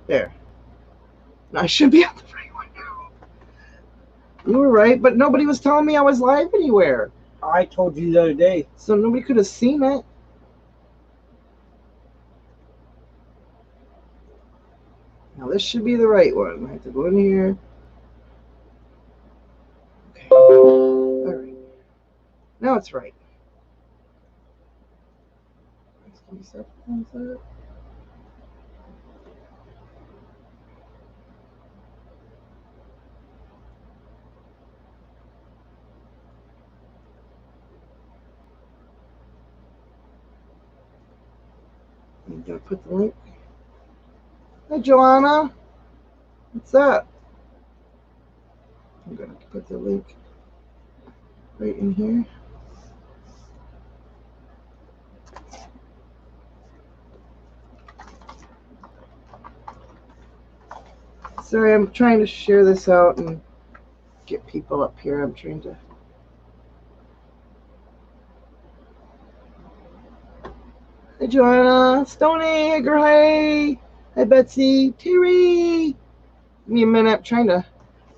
There. I should be on the right one now. You were right, but nobody was telling me I was live anywhere. I told you the other day. So nobody could have seen it. Now this should be the right one. I have to go in here. Okay. All right. Now it's right. I'm gonna put the link. Hi, Joanna. What's up? I'm gonna put the link right in here. Sorry, I'm trying to share this out and get people up here. I'm trying to. Hey, Joanna, Stony, hey, girl, hey, Betsy, Terry. Give me a minute. I'm trying to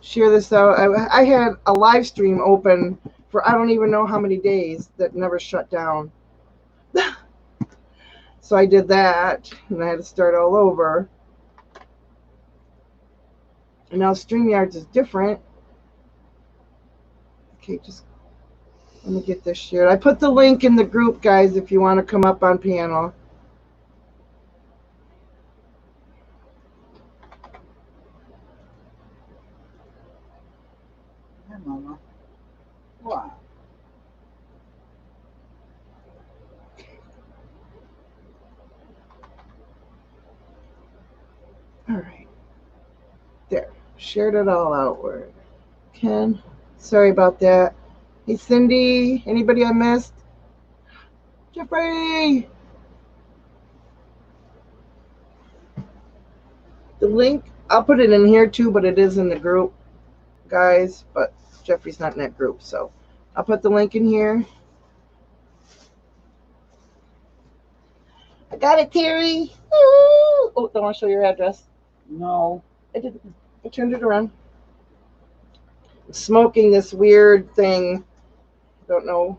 share this out. I had a live stream open for I don't even know how many days that never shut down. So I did that, and I had to start all over. And now StreamYards is different. Okay, just let me get this shared. I put the link in the group, guys, if you want to come up on panel. Hi, Mama. Wow. All right. There. Shared it all outward. Ken, sorry about that. Hey, Cindy, anybody I missed? Jeffrey! The link, I'll put it in here too, but it is in the group, guys. But Jeffrey's not in that group, so I'll put the link in here. I got it, Terry. Ooh. Oh, don't want to show your address. No. I didn't. I turned it around. I'm smoking this weird thing. Don't know.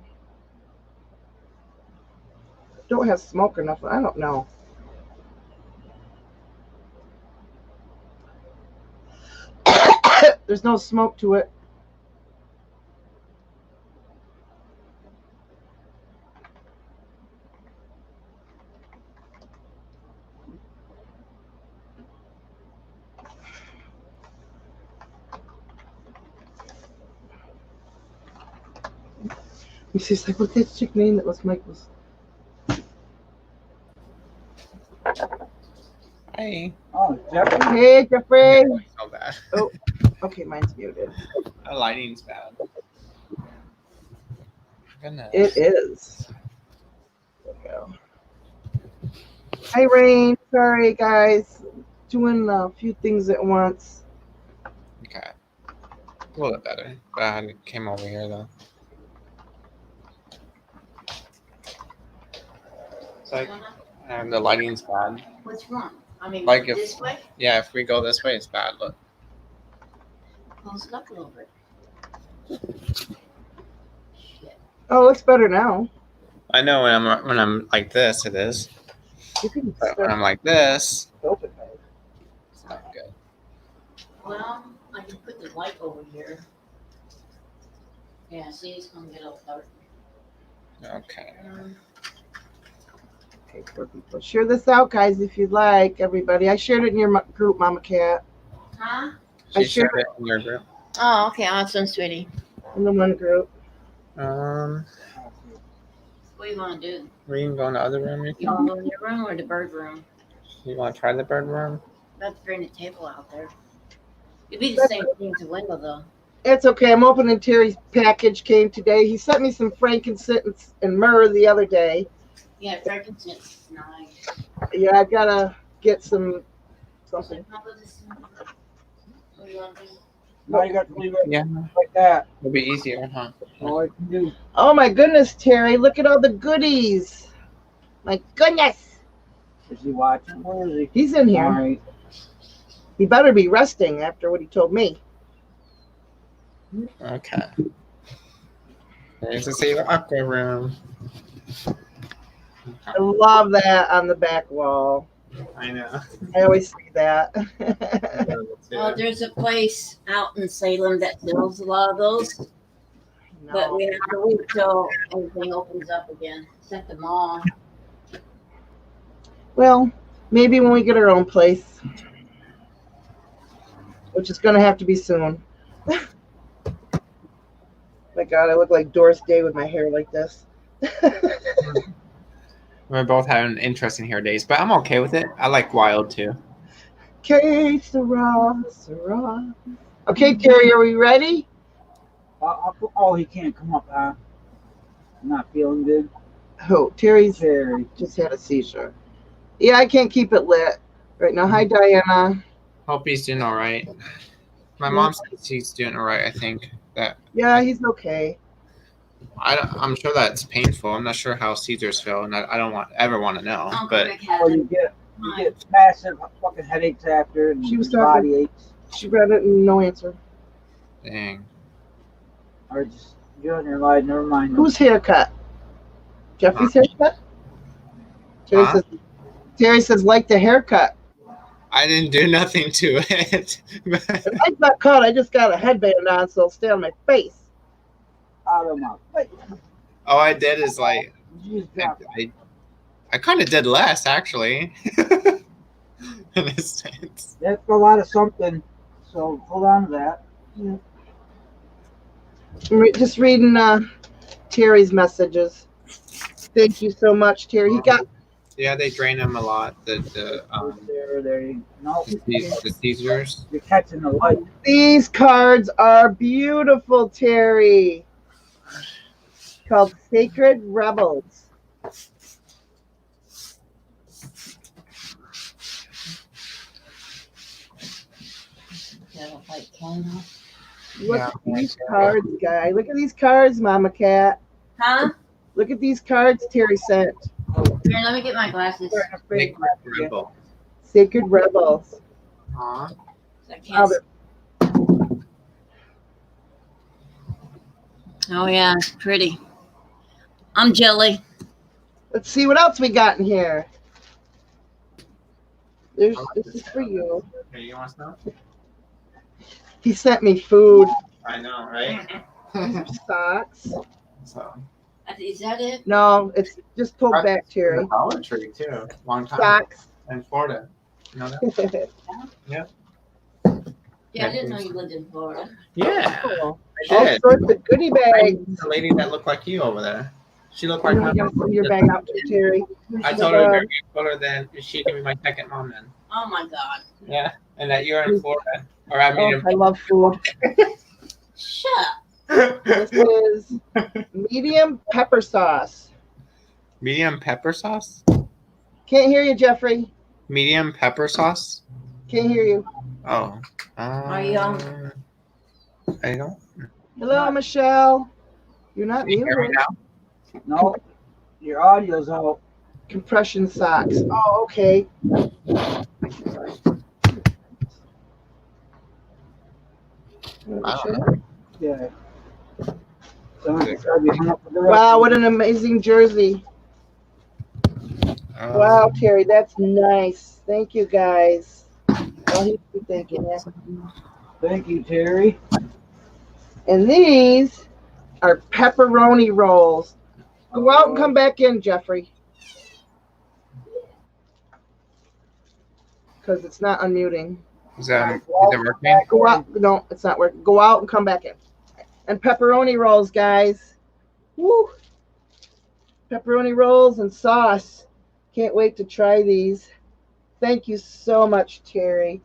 Don't have smoke enough. I don't know. There's no smoke to it. She's like, what's that chick name that was Michael's? Hey. Oh, Jeffrey. Hey, Jeffrey. So bad. Oh, okay, mine's muted. The lighting's bad. Goodness. It is. There we go. Hi, Rain. Sorry, guys. Doing a few things at once. Okay. A little bit better. But I came over here though. It's like the lighting's bad. What's wrong? I mean, Like if- this way? Yeah, if we go this way, it's bad. Look. Close it up a little bit. Shit. Oh, it looks better now. I know when I'm like this, it is. You can But when start I'm like this, open. it's not good. Well, I can put the light over here. Yeah, see, it's gonna get all dark. Okay. Okay, for people. Share this out, guys, if you'd like, everybody. I shared it in your group, Mama Cat. Huh? I She shared shared it in your group. Oh, okay, awesome, sweetie. In the one group. What do you wanna do? We can go in the other room. You wanna go in your room or the bird room? You want to try the bird room? About to bring the table out there. It'd be the same thing to window though. It's okay. I'm opening Terry's package. Came today. He sent me some frankincense and myrrh the other day. Yeah, frankincense is nice. Yeah, I gotta get some something. What do you want to do? Now you got to leave it Yeah. like that. It'll be easier, huh? All I can do. Oh my goodness, Terry! Look at all the goodies. My goodness, Is he watching? Where is he? he's in here. All right. He better be resting after what he told me. Okay. There's a Sailor Aqua room. I love that on the back wall. I know. I always see that. Well, there's a place out in Salem that builds a lot of those, but we have to wait till everything opens up again. It's at the mall. Well, maybe when we get our own place, which is going to have to be soon. My God, I look like Doris Day with my hair like this. We're both having interesting hair days, but I'm okay with it. I like wild too. Okay, Sarah. Okay, Terry, are we ready? Oh, he can't come up. I'm not feeling good. Oh, Terry's Terry. just had a seizure. Yeah, I can't keep it lit right now. Hi, Diana. Hope he's doing all right. My mom says he's doing all right. I think that. Yeah, he's okay. I'm sure that's painful. I'm not sure how Caesars feel, and I don't ever want to know. Uncle But Rick Oh, has you it. get massive fucking headaches after, and She was body talking. aches, She read it and no answer. dang. or just you're on your line. Never mind. Whose haircut? Jeffrey's haircut? Huh? Terry says, like the haircut. I didn't do nothing to it. I'm not cut. I just got a headband on, so it'll stay on my face. Out of my face. All I did is like You just dropped it. I kind of did less actually. In a sense. That's a lot of something. So hold on to that. I'm just reading Terry's messages. Thank you so much, Terry. He got Yeah, they drain them a lot. The There you no. the Caesars. You're catching the light. these cards are beautiful, Terry. Called Sacred Rebels. That'll fight Canada. Look Yeah. at these cards, guy. Look at these cards, Mama Cat. Huh? Look at these cards Terry sent. Here, let me get my glasses. Big rebel. Sacred Rebels. Aw. I Oh, can't. they're Oh yeah, it's pretty. I'm jelly. Let's see what else we got in here. This is for you. Okay, you want some? He sent me food, I know, right? socks. So. Is that it? No, it's just pulled back, Terry. Dollar Tree too. Long time Socks. in Florida. You know that? Yeah, I didn't know you lived in Florida. Yeah, All I did. sorts of goodie bags. The lady that looked like you over there. She looked You like know, my you gotta send your bag out to Terry. I told her that you told her that she could be my second mom then. Oh my God. Yeah, and that you're in Florida, or I mean, Oh, I love food. Shut up. This is medium pepper sauce. medium pepper sauce. Can't hear you, Jeffrey. Medium pepper sauce. Can't hear you. Oh. Are you I don't. Hello, Michelle. You're not Can you hear me muted. now? No, your audio's out. Compression socks. Oh, okay. Yeah. Someone's gotta be hung up with the Wow, what an amazing jersey. Wow, Terry, that's nice. Thank you, guys. Oh, he's thinking that. Thank you, Terry. And these are pepperoni rolls. Go out and come back in, Jeffrey. Because it's not unmuting. Is that working? Go out. No, it's not working. Go out and come back in. And pepperoni rolls, guys. Woo! Pepperoni rolls and sauce. Can't wait to try these. Thank you so much, Terry.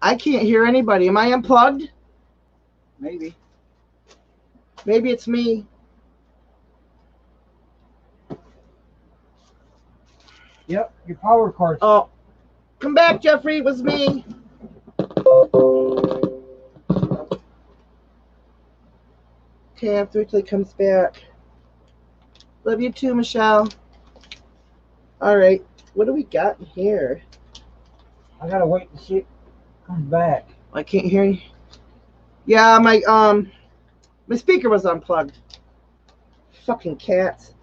I can't hear anybody. Am I unplugged? Maybe. Maybe it's me. Yep, your power cord. Oh, come back, Jeffrey. It was me. Okay, I have to wait till he comes back. Love you too, Michelle. All right, what do we got in here? I gotta wait to see it comes back. I can't hear you. Yeah, my speaker was unplugged. Fucking cats.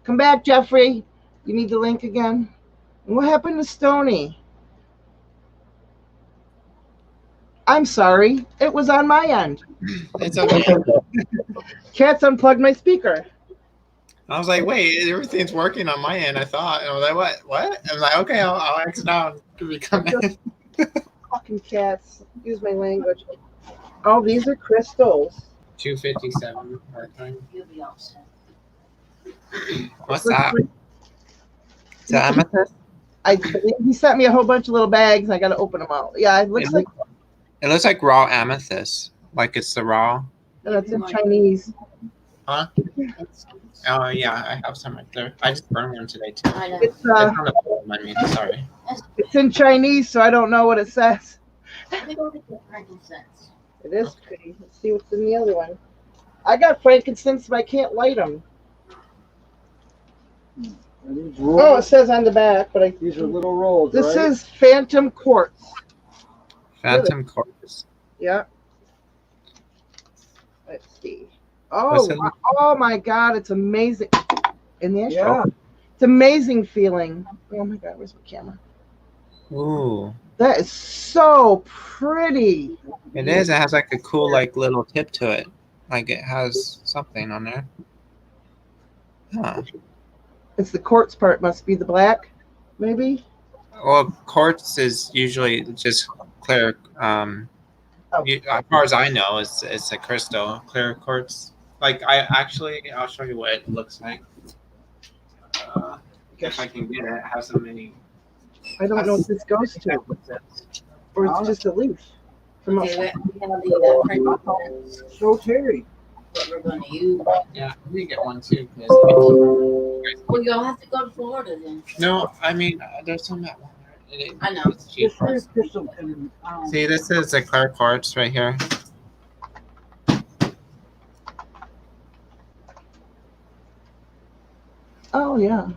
Come back, Jeffrey. You need the link again. And what happened to Stony? I'm sorry. It was on my end. It's okay. Cats unplugged my speaker. I was like, wait, everything's working on my end, I thought. And I was like, what? I'm like, okay, I'll exit out and become in. Fucking cats. Use my language. Oh, these are crystals. 257. You'll be all set. What's that? Is that amethyst? I believe he sent me a whole bunch of little bags. I got to open them out. Yeah, it looks like It looks like raw amethyst. Like it's the raw. it's in Chinese. Huh? Oh, yeah, I have some right there. I just burned one today, too. I know. It's Sorry. it's in Chinese, so I don't know what it says. Let me go get the frankincense. It is pretty. Let's see what's in the other one. I got frankincense, but I can't light them. Are these Oh, it rolls? says on the back, but These are little rolls, this right? is Phantom Quartz. Phantom Corpus. Yeah. Let's see. What's Oh, it? oh my God, it's amazing. In the ashtray. Yeah. It's amazing feeling. Oh my God, where's my camera? Ooh. That is so pretty. It is. It has like a cool, like, little tip to it. Like it has something on there. Huh. It's the quartz part, must be the black, maybe? Well, quartz is usually just clear. As far as I know, it's a crystal, clear quartz. Like I'll show you what it looks like. If I can get it, it has so many. I don't know what this goes to. Or it's just a leaf. From Okay, outside. we have the frankincense So Terry. that we're going to use. Yeah, let me get one too. Well, you'll have to go to Florida then. No, I mean there's some at Walmart. I know. It's cheap. This is crystal. See, this is a clear quartz right here. Oh, yeah.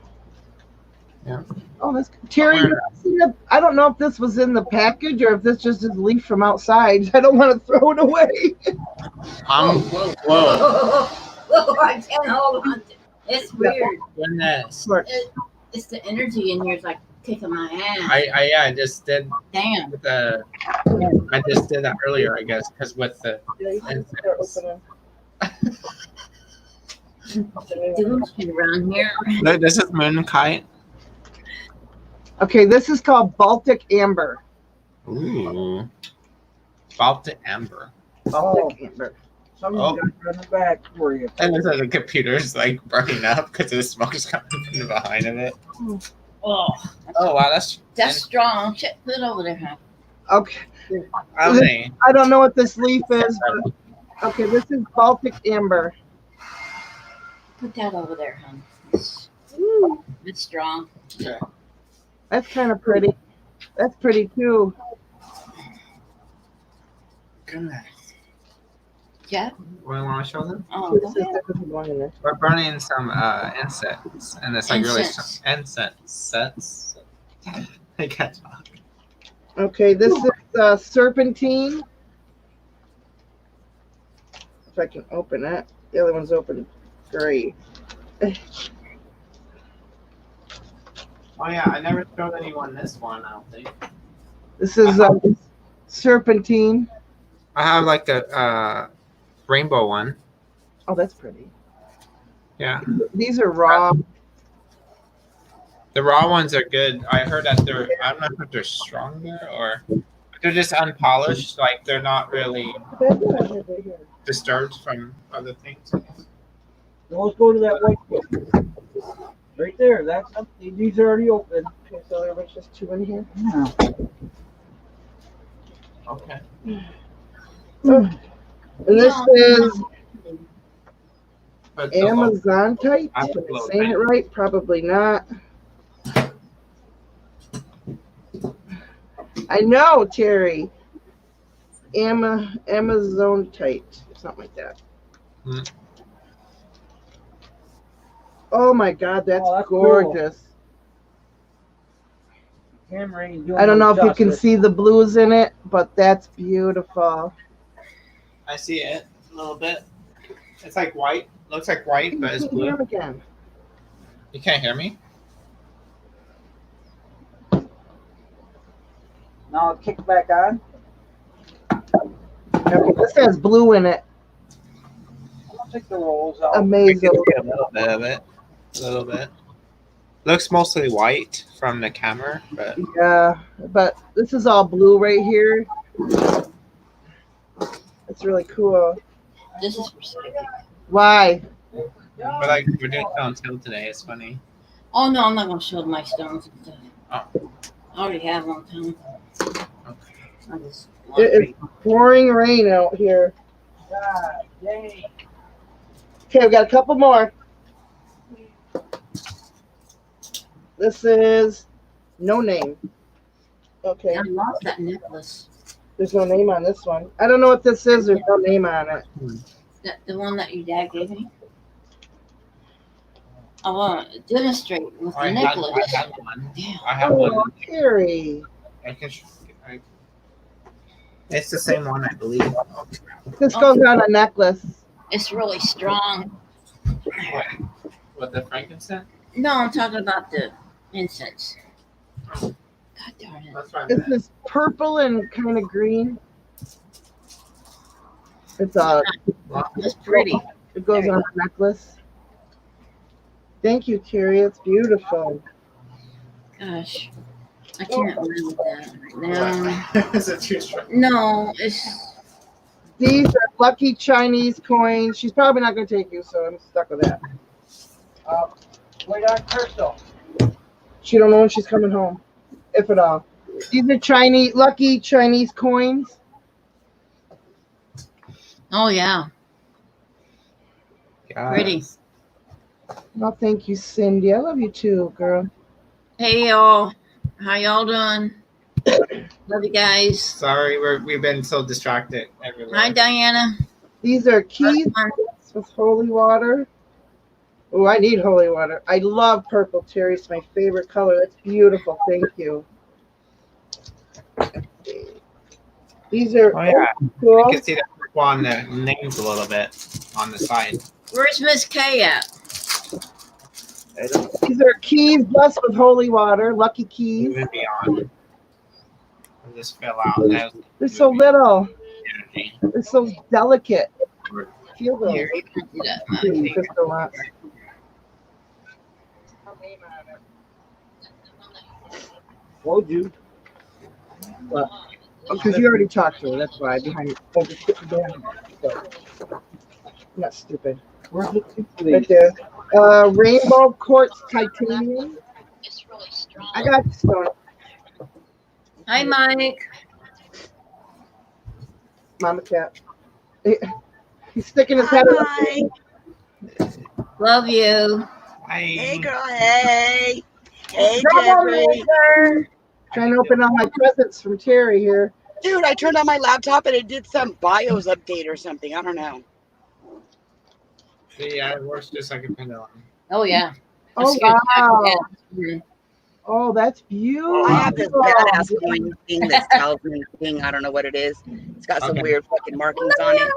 Yeah. Oh, that's Terry. I don't know if this was in the package or if this just is a leaf from outside. I don't want to throw it away. Whoa. Whoa, I can't hold on to it. It's weird. Goodness. It's the energy in here is like kicking my ass. I just did Damn. I just did that earlier, I guess, because with the Dudes around here. this is moon kite. Okay, this is called Baltic Amber. Ooh. Baltic amber. Baltic Amber. Someone's got it back for you. And this is the computer's like burning up because the smoke is coming from behind of it. Oh, Oh wow, that's strong. Shit, put it over there, huh? Okay. amazing. I don't know what this leaf is, but okay, this is Baltic Amber. Put that over there, huh? It's strong. Okay. That's kind of pretty. That's pretty too. Goodness. Yeah. Want to show them? Oh, go ahead. There doesn't belong in there. We're burning some incense, and it's like really Incense. incense. I can't talk. Okay, this is serpentine. If I can open it. The other one's open. Great. Oh yeah, I never showed anyone this one. I don't think. This is serpentine. I have like a rainbow one. Oh, that's pretty. Yeah, These are raw. the raw ones are good. I heard that they're. I don't know if they're stronger or they're just unpolished. Like they're not really disturbed from other things. Now let's go to that white one. Right there. That's these are already open. Okay, so there was just two in here. Yeah. Okay. And this is But the whole- Amazonite. I Am have to I load saying it right? Probably not. I know, Terry. Amazonite, something like that. Hmm. Oh my God, that's Oh, that's cool. gorgeous. camera ain't doing I don't know no if you can justice. see the blues in it, but that's beautiful. I see it a little bit. It's like white. Looks like white, but it's Can you hear blue. him again? You can't hear me? Now it kicks back on. Okay, this has blue in it. I'll take the rolls out. I can Amazing. see a little bit of it. A little bit. Looks mostly white from the camera, but Yeah, but this is all blue right here. It's really cool. This is for psychic. Why? we're doing downtown today. It's funny. Oh no, I'm not gonna show my stones and stuff. Oh. I already have one time. Okay. I just It is pouring rain out here. God dang. Okay, we got a couple more. This is no name. Okay, I lost that necklace. there's no name on this one. I don't know what this is. There's no name on it. That the one that your dad gave me. I want to demonstrate with the necklace. I had one. Damn. I have Oh, one. Terry. I can. It's the same one, I believe. Oh, This goes on a necklace. It's really strong. what the frankincense? No, I'm talking about the incense. God darn it. That's right. This is purple and kind of green. It's It's pretty. it goes on a necklace. Thank you, Terry. It's beautiful. Gosh. I can't live with that right now. Is it too strong? No, it's These are lucky Chinese coins. She's probably not going to take you, so I'm stuck with that. Wait on Crystal. She don't know when she's coming home, if at all. These are Chinese lucky Chinese coins. oh yeah, pretty. Well, thank you, Cindy. I love you too, girl. Hey y'all, how y'all doing? Love you guys. Sorry, we've been so distracted everywhere. Hi Diana. These are keys with holy water. Oh, I need holy water. I love purple, Terry. It's my favorite color. That's beautiful. Thank you. These are Oh yeah, cool. you can see that purple on the names a little bit on the side. Where's Miss K at? These are keys blessed with holy water. Lucky keys. Moving beyond. It just fell out. That was They're so little. energy. They're so delicate. Feel those. Here, you can do that. Pretty crystal lots. Told you. Because you already talked to her. That's why. Behind. Oh, just get down. I'm not stupid. Where's the two, Right please? there. Rainbow quartz titanium. It's really strong. I got the stone. Hi Mike. Mama cat. He's sticking his head up. Hi. Love you. Hey, Hi. girl. Hey. Hey, Come on, Jeffrey. Mister. Trying to open all my presents from Terry here. Dude, I turned on my laptop and it did some BIOS update or something. I don't know. Yeah, it works just like a pendulum. Oh yeah. Oh, Excuse me, I wow. forget. Oh, that's beautiful. I have this badass coin thing that tells me thing. I don't know what it is. It's got some Okay. weird fucking markings on it.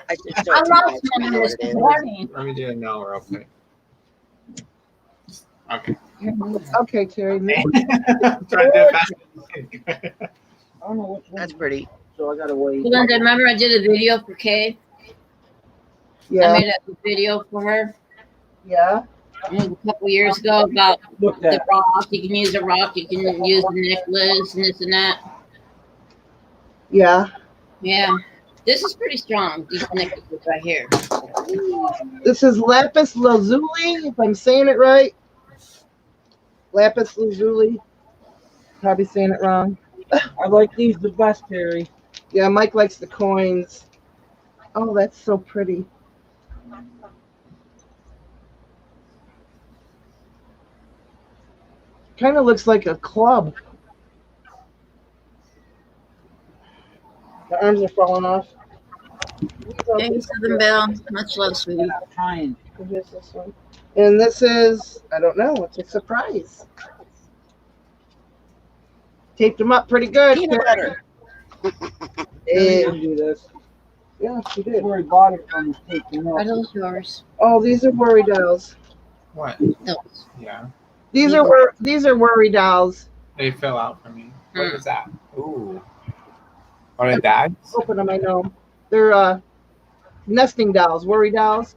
I should show I it to you lost guys. I one don't know this what it is. morning. Let me do a no real quick. Okay. Okay, Terry. Try to do it fast. I don't know which one. That's pretty. So I gotta wait. Linda, remember I did a video for Kay? I Yeah. made a video for her Yeah. a couple years ago about Look the that. rock. You can use a rock, you can use the necklace and this and that. Yeah. Yeah. This is pretty strong, these necklaces right here. This is lapis lazuli, if I'm saying it right. Lapis lazuli. Probably saying it wrong. I like these the best, Terry. Yeah, Mike likes the coins. Oh, that's so pretty. Kind of looks like a club. The arms are falling off. Hey, Southern Belle. Much love, sweetie. I'm trying. Here's this one. And this is, I don't know, it's a surprise. Taped them up pretty good. Peanut butter. Terry Yeah, didn't do this. yeah, she That's did. where he bought it from. Taking Are up. those yours? Oh, these are worry dolls. What? Those. Yeah. These are worry dolls. They fill out for me. What Hmm. is that? Ooh. Are they bags? Open them, I know. They're nesting dolls, worry dolls.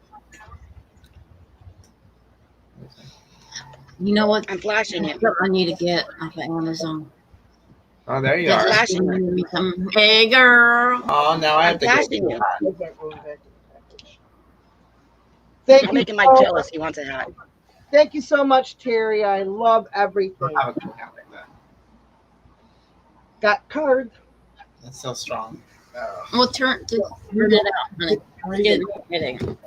You know what? I'm flashing you. I need to get off of Amazon. Oh, there you Just are. flashing you. Hey, girl. Oh, now I have to go. flashing you. Those aren't going back in the package. Thank I'm you. making Mike so- jealous. He wants a hat. Thank you so much, Terry. I love everything. I have a cool hat like that. Got card. That's so strong. Well, turn it out, honey. Read Get it. me a headache.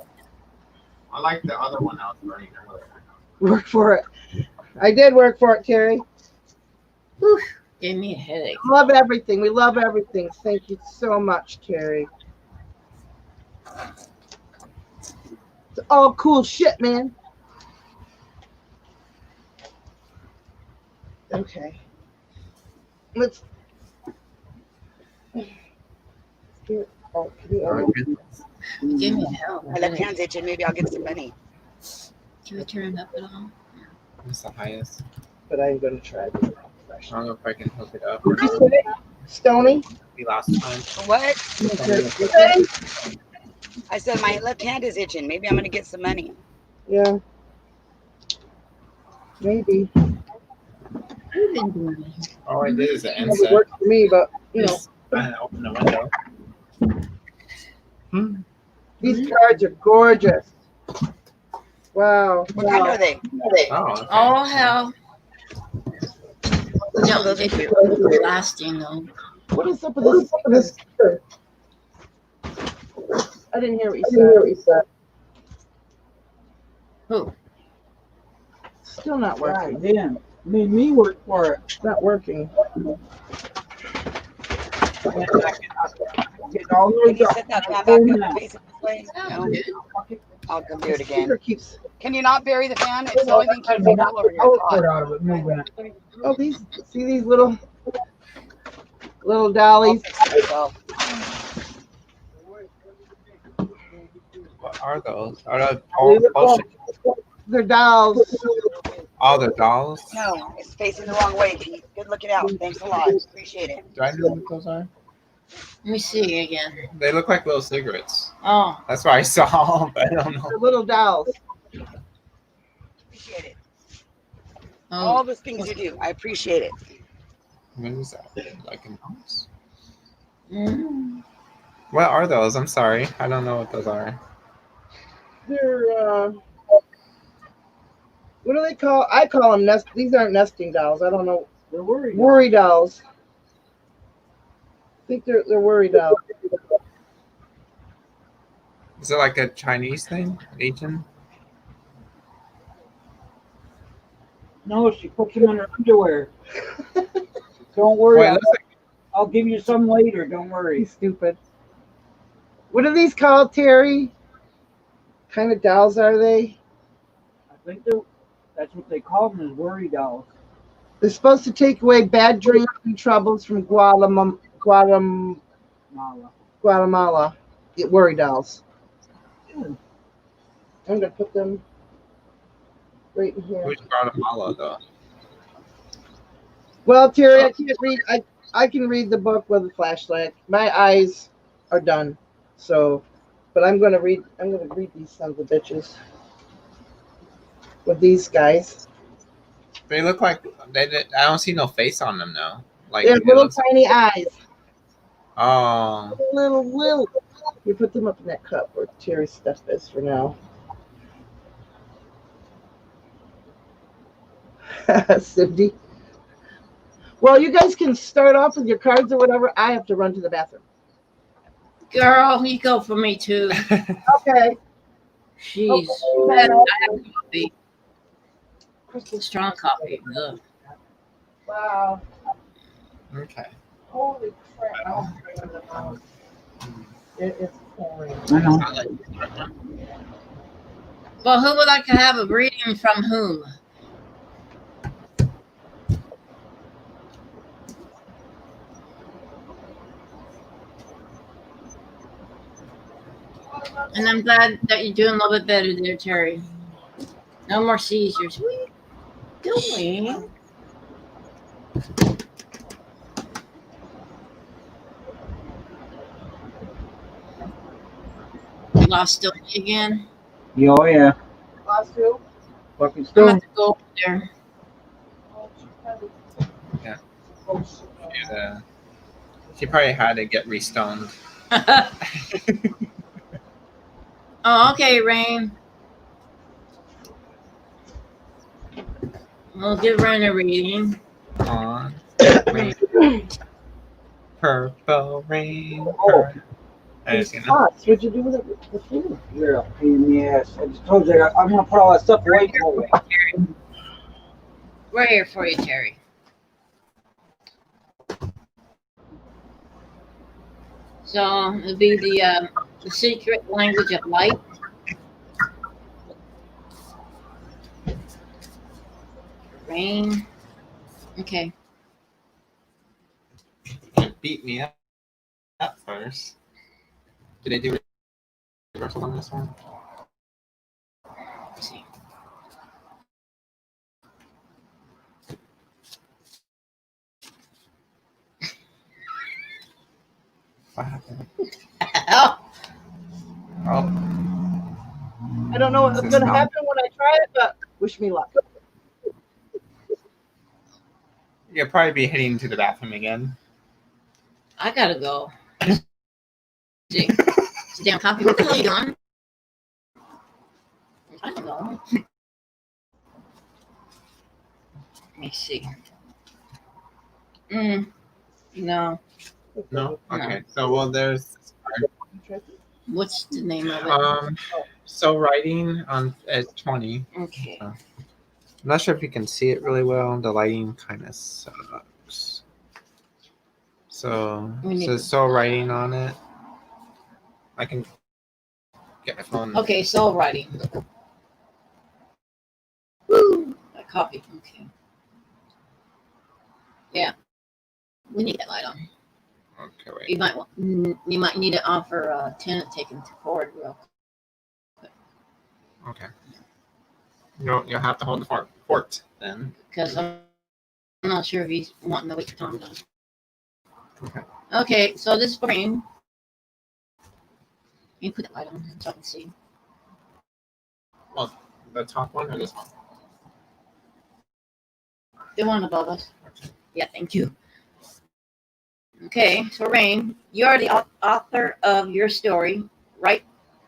I like the other one I was burning earlier. Work for it. I did work for it, Terry. Whew, gave me a headache. Love everything. We love everything. Thank you so much, Terry. It's all cool shit, man. Okay. Let's. Oh, Give me a hell of a My left headache. hand's itching. Maybe I'll get some money. Can we turn it up at all? It's the highest. but I'm going to try to be I professional. don't know if I can hook it up. Did you say it? Stony? The last time. What? Okay. I said my left hand is itching. Maybe I'm gonna get some money. Yeah. Maybe. You've been doing it. All I did is an It would inset. work for me, but, you know, I opened the window. these cards are gorgeous. Wow. What kind are they? Oh, okay. Oh, hell. No, those are they cute. were lasting, though. What is up with this? I didn't hear what you said. Who? Still not working. God damn. Made me work for it. It's not working. Get all Can those you up. set that fan back Boom up now. facing this way? No. I'll come do it The again. speaker keeps. Can you not bury the fan? It's the only thing keeping it all over your Output pot. out of it. Move that. Oh, these. See these little I'll dollies. fix it myself. What are those? Are those all They're dolls. all the dolls? No, it's facing the wrong way, Pete. Good looking out. Thanks a lot. Appreciate it. Do I know what those are? Let me see again. They look like little cigarettes. Oh, That's why I saw them, but I don't know. They're little dolls. Appreciate it. oh. All the things you do. I appreciate it. What is that? Like a mouse? Mm. What are those? I'm sorry. I don't know what those are. They're what do they call? I call them nest. These aren't nesting dolls. I don't know. They're worried. Worry dolls. I think they're worry dolls. Is it like a Chinese thing? Asian? No, she puts them in her underwear. Don't worry. Well, it looks like I'll give you some later. Don't worry. He's stupid. What are these called, Terry? Kind of dolls are they? I think that's what they call them, is worry dolls. They're supposed to take away bad dreams and troubles from Guatemala. Mala. Get worry dolls. I'm gonna put them right in here. which Guatemala though? Well, Terry, I can't read. I can read the book with a flashlight. My eyes are done. So, but I'm gonna read. I'm gonna read these sons of bitches with these guys. They look like I don't see no face on them though. Like They have it little looks- tiny eyes. oh, Little. You put them up in that cup where Terry's stuff is for now. Cindy. Well, you guys can start off with your cards or whatever. I have to run to the bathroom. Girl, you go for me too. Okay. Jeez. Okay. I have coffee. Strong coffee. Ugh. Wow. okay. Holy crap. It is pouring. I know. I like this one. Well, who would like to have a reading from whom? And I'm glad that you're doing a little bit better there, Terry. No more seizures. What are you doing? Lost Stony again. Yeah, oh yeah. Last two. Fucking I'm Stone. about to go over there. She probably had to get restoned. Oh, okay, Rain. We'll give Rain a reading. On rain, purple rain. Oh. I just, you know, Spots. What'd you do with it? The food? You're a pain in the ass. I just told you I'm gonna put all that stuff away for you. We're here for you, Terry. So it'll be the secret language of light. Rain. Okay. beat me up first. Did I do reversal on this one? Let's see. What happened? Oh, Oh, I don't know what's This is going to not- happen when I try it, but wish me luck. you'll probably be heading to the bathroom again. I gotta go. See, it's a damn copy. What the hell are you doing? I don't know. Let me see. No. No. Okay. So well, there's What's the name of it? so writing on at 20. Okay. I'm not sure if you can see it really well. The lighting kind of sucks. So We need so to- soul writing on it. I can get my phone. Okay, soul writing. Woo! A copy. Okay. Yeah. We need that light on. Okay, wait. You might need to offer a tenant taken forward real quick Okay. You'll have to hold the fort then. because I'm not sure if he's wanting to wait for Tom. Okay. Okay, so this spring, you put the light on so I can see. Well, the top one or this one? The one above us. Yeah, thank you. Okay, so Rain, you are the author of your story. Write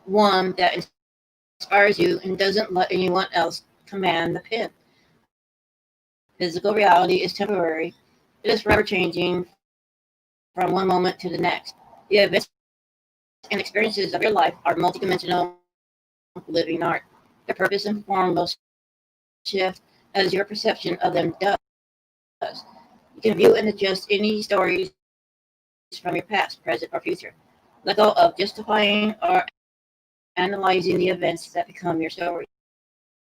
one that inspires you and doesn't let anyone else command the pen. Physical reality is temporary. It is forever changing from one moment to the next. The events and experiences of your life are multidimensional living art. Their purpose and form will shift as your perception of them does. You can view and adjust any stories from your past, present, or future. Let go of justifying or analyzing the events that become your stories.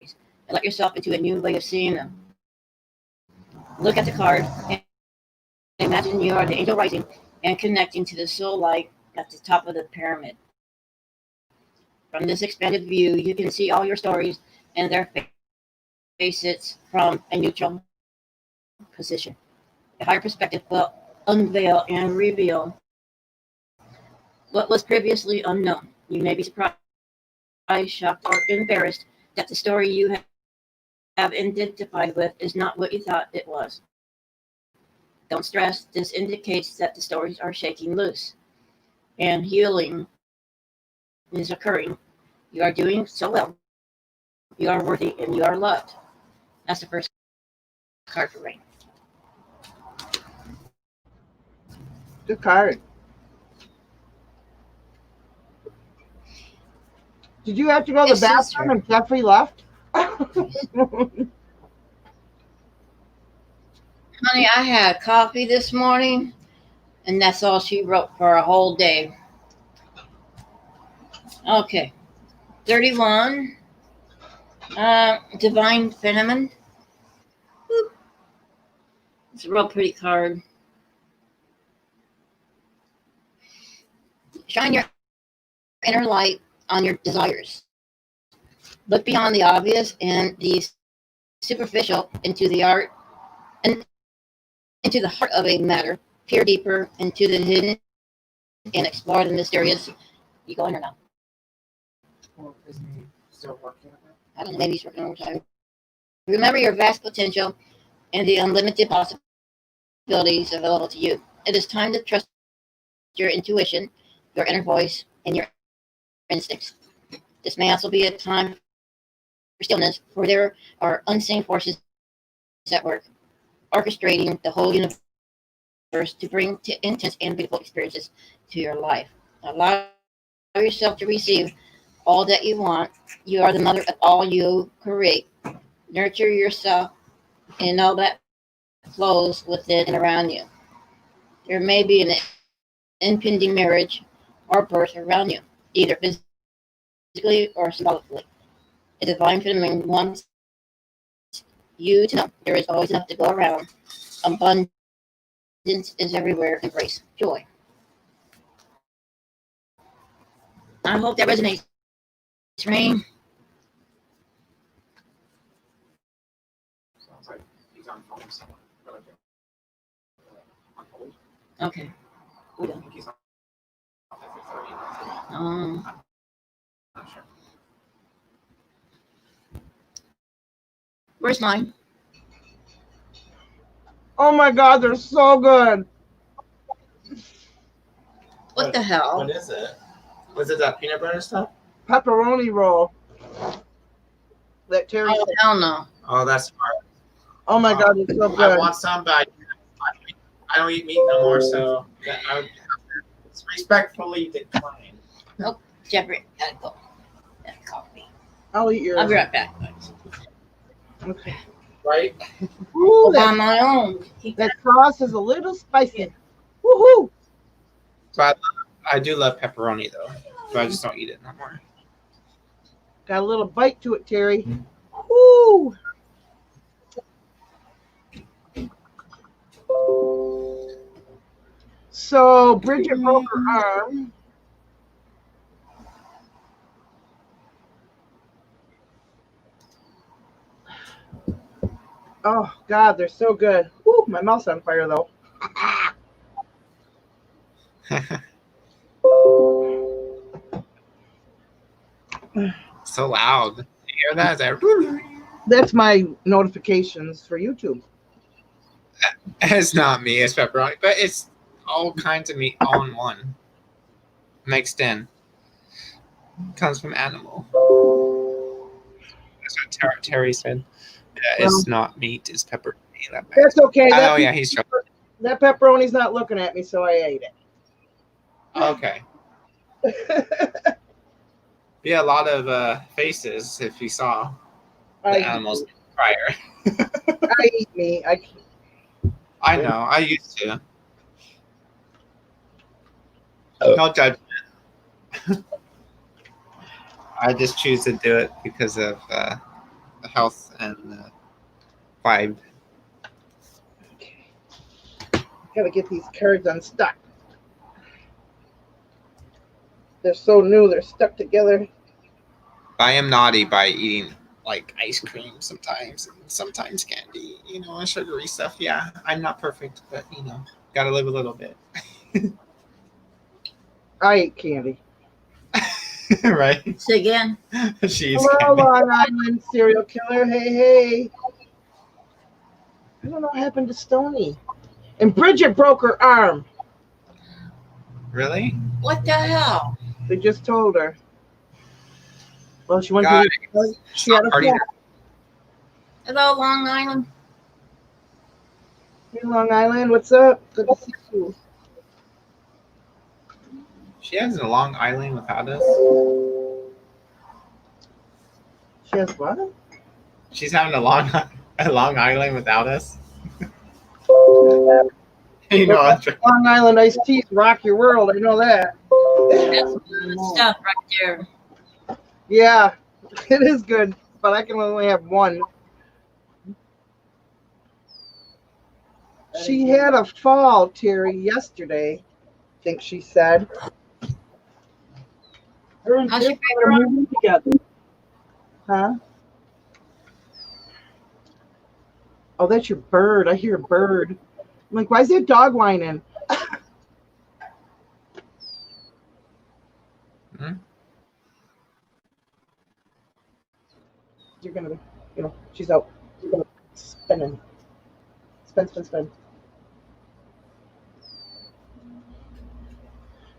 And let yourself into a new way of seeing them. Look at the card and imagine you are the angel rising and connecting to the soul light at the top of the pyramid. From this expanded view, you can see all your stories and their facets from a neutral position. A higher perspective will unveil and reveal what was previously unknown. You may be surprised, shocked, or embarrassed that the story you have identified with is not what you thought it was. Don't stress. This indicates that the stories are shaking loose and healing is occurring. You are doing so well. You are worthy and you are loved. That's the first card for Rain. Good card. Did you have to go to the bathroom and Jeffrey left? Honey, I had coffee this morning, and that's all she wrote for a whole day. Okay. 31. Divine Feminine. Boop. It's a real pretty card. Shine your inner light on your desires. Look beyond the obvious and the superficial into the art and into the heart of a matter. Peer deeper into the hidden and explore the mysterious. You going or not? Well, isn't he still working on it? I don't know. Maybe he's working overtime. Remember your vast potential and the unlimited possibilities available to you. It is time to trust your intuition, your inner voice, and your instincts. This may also be a time for stillness, for there are unseen forces at work, orchestrating the whole universe to bring intense and beautiful experiences to your life. Allow yourself to receive all that you want. You are the mother of all you create. Nurture yourself and all that flows within and around you. There may be an impending marriage or birth around you, either physically or symbolically. A divine feminine wants you to know there is always enough to go around. Abundance is everywhere. Embrace joy. I hope that resonates, Rain. Sounds like he's on phone somewhere. On hold. Okay. I think he's on. Um, Not sure. where's mine? Oh my God, they're so good. What the hell? What is it? Was it that peanut butter stuff? Pepperoni roll. That Terry Oh, said. hell no. Oh, that's smart. Oh my God, it's so I good. want some, but I don't eat meat no more, so I would respectfully decline. Jeffrey, gotta go. Gotta call me. I'll eat yours. I'll be right back. Okay. Right? Ooh, On my own. that sauce is a little spicy. Woohoo! But I do love pepperoni though, but I just don't eat it no more. Got a little bite to it, Terry. Woo! So Bridget broke her arm. Oh God, they're so good. Woo, my mouth's on fire though. So loud. You hear that? Is that? That's my notifications for YouTube. It's not me, it's pepperoni, but it's all kinds of meat all in one. Mixed in. Comes from animal. That's what Terry said. Yeah, it's not meat, it's pepperoni. That's okay. Oh yeah, he's joking. That pepperoni's not looking at me, so I ate Okay. it. Be a lot of faces if you saw the I animals prior. eat meat. I know, I used to. No judgment. I just choose to do it because of the health and the vibe. Gotta get these cards unstuck. They're so new, they're stuck together. I am naughty by eating like ice cream sometimes and sometimes candy, you know, and sugary stuff. Yeah, I'm not perfect, but you know, gotta live a little bit. I eat candy. Right? Say again. She's Hello, candy. Long Island serial killer. Hey, hey. I don't know what happened to Stony. And Bridget broke her arm. Really? What the hell? They just told her. Well, she went God, to she had a party. fall Hello, Long Island. in Long Island. What's up? Good to see you. She has a Long Island without us. She has what? She's having a Long Island without us. You know, Long Island iced teas rock your world. I know that. That's good stuff right there. Yeah, it is good, but I can only have one. She had a fall, Terry, yesterday, I think she said. Her and How's Terry your are moving together. Huh? Oh, that's your bird. I hear a bird. I'm like, why is that dog whining? Hmm? You're gonna be, she's out. You're gonna spinning. Spin.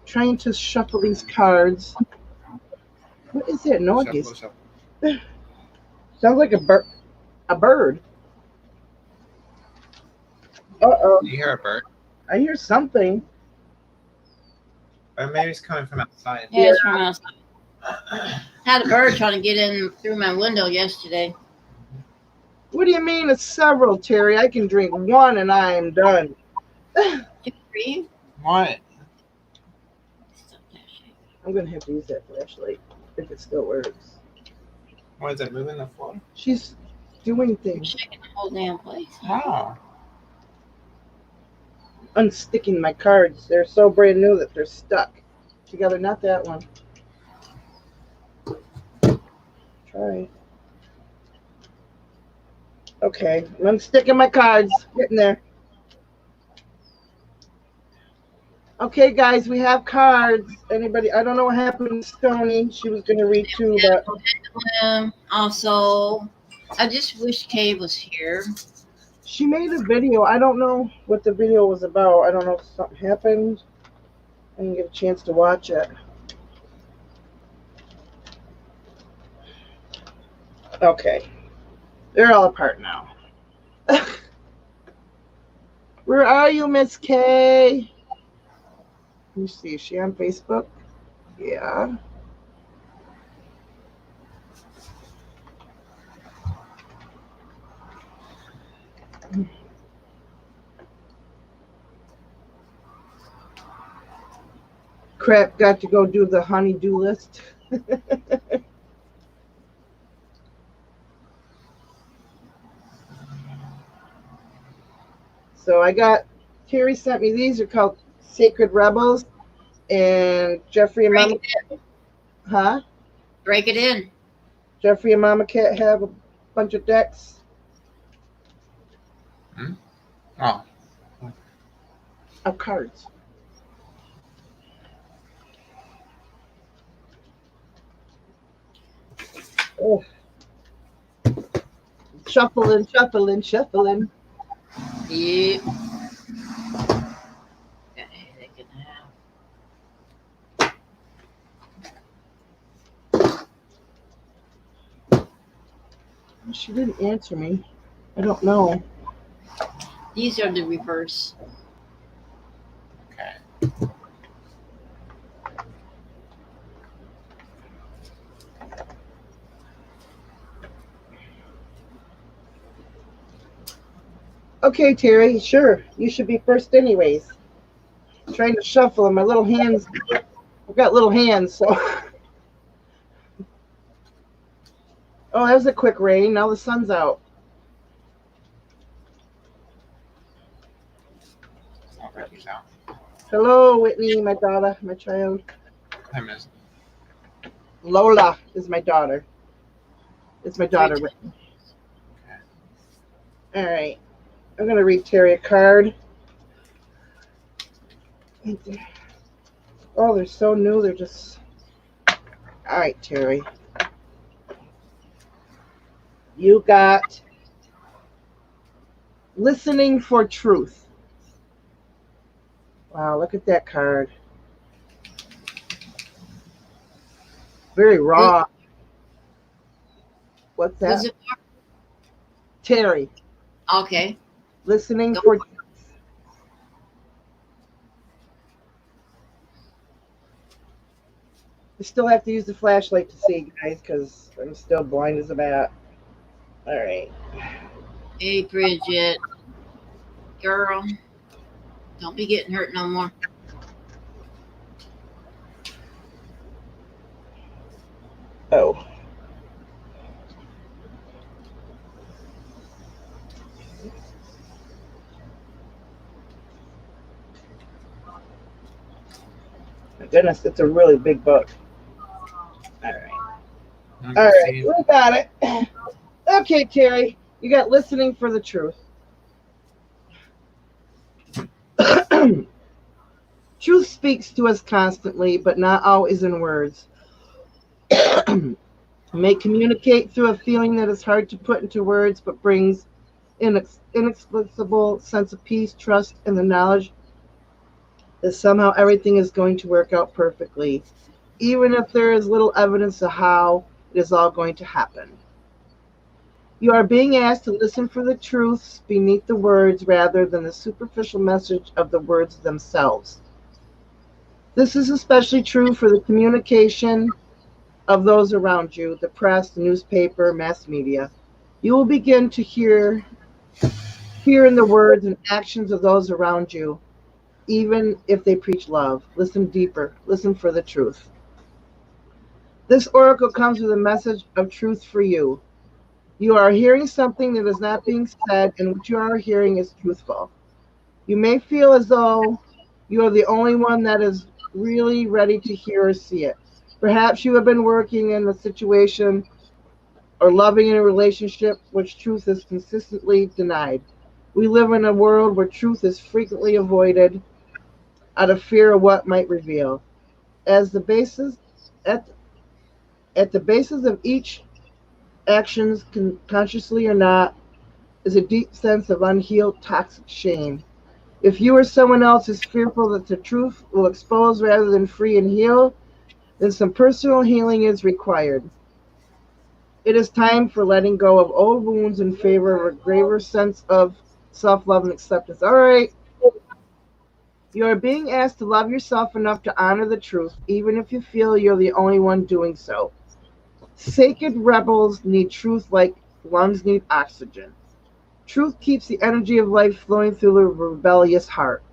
Trying to shuffle these cards. What is that noise? Shuffle. Sounds like a bird. A bird. Uh-oh. You hear a bird? I hear something. Or maybe it's coming from outside. Yeah, it's from outside. Had a bird trying to get in through my window yesterday. What do you mean it's several, Terry? I can drink one and I am done. 2, 3. What? I'm going to have to use that flashlight if it still works. What is it, moving the floor? She's doing You're things. shaking the whole damn place. How? Unsticking my cards. They're so brand new that they're stuck together. Not that one. Try. Okay, I'm unsticking my cards. Getting there. Okay, guys, we have cards. Anybody? I don't know what happened to Stony. She was going to read too, but Also, I just wish Kay was here. she made a video. I don't know what the video was about. I don't know if something happened. I didn't get a chance to watch it. Okay. They're all apart now. Where are you, Miss Kay? Let me see. Is she on Facebook? Yeah. Crap, got to go do the honey-do list. So I got, Terry sent me, these are called Sacred Rebels, and Jeffrey and Break Mama, it in. huh? Break it in. Jeffrey and Mama Cat have a bunch of decks. Oh. Of cards. Oh. Shuffling. Yep. Got a headache in the house. She didn't answer me. I don't know. These are the reverse. Okay. Okay, Terry, sure. You should be first anyways. I'm trying to shuffle and my little hands, I've got little hands, so. Oh, that was a quick rain. Now the sun's out. Already out. Hello, Whitney, my daughter, my child. I missed. Lola is my daughter. It's my daughter, Whitney. All right. I'm going to read Terry a card. Oh, they're so new. They're just... All right, Terry. You got Listening for Truth. Wow, look at that card. Very raw. What's that? Who's it Terry. for? Okay. Listening for Truth. I still have to use the flashlight to see, guys, because I'm still blind as a bat. All right. Hey, Bridget. Girl. Don't be getting hurt no more. Oh. My goodness, it's a really big book. I'm All right, seeing- we got it. Okay, Terry, you got listening for the truth. Truth speaks to us constantly, but not always in words. May communicate through a feeling that is hard to put into words, but brings inexplicable sense of peace, trust, and the knowledge that somehow everything is going to work out perfectly, even if there is little evidence of how it is all going to happen. You are being asked to listen for the truths beneath the words rather than the superficial message of the words themselves. This is especially true for the communication of those around you, the press, the newspaper, mass media. You will begin to hear in the words and actions of those around you, even if they preach love. Listen deeper, listen for the truth. This oracle comes with a message of truth for you. You are hearing something that is not being said, and what you are hearing is truthful. You may feel as though you are the only one that is really ready to hear or see it. Perhaps you have been working in a situation or loving in a relationship which truth is consistently denied. We live in a world where truth is frequently avoided out of fear of what might reveal. As the basis at the basis of each actions, consciously or not, is a deep sense of unhealed toxic shame. If you or someone else is fearful that the truth will expose rather than free and heal, then some personal healing is required. It is time for letting go of old wounds in favor of a graver sense of self-love and acceptance. All right. You are being asked to love yourself enough to honor the truth, even if you feel you're the only one doing so. Sacred rebels need truth like lungs need oxygen. Truth keeps the energy of life flowing through the rebellious heart.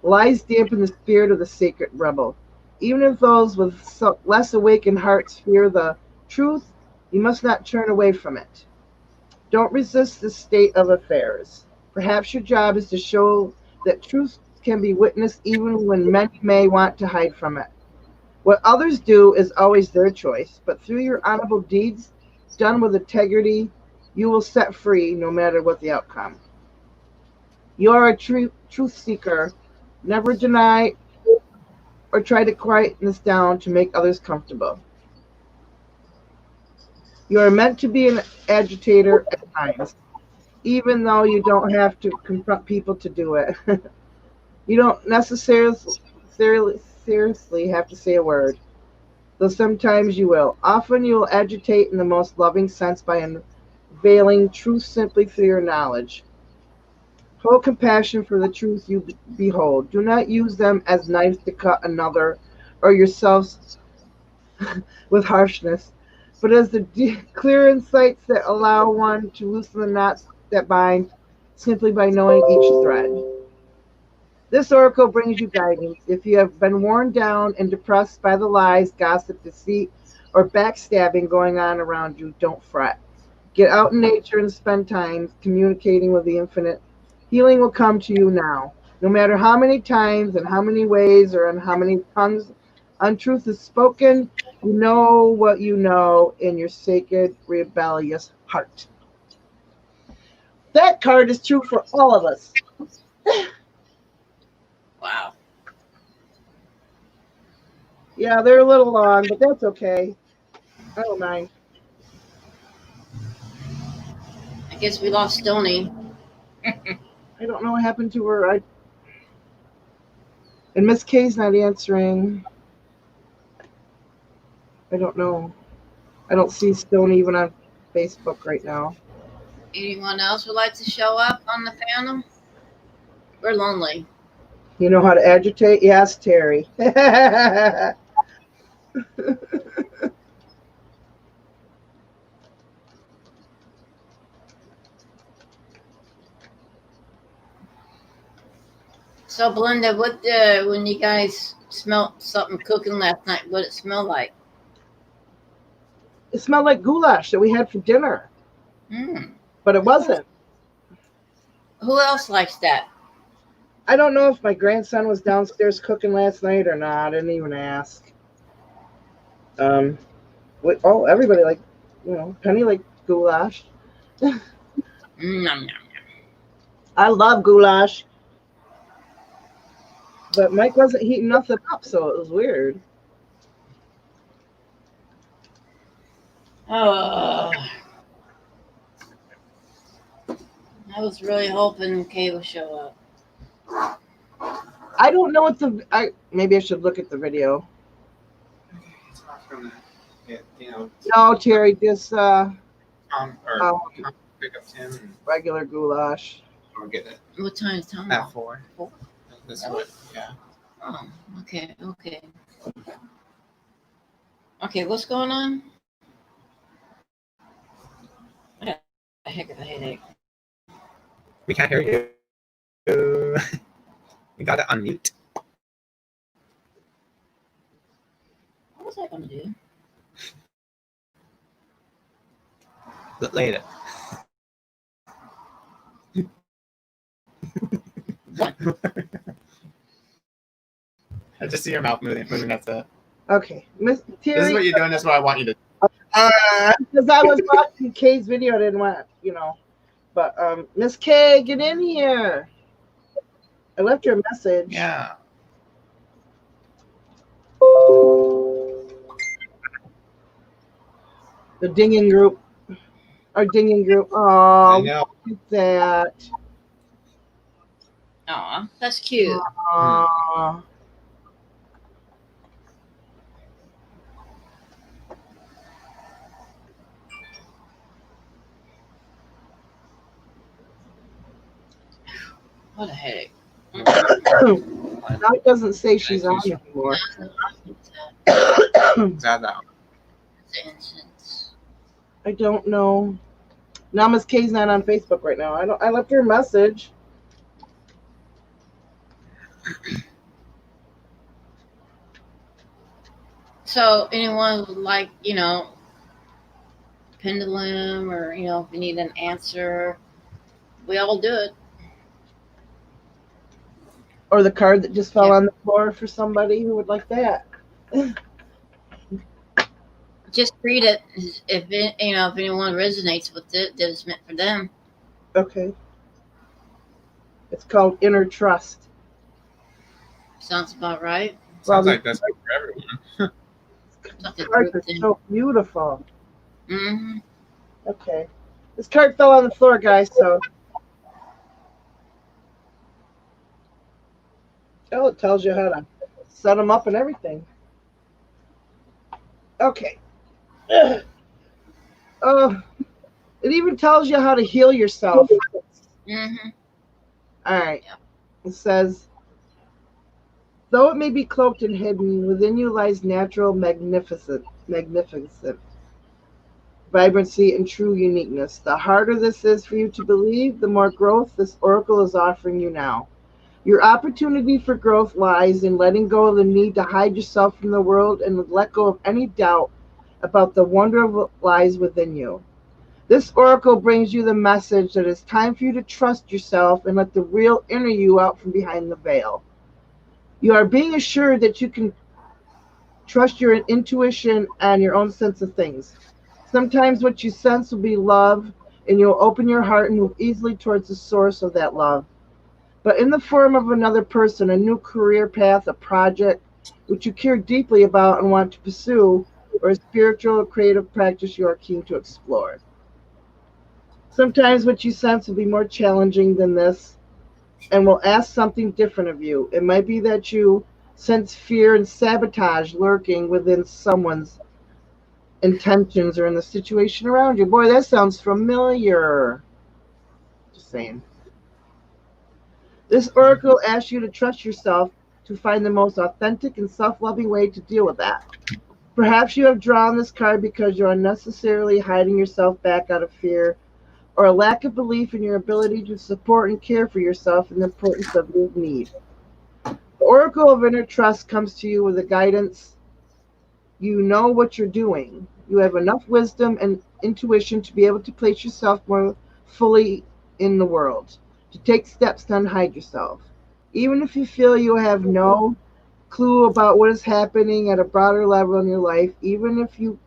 Lies dampen the spirit of the sacred rebel. Even if those with less awakened hearts fear the truth, you must not turn away from it. Don't resist this state of affairs. Perhaps your job is to show that truth can be witnessed even when many may want to hide from it. What others do is always their choice, but through your honorable deeds, done with integrity, you will set free no matter what the outcome. You are a truth seeker. Never deny or try to quieten this down to make others comfortable. You are meant to be an agitator at times, even though you don't have to confront people to do it. You don't seriously have to say a word, though sometimes you will. Often you will agitate in the most loving sense by unveiling truth simply through your knowledge. Hold compassion for the truth you behold. Do not use them as knives to cut another or yourselves with harshness, but as the clear insights that allow one to loosen the knots that bind simply by knowing each thread. This oracle brings you guidance. If you have been worn down and depressed by the lies, gossip, deceit, or backstabbing going on around you, don't fret. Get out in nature and spend time communicating with the infinite. Healing will come to you now. No matter how many times and how many ways or in how many tongues untruth is spoken, you know what you know in your sacred, rebellious heart. That card is true for all of us. Wow. Yeah, they're a little long, but that's okay. I don't mind. I guess we lost Stony. I don't know what happened to her. And Miss K's not answering. I don't know. I don't see Stone even on Facebook right now. Anyone else would like to show up on the panel? We're lonely. You know how to agitate? Yes, Terry. So, Belinda, what when you guys smelled something cooking last night, what did it smell like? It smelled like goulash that we had for dinner, Mm. but it wasn't. Who else likes that? I don't know if my grandson was downstairs cooking last night or not. I didn't even ask. Wait, oh, everybody like, Penny like goulash. Nom, nom. I love goulash, but Mike wasn't heating nothing up, so it was weird. Oh, I was really hoping Kay would show up. I don't know what maybe I should look at the video. It's not from the, No, Terry, just Tom or um, Tom pick up Tim and regular goulash. we'll get it What time is time? at 4. 4? This is what, yeah. Oh, okay. Okay, what's going on? I got a heck of a headache. We can't hear you. We got to unmute. What was I going to do? But later. What? I just see your mouth moving. That's it. Okay, Miss Terry. This is what you're doing. This is what I want you to. Because I was watching Kay's video, I didn't want, But Miss Kay, get in here. I left you a message. Yeah. The dinging group. Our dinging group. I Oh, know. look at that. Aw, that's cute. Aw. What a headache. Now it doesn't say she's on anymore. Is that out? Incense. I don't know. Now Miss Kay's not on Facebook right now. I left her a message. So anyone would like, pendulum or, if you need an answer, we all do it. Or the card that just fell Yeah. on the floor for somebody who would like that. Just read it. If if anyone resonates with it, that it's meant for them. Okay. It's called Inner Trust. Sounds about right. Sounds like that's for everyone. Something Cards are grouped in. so beautiful. Mm-hmm. Okay. This card fell on the floor, guys, so. Oh, it tells you how to set them up and everything. Okay. Oh, it even tells you how to heal yourself. Mm-hmm. All right. Yep. It says, though it may be cloaked and hidden, within you lies natural magnificent, vibrancy, and true uniqueness. The harder this is for you to believe, the more growth this oracle is offering you now. Your opportunity for growth lies in letting go of the need to hide yourself from the world and let go of any doubt about the wonder of what lies within you. This oracle brings you the message that it's time for you to trust yourself and let the real inner you out from behind the veil. You are being assured that you can trust your intuition and your own sense of things. Sometimes what you sense will be love, and you'll open your heart and move easily towards the source of that love. But in the form of another person, a new career path, a project which you care deeply about and want to pursue, or a spiritual or creative practice you are keen to explore. Sometimes what you sense will be more challenging than this and will ask something different of you. It might be that you sense fear and sabotage lurking within someone's intentions or in the situation around you. Boy, that sounds familiar. Just saying. This oracle asks you to trust yourself to find the most authentic and self-loving way to deal with that. Perhaps you have drawn this card because you're unnecessarily hiding yourself back out of fear or a lack of belief in your ability to support and care for yourself and the importance of your need. The oracle of inner trust comes to you with a guidance. You know what you're doing. You have enough wisdom and intuition to be able to place yourself more fully in the world, to take steps to unhide yourself. Even if you feel you have no clue about what is happening at a broader level in your life, even if you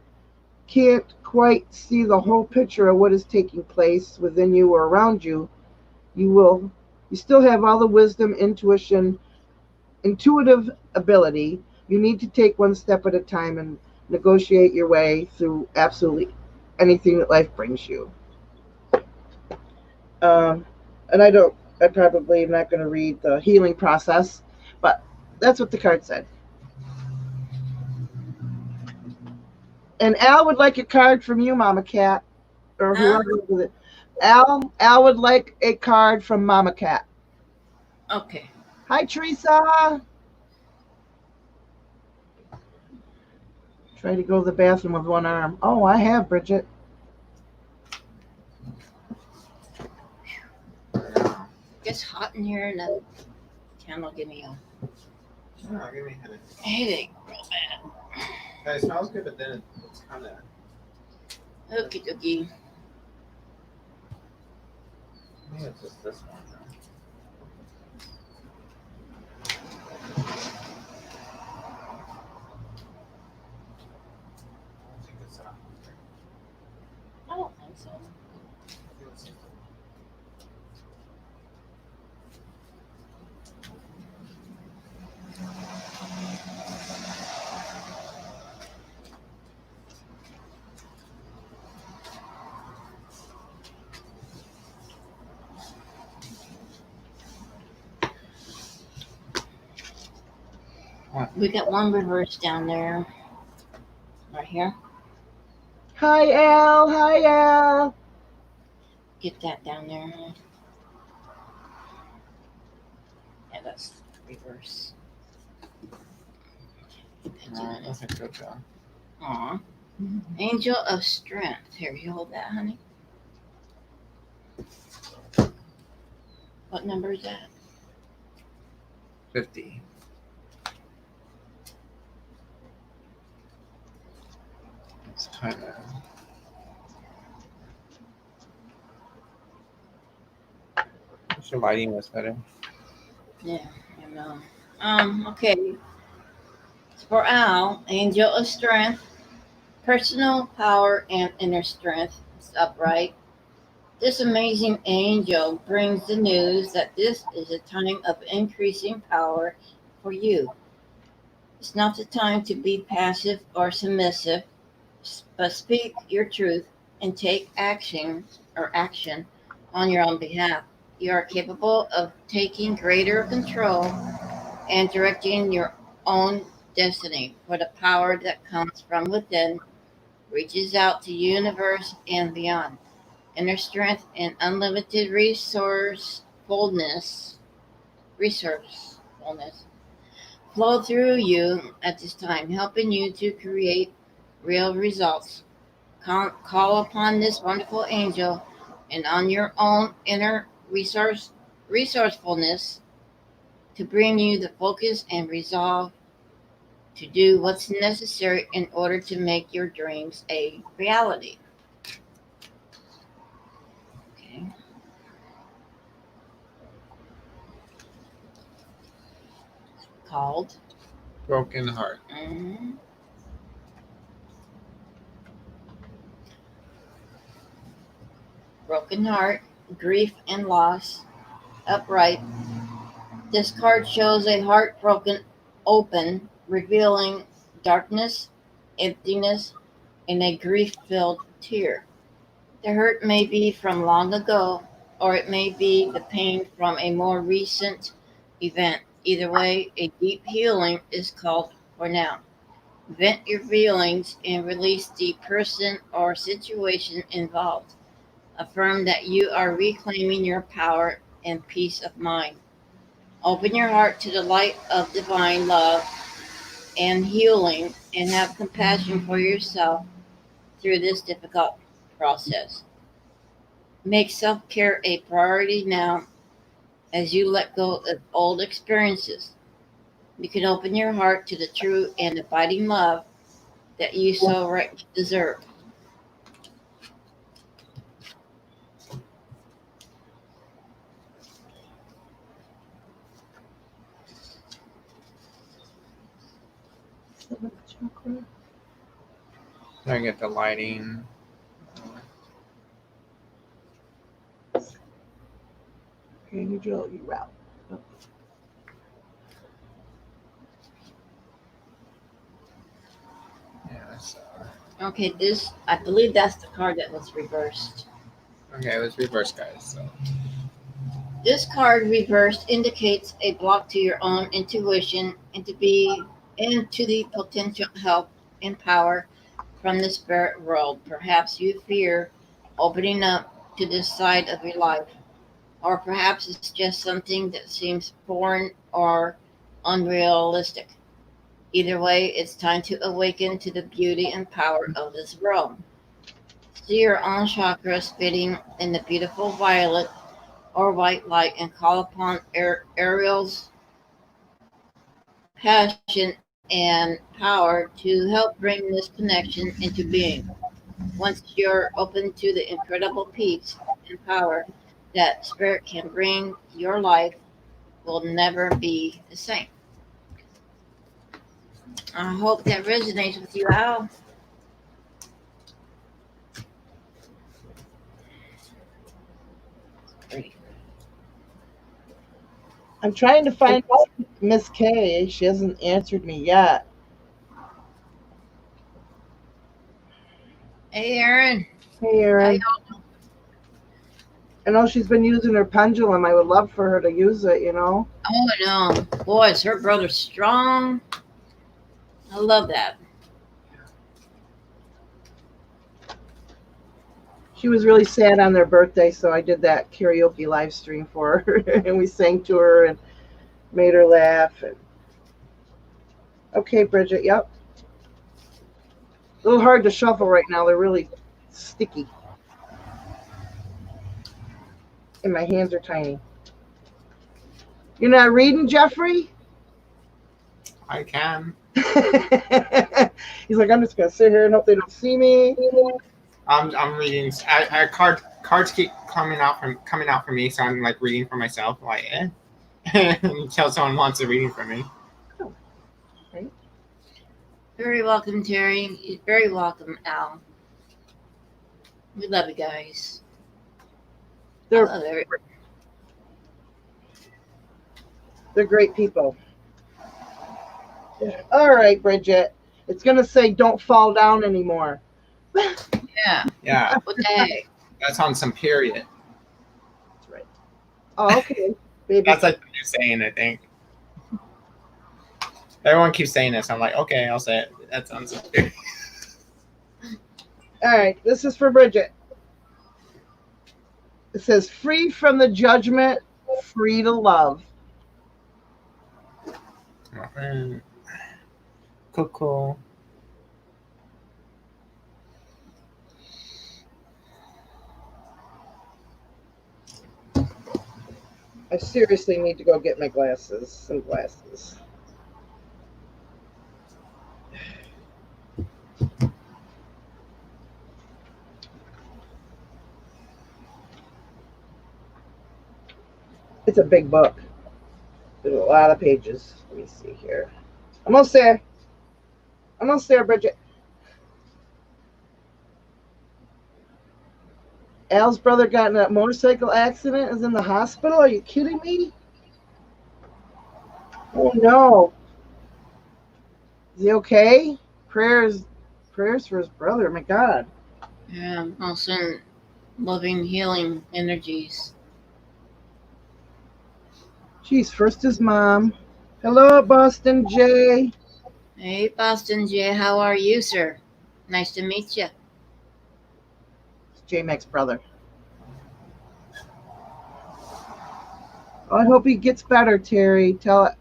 can't quite see the whole picture of what is taking place within you or around you, you still have all the wisdom, intuitive ability. You need to take one step at a time and negotiate your way through absolutely anything that life brings you. Um, and I probably am not going to read the healing process, but that's what the card said. And Al would like a card from you, Mama Cat, or Huh? whoever with it. Al would like a card from Mama Cat. Okay. Hi, Teresa. Try to go to the bathroom with one arm. Oh, I have, Bridget. It's hot in here, and the candle give me a Oh, give me a headache. headache real bad. It smells good, but then it's kind of. Okie dokie. I think it's just this one. Though. I think it's I don't think so. We got one reverse down there. Right here. Hi, Al. Hi, Al. Get that down there. Yeah, that's reverse. Alright, okay, good job. Aw. Angel of Strength. Here, you hold that, honey. What number is that? 50. It's kind of. Wish the lighting was better. Yeah, I know. Okay. For Al, Angel of Strength, personal power and inner strength is upright. This amazing angel brings the news that this is a time of increasing power for you. It's not the time to be passive or submissive, but speak your truth and take action on your own behalf. You are capable of taking greater control and directing your own destiny, for the power that comes from within reaches out to universe and beyond. Inner strength and unlimited resourcefulness flow through you at this time, helping you to create real results. Call upon this wonderful angel and on your own inner resourcefulness to bring you the focus and resolve to do what's necessary in order to make your dreams a reality. Okay. Called. Broken heart. Mhm. Broken heart, grief and loss, upright. This card shows a heart broken open, revealing darkness, emptiness, and a grief filled tear. The hurt may be from long ago, or it may be the pain from a more recent event. Either way, a deep healing is called for now. Vent your feelings and release the person or situation involved. Affirm that you are reclaiming your power and peace of mind. Open your heart to the light of divine love and healing and have compassion for yourself through this difficult process. Make self care a priority now as you let go of old experiences. You can open your heart to the true and abiding love that you so rightly deserve. Seventh chakra. I get the lighting. Angel, you out. Yeah, so. Okay, this, I believe that's the card that was reversed. Okay, let's reverse, guys. So. This card reversed indicates a block to your own intuition and to the potential help and power from the spirit world. Perhaps you fear opening up to this side of your life, or perhaps it's just something that seems foreign or unrealistic. Either way, it's time to awaken to the beauty and power of this world. See your own chakras fitting in the beautiful violet or white light and call upon Ariel's passion and power to help bring this connection into being. Once you're open to the incredible peace and power that spirit can bring, your life will never be the same. I hope that resonates with you, Al. Great. I'm trying to find Miss K. She hasn't answered me yet. Hey, Aaron. Hey, Erin. I know she's been using her pendulum. I would love for her to use it, you know. Oh, no. Boy, is her brother strong. I love that. She was really sad on their birthday, so I did that karaoke live stream for her, and we sang to her and made her laugh. And... Okay, Bridget, yep. A little hard to shuffle right now. They're really sticky. And my hands are tiny. You're not reading, Jeffrey? I can. He's like, I'm just going to sit here and hope they don't see me. I'm reading. Cards keep coming out for me, so I'm like reading for myself. Like, until someone wants a reading from me. Oh, right. Very welcome, Terry. You're very welcome, Al. We love you guys. They're great people. All right, Bridget. It's going to say don't fall down anymore. Yeah. Yeah. What the heck? That's on some period. That's right. Oh, okay. Baby. That's like the new saying, I think. Everyone keeps saying this. I'm like, okay, I'll say it. That's on some period. All right. This is for Bridget. It says, free from the judgment, free to love. Cool. I seriously need to go get my glasses. Some glasses. It's a big book. There's a lot of pages. Let me see here. Almost there. Almost there, Bridget. Al's brother got in a motorcycle accident, is in the hospital. Are you kidding me? Oh no. Is he okay? Prayers for his brother. My God. Yeah, I'll send loving, healing energies. Geez, first his mom. Hello, Boston Jay. Hey, Boston Jay, how are you, sir? Nice to meet you. It's J-Mac's brother. Oh, I hope he gets better, Terry. Tell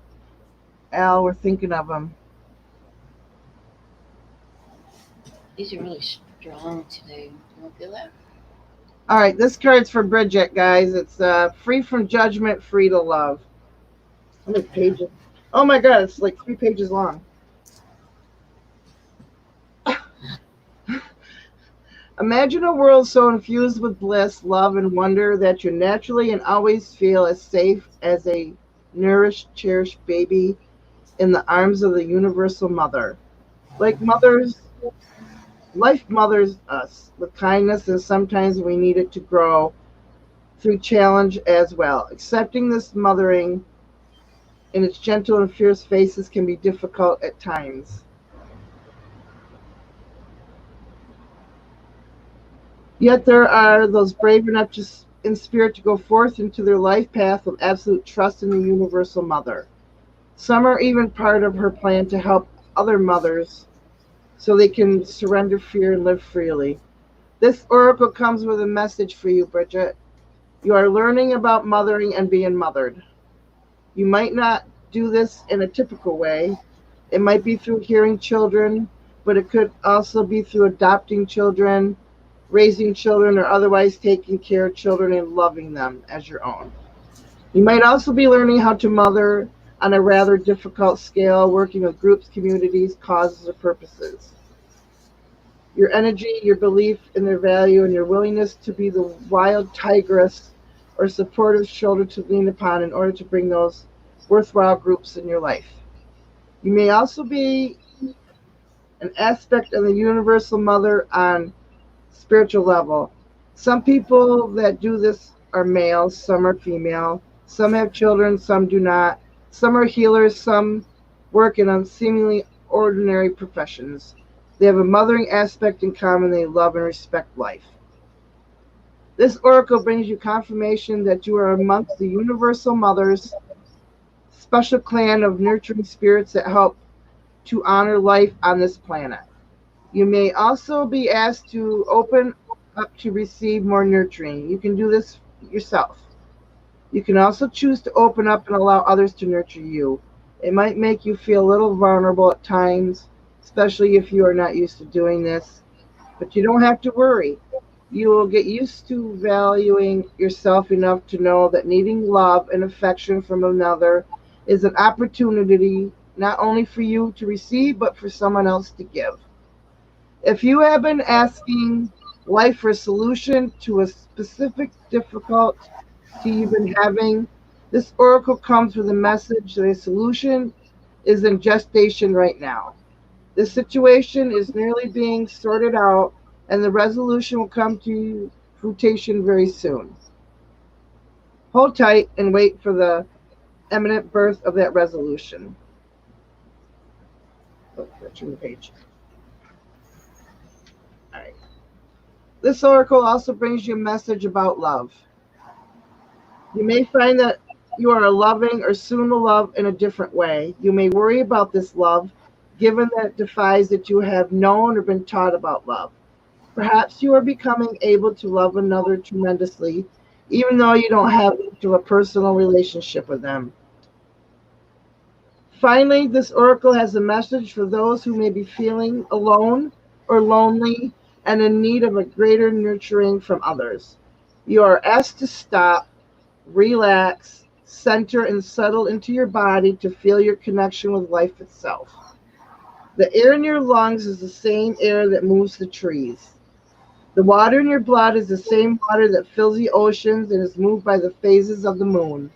Al we're thinking of him. These are really strong today. You don't feel that? All right, this card's for Bridget, guys. It's free from judgment, free to love. How many pages? Oh my God, it's like 3 pages long. Imagine a world so infused with bliss, love, and wonder that you naturally and always feel as safe as a nourished, cherished baby in the arms of the universal mother. Like mothers Life mothers us with kindness, and sometimes we need it to grow through challenge as well. Accepting this mothering in its gentle and fierce faces can be difficult at times. Yet there are those brave enough in spirit to go forth into their life path with absolute trust in the universal mother. Some are even part of her plan to help other mothers so they can surrender fear and live freely. This oracle comes with a message for you, Bridget. You are learning about mothering and being mothered. You might not do this in a typical way. It might be through hearing children, but it could also be through adopting children, raising children, or otherwise taking care of children and loving them as your own. You might also be learning how to mother on a rather difficult scale, working with groups, communities, causes, or purposes. Your energy, your belief in their value, and your willingness to be the wild tigress or supportive shoulder to lean upon in order to bring those worthwhile groups in your life. You may also be an aspect of the universal mother on spiritual level. Some people that do this are males, some are female, some have children, some do not. Some are healers, some work in seemingly ordinary professions. They have a mothering aspect in common. They love and respect life. This oracle brings you confirmation that you are amongst the universal mothers, special clan of nurturing spirits that help to honor life on this planet. You may also be asked to open up to receive more nurturing. You can do this yourself. You can also choose to open up and allow others to nurture you. It might make you feel a little vulnerable at times, especially if you are not used to doing this, but you don't have to worry. You will get used to valuing yourself enough to know that needing love and affection from another is an opportunity not only for you to receive, but for someone else to give. If you have been asking life for a solution to a specific difficulty you've been having, this oracle comes with a message that a solution is in gestation right now. The situation is nearly being sorted out, and the resolution will come to fruition very soon. Hold tight and wait for the imminent birth of that resolution. Oh, turn the page. All right. This oracle also brings you a message about love. You may find that you are loving or soon will love in a different way. You may worry about this love, given that it defies that you have known or been taught about love. Perhaps you are becoming able to love another tremendously, even though you don't have a personal relationship with them. Finally, this oracle has a message for those who may be feeling alone or lonely and in need of a greater nurturing from others. You are asked to stop, relax, center, and settle into your body to feel your connection with life itself. The air in your lungs is the same air that moves the trees. The water in your blood is the same water that fills the oceans and is moved by the phases of the moon.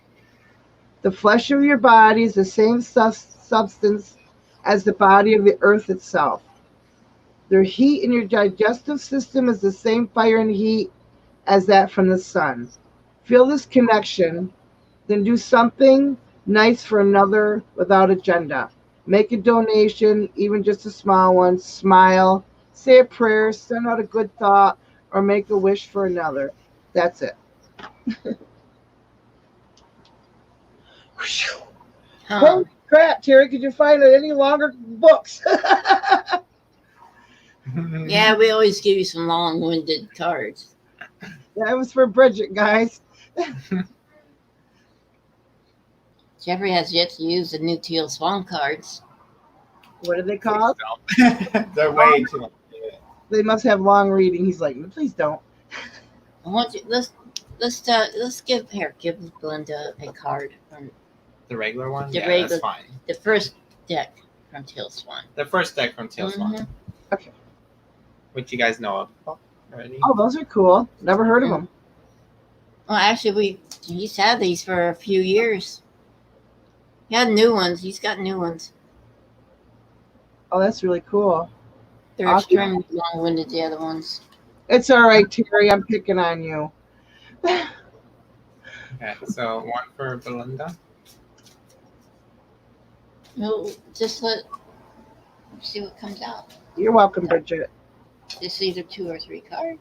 The flesh of your body is the same substance as the body of the earth itself. The heat in your digestive system is the same fire and heat as that from the sun. Feel this connection, then do something nice for another without agenda. Make a donation, even just a small one. Smile, say a prayer, send out a good thought, or make a wish for another. That's it. Holy crap, Terry, could you find any longer books? Yeah, we always give you some long-winded cards. That was for Bridget, guys. Jeffrey has yet to use the new Teal Swan cards. What are they called? They're way too long. They must have long reading. He's like, please don't. I want you. Let's give Glenda a card from The regular one? The Yeah, regular- that's fine. the first deck from Teal Swan. The first deck from Teal Swan, Mhm. Okay. which you guys know of already. Oh, those are cool. Never heard of them. Well, actually, he's had these for a few years. He had new ones. He's got new ones. Oh, that's really cool. They're Awesome. extremely long-winded, the other ones. It's all right, Terry. I'm picking on you. Okay, so one for Belinda. No, just see what comes out. You're welcome, Bridget. It's either 2 or 3 cards.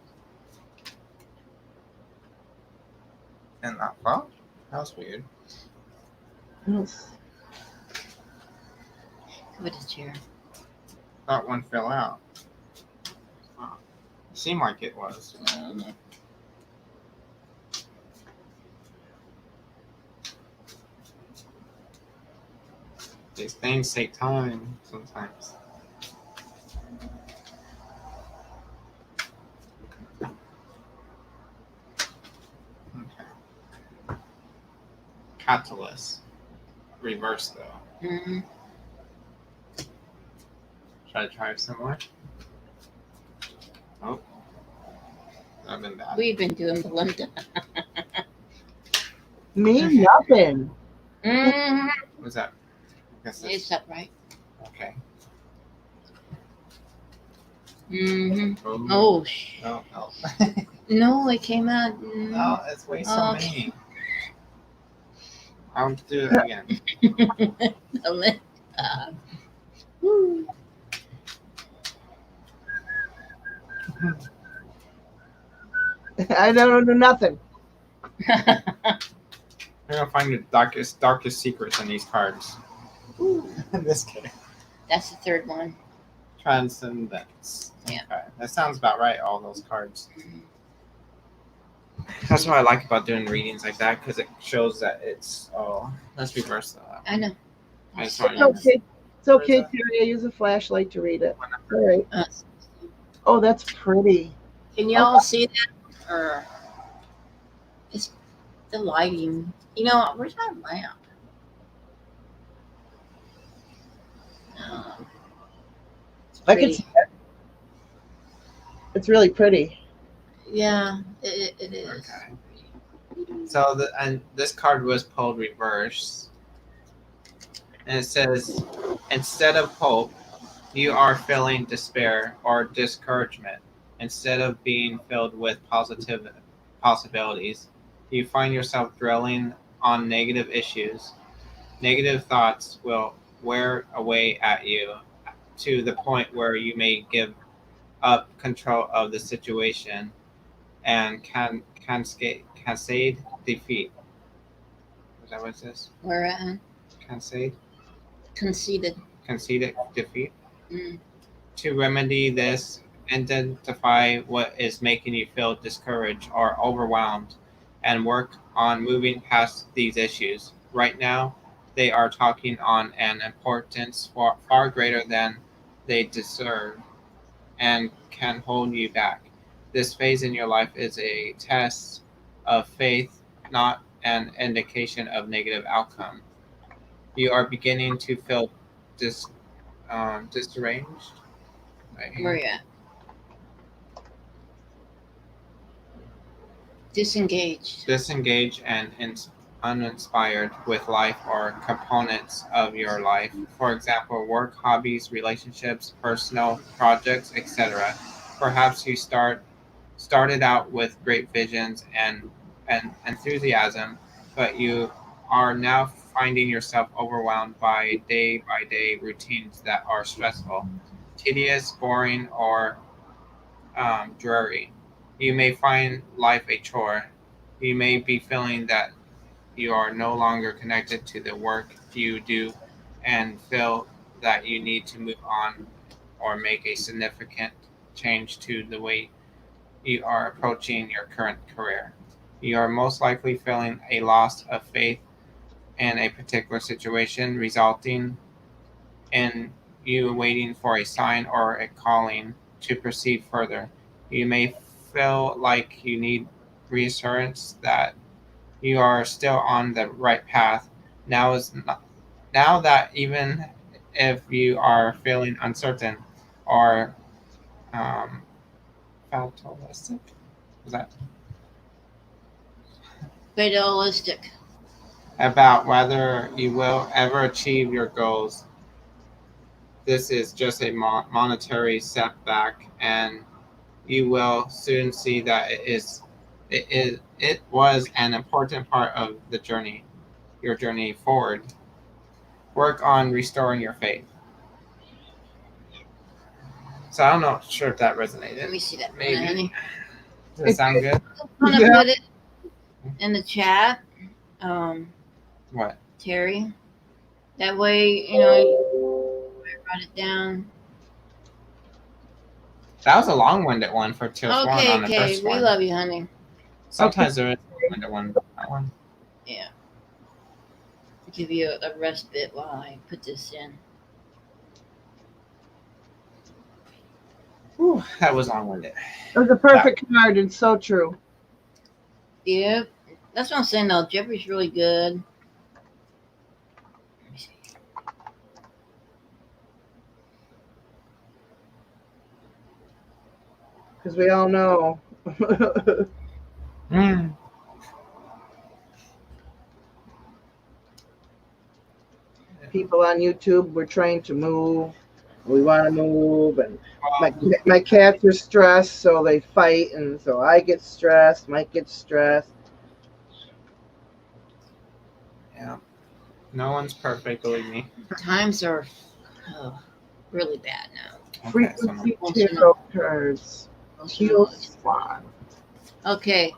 And that well, that was weird. Yes. What is here? That one fell out. Wow. Seemed like it was. These things take time sometimes. Okay. Catalyst. Reverse though. Mm-hmm. Should I try some more? Oh. I've been bad. We've been doing Belinda. Me, nothing. Mm-hmm. What's that? I guess It's upright. okay. Mm-hmm. Oh. Oh, No, no. no, it came out. No, it's way so Okay. many. I'll do it again. Belinda. Woo. I don't know nothing. I'm gonna find the darkest secrets in these cards. In this case. That's the third one. Transcendence. Yeah. Okay. That sounds about right, all those cards. That's what I like about doing readings like that, because it shows that it's, oh, let's reverse that. I know. I just It's want okay. It's okay, Where is Terry. I use a flashlight to read it. All right. Uh, Oh, that's pretty. Can y'all see that? Or it's the lighting. You know, where's my lamp? It's I can pretty. see it. It's really pretty. Yeah, it is. Okay. So this card was pulled reverse, and it says, instead of hope, you are feeling despair or discouragement. Instead of being filled with positive possibilities, you find yourself dwelling on negative issues. Negative thoughts will wear away at you to the point where you may give up control of the situation and concede defeat. Is that what it says? Where at? Concede? Conceited. Conceded defeat? Mm. To remedy this, identify what is making you feel discouraged or overwhelmed and work on moving past these issues. Right now, they are taking on an importance far greater than they deserve and can hold you back. This phase in your life is a test of faith, not an indication of negative outcome. You are beginning to feel disarranged. Right here. Where you at? Disengaged. Disengaged and uninspired with life or components of your life. For example, work, hobbies, relationships, personal projects, etc. Perhaps you started out with great visions and enthusiasm, but you are now finding yourself overwhelmed by day routines that are stressful, tedious, boring, or dreary. You may find life a chore. You may be feeling that you are no longer connected to the work you do and feel that you need to move on or make a significant change to the way you are approaching your current career. You are most likely feeling a loss of faith in a particular situation, resulting in you waiting for a sign or a calling to proceed further. You may feel like you need reassurance that you are still on the right path. Now that even if you are feeling uncertain or fatalistic, is that Fatalistic. about whether you will ever achieve your goals, this is just a monetary setback, and you will soon see that it was an important part of the journey, your journey forward. Work on restoring your faith. So I'm not sure if that resonated. Let me see that. Maybe. Honey. Does it sound good? I'm gonna Yeah. put it in the chat, What? Terry. That way, you know, I write it down. That was a long-winded one for Tier 1 Okay, on the okay. first We one. love you, honey. Sometimes there is a long-winded one. That one. Yeah. Give you a respite while I put this in. Whew, that was long-winded. It was a perfect card. It's so true. Yep. That's what I'm saying though. Jeopardy's really good. Let me see. Because we all know. Mm. People on YouTube, we're trying to move. We want to move, and my cats are stressed, so they fight, and so I get stressed. Mike gets stressed. Yeah. No one's perfect, believe me. Times are really bad now. Okay, so Frequency tarot cards. Teal Swan. Okay.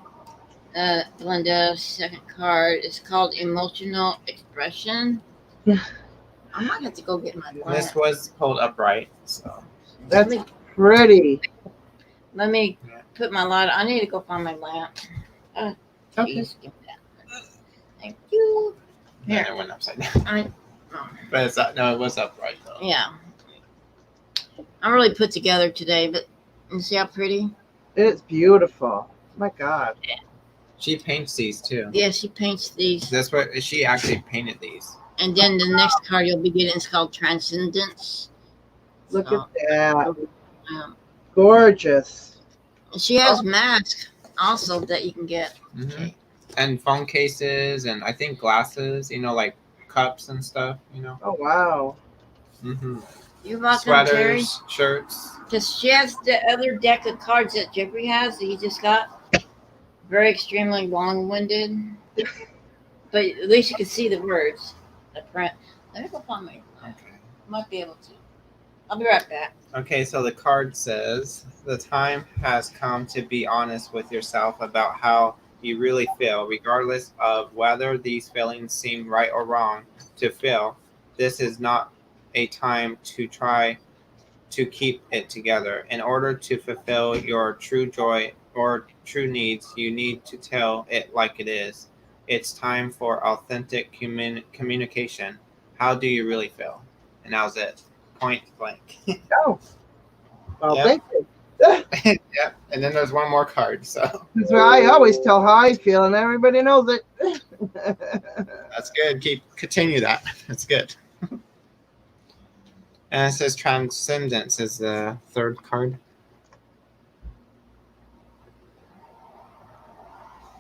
Glenda, second card is called Emotional Expression. Yeah. I might have to go get my lamp. this was pulled upright, so That's Let me- pretty. Let me Yeah. put my light. I need to go find my lamp. Okay. Jeez, give me that. Thank you. then Here. it went upside down. But it's no, it was upright though. Yeah. I'm really put together today, but you see how pretty? It's beautiful. My God. She paints these too. Yeah, she paints these. That's what she actually painted these. And then the next card you'll be getting is called Transcendence. Look So, at that. Gorgeous. she has masks also that you can get. Mhm. And phone cases, and I think glasses. You know, like cups and stuff. You know. Oh, wow. Mm-hmm. You're welcome, Terry. Sweaters, shirts. Because she has the other deck of cards that Jeffrey has that he just got. Very extremely long-winded. But at least you can see the words. The print. Let me go find my. Okay. Might be able to. I'll be right back. Okay, so the card says the time has come to be honest with yourself about how you really feel, regardless of whether these feelings seem right or wrong to feel. This is not a time to try to keep it together. In order to fulfill your true joy or true needs, you need to tell it like it is. It's time for authentic communication. How do you really feel? And that was it. Point blank. Oh. Well, Yeah. thank you. Yep. And then there's one more card. So That's why I always tell how I feel, and everybody knows it. that's good. Continue that. That's good. And it says Transcendence is the third card.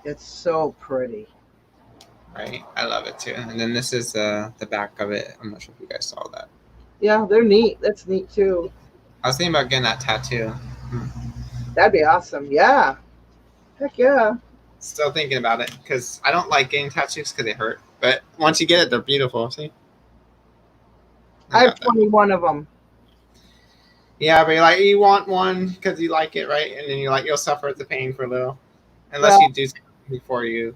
It's so pretty. Right. I love it too. And then this is the back of it. I'm not sure if you guys saw that. Yeah, they're neat. That's neat too. I was thinking about getting that tattoo. That'd be awesome. Yeah. Heck yeah. Still thinking about it because I don't like getting tattoos because they hurt. But once you get it, they're beautiful. See? I have got that. 21 of them. Yeah, but you want one because you like it, right? And then you'll suffer the pain for a little, unless Well- you do something before you.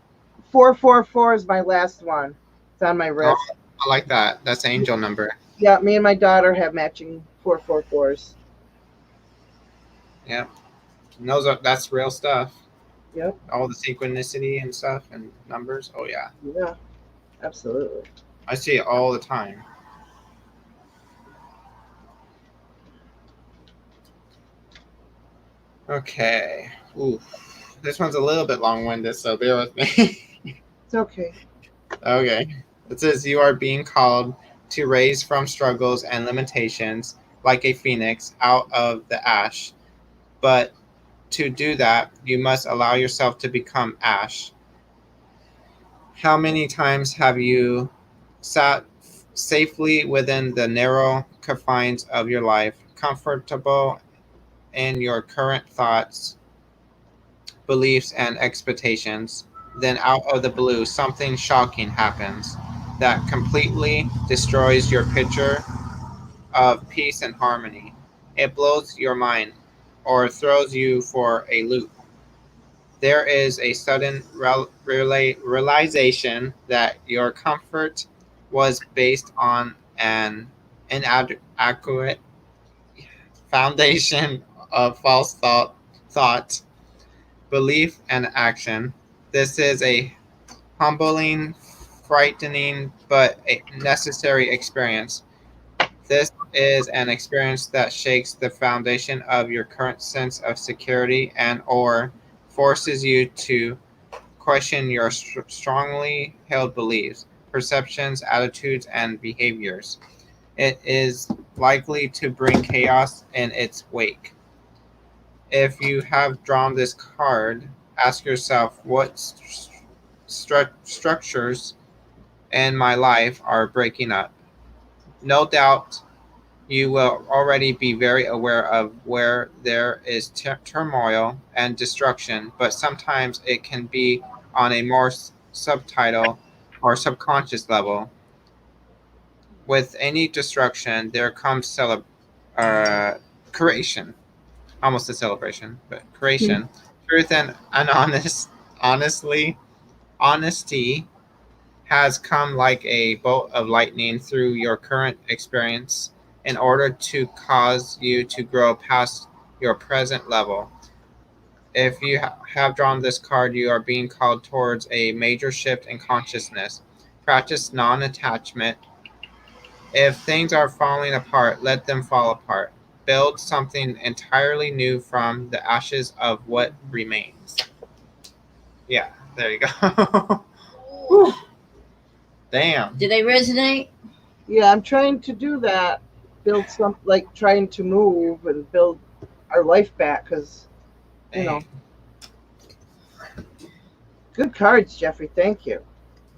444 is my last one. It's on my wrist. Oh, I like that. That's the angel number. Yeah, me and my daughter have matching 444s. Yep. And that's real stuff. Yep. All the synchronicity and stuff and numbers. Oh yeah, Yeah, absolutely. I see it all the time. Okay. Ooh, this one's a little bit long-winded, so bear with me. It's okay. Okay. It says you are being called to raise from struggles and limitations like a phoenix out of the ash. But to do that, you must allow yourself to become ash. How many times have you sat safely within the narrow confines of your life, comfortable in your current thoughts, beliefs, and expectations. Then, out of the blue, something shocking happens that completely destroys your picture of peace and harmony. It blows your mind or throws you for a loop. There is a sudden realization that your comfort was based on an inadequate foundation of false thought, belief, and action. This is a humbling, frightening, but a necessary experience. This is an experience that shakes the foundation of your current sense of security and or forces you to question your strongly held beliefs, perceptions, attitudes, and behaviors. It is likely to bring chaos in its wake. If you have drawn this card, ask yourself what structures in my life are breaking up. No doubt you will already be very aware of where there is turmoil and destruction, but sometimes it can be on a more subtitle or subconscious level. With any destruction, there comes creation, almost a celebration, but creation, truth, and honesty has come like a bolt of lightning through your current experience in order to cause you to grow past your present level. If you have drawn this card, you are being called towards a major shift in consciousness. Practice non attachment. If things are falling apart, let them fall apart. Build something entirely new from the ashes of what remains. Yeah, there you go. Whew. Damn. Do they resonate? Yeah, I'm trying to do that. Build some, like trying to move and build our life back because, you know. Good cards, Jeffrey. Thank you.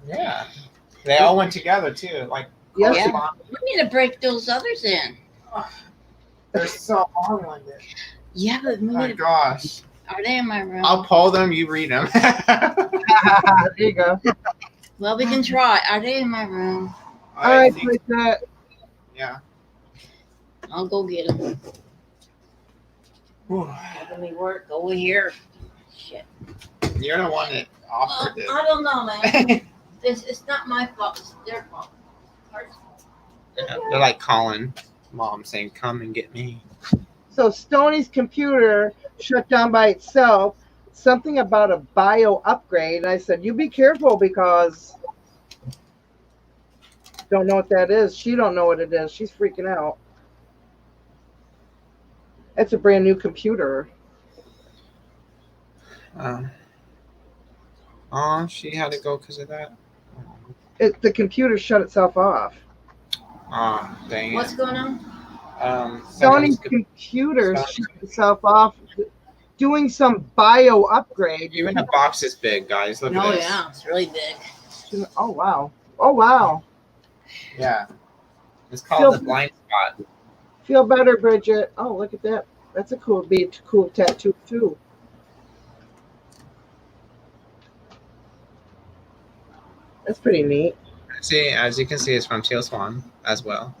Yeah. They all went together too. Like, Yes. Yeah. We need to break those others in. they're so long-winded. Yeah, but we Oh my need to, gosh. are they in my room? I'll pull them, you read them. There you go. Well, we can try. Are they in my room? All right, like that. Yeah. I'll go get them. Let me work over here. Shit. You're the one that offered it. I don't know, man. It's not my fault. It's their fault. They're like calling mom saying, come and get me. So Stoney's computer shut down by itself. Something about a bio upgrade. And I said, you be careful because don't know what that is. She don't know what it is. She's freaking out. It's a brand new computer. She had to go because of that. The computer shut itself off. Dang What's it. going on? Sony's computer shut itself off doing some bio upgrade. Even the box is big, guys. Look at Oh, this. yeah. It's really big. Oh, wow. Oh, wow. Yeah. It's called the blind spot. Feel better, Bridget. Oh, look at that. That's a cool tattoo, too. That's pretty neat. See, as you can see, it's from Teal Swan as well.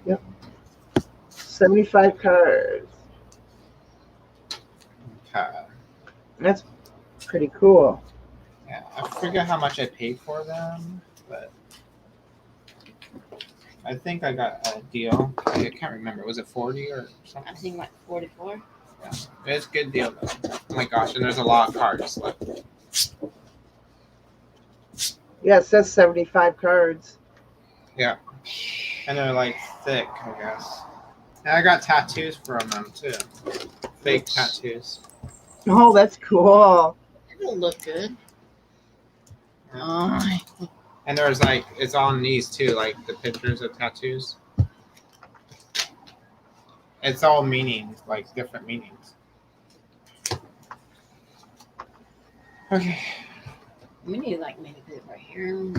Yep. 75 cards. Okay. That's pretty cool. Yeah, I forget how much I paid for them, but I think I got a deal. I can't remember. Was it 40 or something? I think like 44. Yeah. It's a good deal though. Oh my gosh, and there's a lot of cards. Like, Yeah, it says 75 cards. yeah. And they're like thick, I guess. And I got tattoos from them too. Fake tattoos. Oh, that's cool. It'll look good. Yeah. And there's like, it's on these too, like the pictures of tattoos. It's all meanings, like different meanings. Okay. We need like maybe put it right here.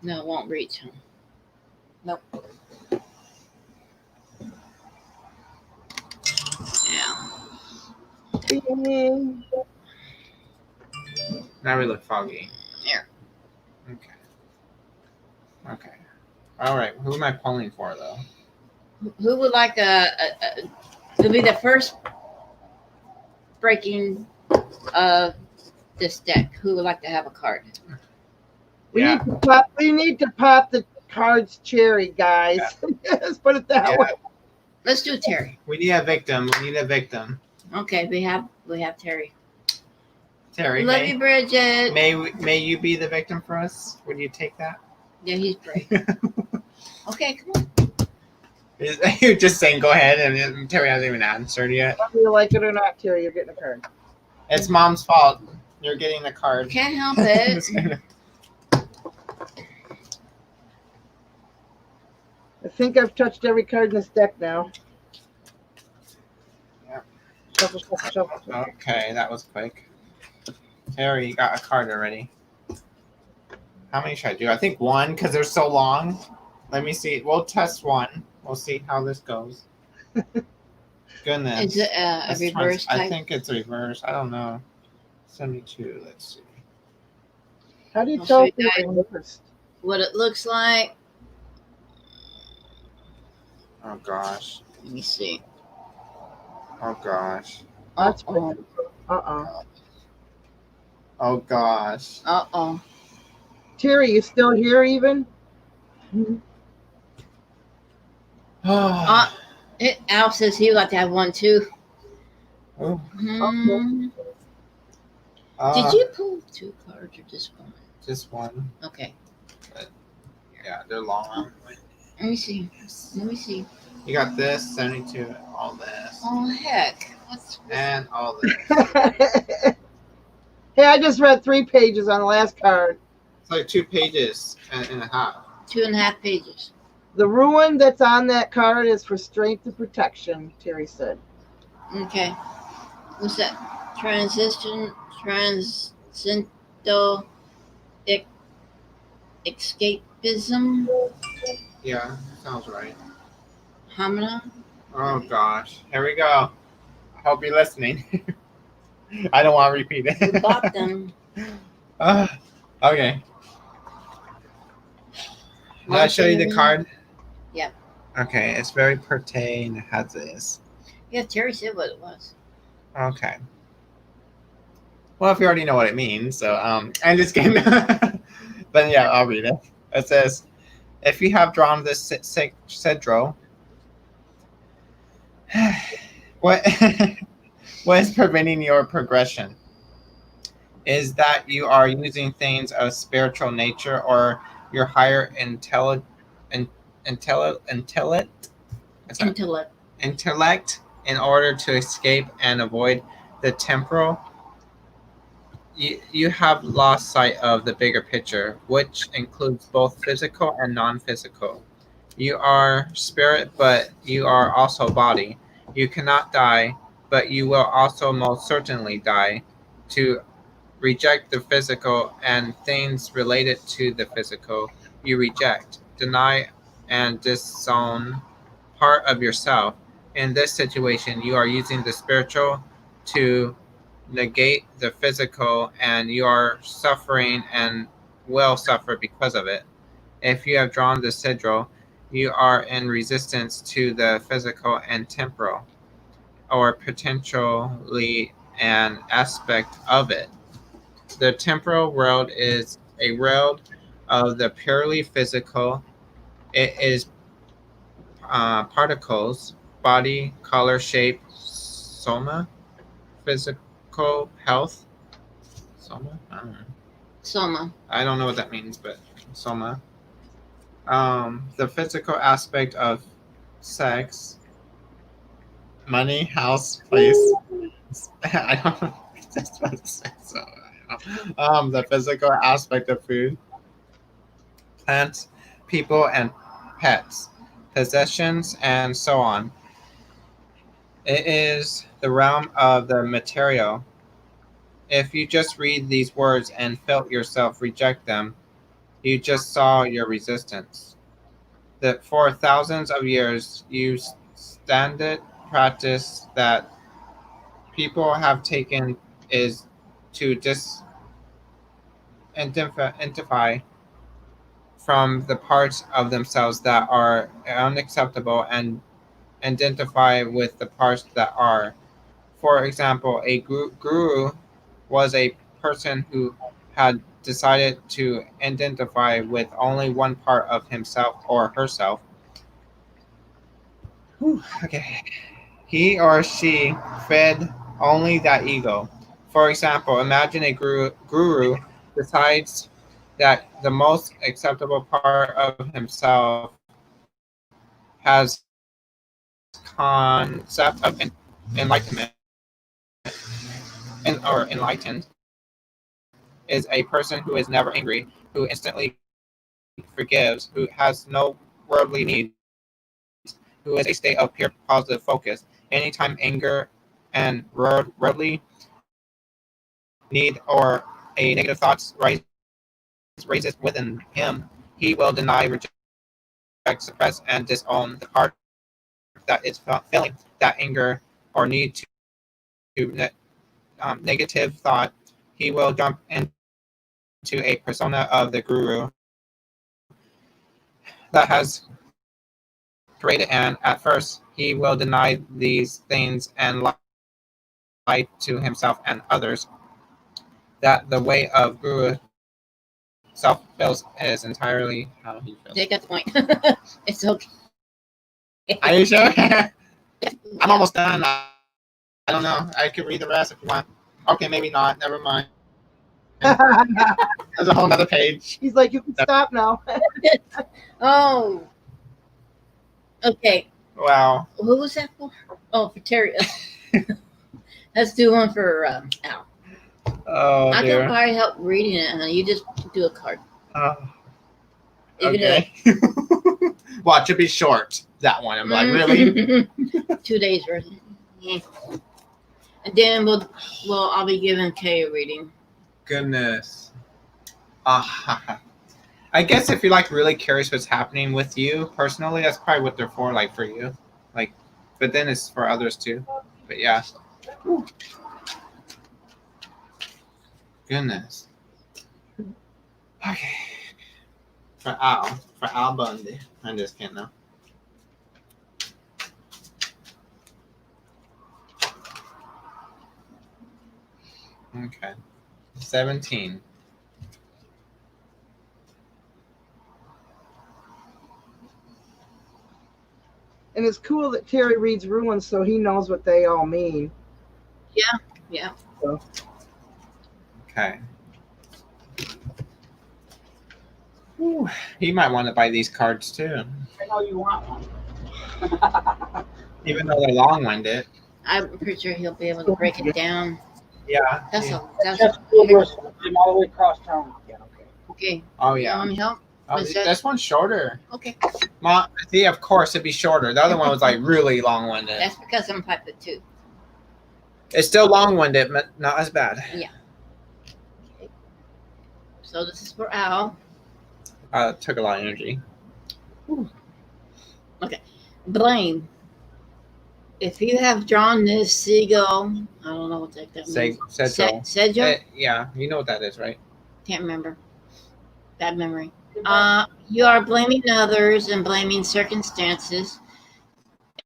No, it won't reach him. Nope. Yeah. Bing. Now we look foggy. There. Okay. Okay. All right. Who am I pulling for, though? Who would like to be the first breaking of this deck? Who would like to have a card? We Yeah. need to pop the cards cherry, guys. Let's put it that Yeah. way. Let's do Terry. We need a victim. We need a victim. Okay, we have Terry. Terry, Love you, Bridget. may you be the victim for us? Would you take that? Yeah, he's brave. Okay, come on. You're just saying go ahead, and Terry hasn't even answered yet. Whether you like it or not, Terry, you're getting a card. It's Mom's fault. You're getting the card. Can't help it. I think I've touched every card in this deck now. Yeah. Shuffle, shuffle, shuffle, shuffle. Okay, that was quick. Terry, you got a card already. How many should I do? I think one, because they're so long. Let me see. We'll test one. We'll see how this goes. Goodness. Is it a This reverse one's- I type? think it's reverse. I don't know. 72. Let's see. How do you I'll tell show if you you're reversed? What it looks like? Oh gosh. Let me see. Oh gosh. That's Uh-oh. pretty. Uh-uh. Oh gosh. Uh-oh. Terry, you still here even? Oh. Al says he would like to have one too. Oh. Hmm. Did you pull two cards or just one? Just one. Okay. Yeah, they're long. Let me see. Let me see. You got this, 72, all this, Oh heck. What's and all this. Hey, I just read 3 pages on the last card. It's like 2 pages and a half. 2.5 pages? The ruin that's on that card is for strength and protection, Terry said. Okay. What's that? Transcendental escapism? Yeah, sounds right. Hamina? Oh gosh, here we go. I hope you're listening. I don't want to repeat We it. bought them. Okay. Did I show you the card? Yeah. Okay, it's very pretty and it has this. Yeah, Terry said what it was. Okay. Well, if you already know what it means, so I'm just kidding. But yeah, I'll read it. It says, if you have drawn this Cedro, what is preventing your progression? Is that you are using things of spiritual nature or your higher intellect in order to escape and avoid the temporal? You have lost sight of the bigger picture, which includes both physical and non-physical. You are spirit, but you are also body. You cannot die, but you will also most certainly die. To reject the physical and things related to the physical, you reject, deny, and disown part of yourself. In this situation, you are using the spiritual to negate the physical, and you are suffering and will suffer because of it. If you have drawn the Cedro, you are in resistance to the physical and temporal, or potentially an aspect of it. The temporal world is a world of the purely physical. It is particles, body, color, shape, soma, physical health. Soma? I don't know. Soma. I don't know what that means, but soma. The physical aspect of sex, money, house, place. I don't know. That's what it says, so I don't know. The physical aspect of food, plants, people, and pets, possessions, and so on. It is the realm of the material. If you just read these words and felt yourself reject them, You just saw your resistance. That for thousands of years, you standard practice that people have taken is to identify from the parts of themselves that are unacceptable and identify with the parts that are. For example, a guru was a person who had decided to identify with only one part of himself or herself. Whew, okay. He or she fed only that ego. For example, imagine a guru decides that the most acceptable part of himself has concept of enlightenment or enlightened is a person who is never angry, who instantly forgives, who has no worldly needs, who is a state of pure positive focus. Anytime anger and worldly need or a negative thoughts raises within him, he will deny, reject, suppress, and disown the part that is feeling that anger or need to negative thought. He will jump into a persona of the guru that has created, and at first he will deny these things and lie to himself and others that the way of guru self feels is entirely how he feels. They got the point. It's okay. Are you sure? I'm almost done. I don't know. I could read the rest if you want. Okay, maybe not. Never mind. There's a whole other page. He's like, you can stop now. Oh. Okay. Wow. Who was that for? Oh, for Terry. Let's do one for Al. Oh, I can dear. probably help reading it, honey. You just do a card. You can do Okay. Well, it should be short. That one. I'm like, really? 2 days worth. Yeah. And then I'll be giving Kay a reading. Goodness. I guess if you're like really curious what's happening with you personally, that's probably what they're for, like for you. Like, but then it's for others too. But yeah. Whew. Goodness. Okay. For Al Bundy. I'm just kidding now. Okay. 17. And it's cool that Terry reads ruins so he knows what they all mean. Yeah. So, Okay. Whew. He might want to buy these cards too, I know you want one. even though they're long-winded. I'm pretty sure he'll be able to break it down. Yeah. That's yeah. all. That's Just cool wrestling. I'm all the way across town. Yeah, okay. okay. Oh You yeah. want me to help? Oh, Was that- this one's shorter. Okay. See, of course it'd be shorter. The other one was like really long-winded. That's because I'm type of 2. It's still long-winded, but not as bad. So this is for Al. Took a lot of energy. Blame. If you have drawn this seagull, I don't know what that means. Sedgel. Yeah, you know what that is, right? Can't remember. Bad memory. You are blaming others and blaming circumstances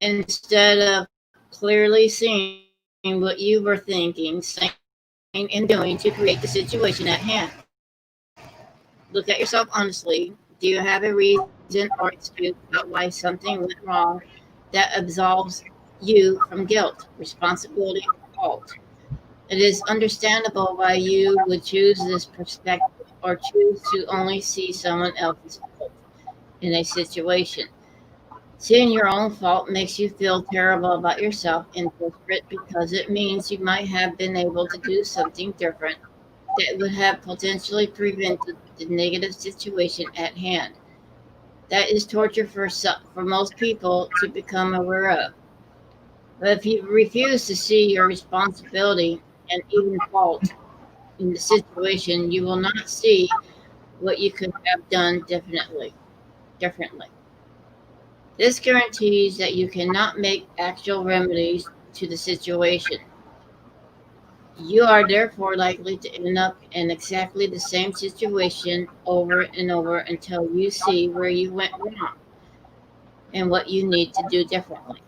instead of clearly seeing what you were thinking, saying, and doing to create the situation at hand. Look at yourself honestly. Do you have a reason or excuse about why something went wrong that absolves you from guilt, responsibility, or fault? It is understandable why you would choose this perspective or choose to only see someone else's fault in a situation. Seeing your own fault makes you feel terrible about yourself and desperate because it means you might have been able to do something different that would have potentially prevented the negative situation at hand. That is torture for most people to become aware of. But if you refuse to see your responsibility and even fault in the situation, you will not see what you could have done differently. This guarantees that you cannot make actual remedies to the situation. You are therefore likely to end up in exactly the same situation over and over until you see where you went wrong and what you need to do differently.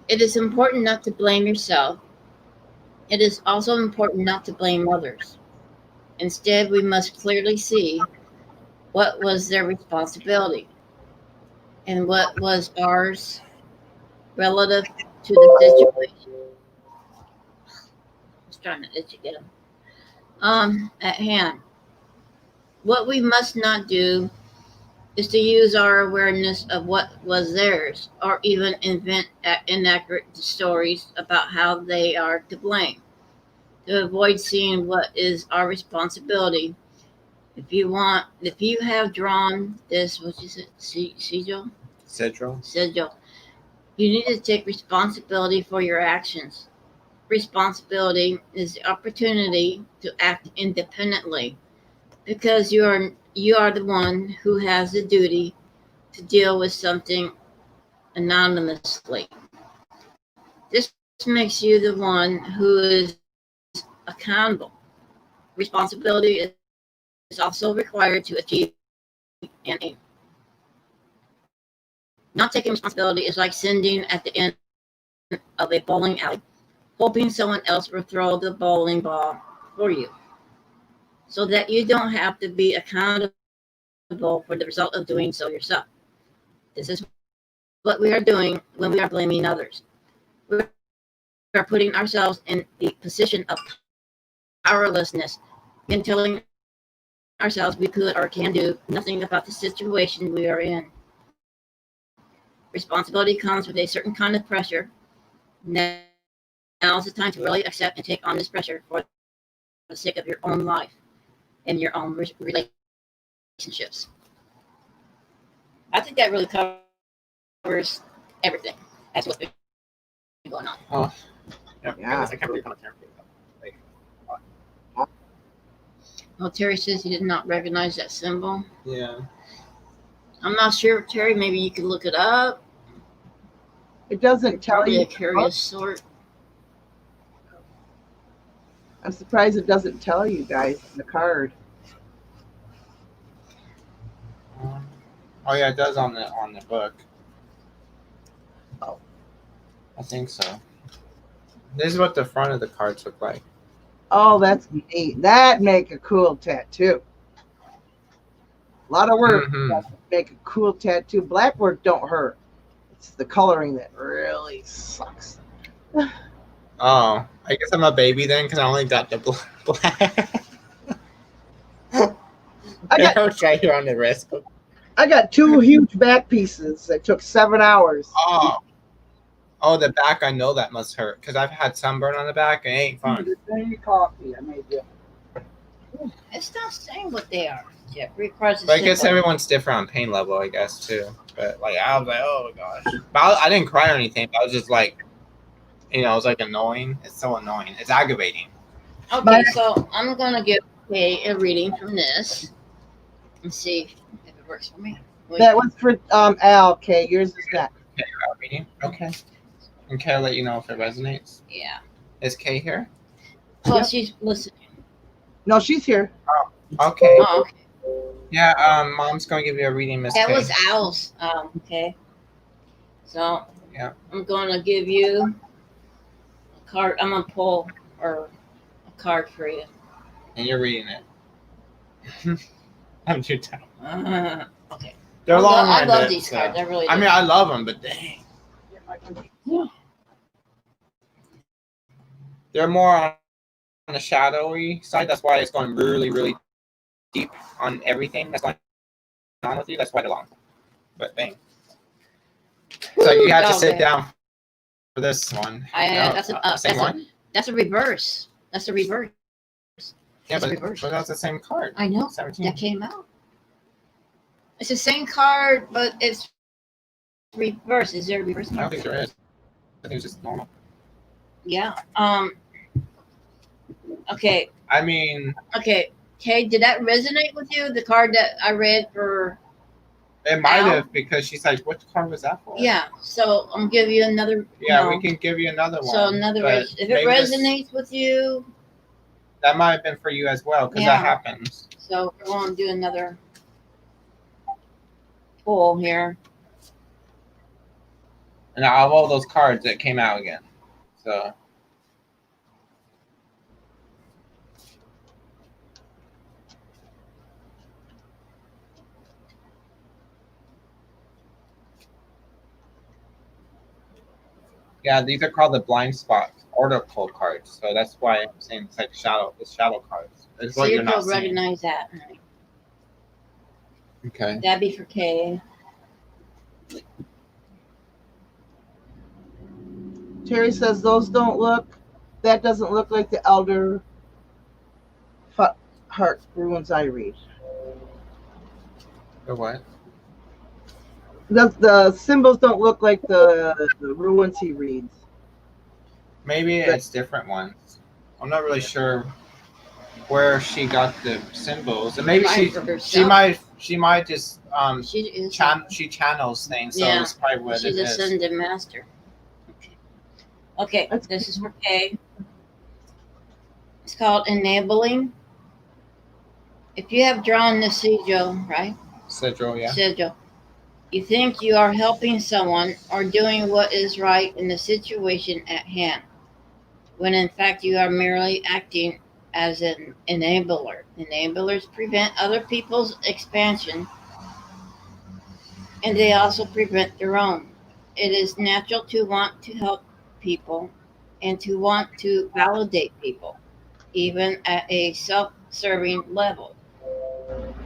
It is important not to blame yourself. It is also important not to blame others. Instead, we must clearly see what was their responsibility and what was ours relative to the situation. I was trying to educate them. At hand. What we must not do is to use our awareness of what was theirs or even invent inaccurate stories about how they are to blame to avoid seeing what is our responsibility. If you have drawn this, what is it, sigil? Cedral. Sigil. You need to take responsibility for your actions. Responsibility is the opportunity to act independently because you are the one who has the duty to deal with something anonymously. This makes you the one who is accountable. Responsibility is also required to achieve an aim. Not taking responsibility is like sitting at the end of a bowling alley, hoping someone else will throw the bowling ball for you, so that you don't have to be accountable for the result of doing so yourself. This is what we are doing when we are blaming others. We are putting ourselves in the position of powerlessness and telling ourselves we could or can do nothing about the situation we are in. Responsibility comes with a certain kind of pressure. Now is the time to really accept and take on this pressure for the sake of your own life and your own relationships. I think that really covers everything. That's what's been going on. Oh, yeah. Yeah. I can't believe how much everything. Well, Terry says he did not recognize that symbol. Yeah. I'm not sure, Terry. Maybe you could look it up. It doesn't tell Probably you. a curious sort. I'm surprised it doesn't tell you guys in the card. Oh yeah, it does on the book. Oh. I think so. This is what the front of the cards look like. Oh, that's neat. That make a cool tattoo. A lot of work Mhm. to make a cool tattoo. Black work don't hurt. It's the coloring that really sucks. Oh, I guess I'm a baby then because I only got the black. I got It hurts right here on the wrist. two huge back pieces that took 7 hours. Oh, the back. I know that must hurt because I've had sunburn on the back and it ain't fun. Coffee, I made you. It's not saying what they are. Jeffrey, across the But I guess symbol. everyone's different on pain level, I guess too. But like I was like, oh my gosh. But I didn't cry or anything. But I was just like, it was like annoying. It's so annoying. It's aggravating. Okay, so I'm gonna give a reading from this and see if it works for me. That was for Al. Okay, yours is not. Reading. Okay. And can I let you know if it resonates? Yeah. Is Kay here? Well, Yep. she's listening. No, she's here. Okay. Oh, okay. Yeah. Mom's gonna give you a reading, Miss That Kay. was Al's. Okay. So Yeah. I'm gonna give you a card. I'm gonna pull or a card for you. And you're reading it. I'm too tired. Okay. They're I long. love these cards. I really do. I mean, I love them, but dang, they're more on the shadowy side. That's why it's going really, really deep on everything that's going on with you. That's why they're long. But dang. So you have to sit Okay. down for this one. Same one. That's a reverse. That's a reverse. Yeah, It's but reversed. that's the same card. I know. 17. That came out. It's the same card, but it's reverse. Is there a reverse I don't card? think there is. I think it's just normal. Yeah. Okay. I mean, Okay. Okay, did that resonate with you? The card that I read for It might Al? have, because she's like, which card was that for? Yeah. So I'm giving you another. Yeah, no. we can give you another one. So in other but words, if it maybe resonates with you, that might have been for you as well, because Yeah. that happens. so we're going to do another pull here. And out of all those cards, it came out again. So yeah, these are called the blind spot oracle cards. So that's why I'm saying it's like shadow cards. It's See what if you're not you'll seeing. recognize that. honey. Okay. That'd be for Kay. Terry says those don't look. That doesn't look like the Elder Heart runes I read. The what? The symbols don't look like the runes he reads. Maybe it's different ones. I'm not really sure where she got the symbols, and maybe Probably for herself. she might just She is. she channels things, so Yeah, it's probably what she's it a is. ascended master. Okay, this is for Kay. It's called enabling. If you have drawn the sigil, right? Sigil, yeah. Sigil. You think you are helping someone or doing what is right in the situation at hand, when in fact you are merely acting as an enabler. Enablers prevent other people's expansion, and they also prevent their own. It is natural to want to help people and to want to validate people, even at a self-serving level.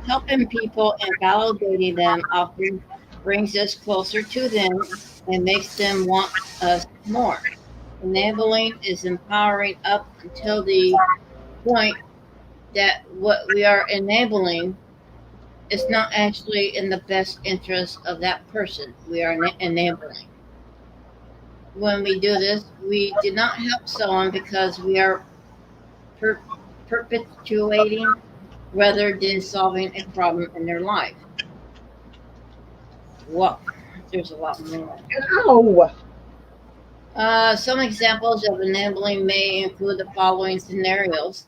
Helping people and validating them often brings us closer to them and makes them want us more. Enabling is empowering up until the point that what we are enabling is not actually in the best interest of that person we are enabling. When we do this, we do not help someone because we are perpetuating rather than solving a problem in their life. Well, there's a lot more. Ow! Some examples of enabling may include the following scenarios: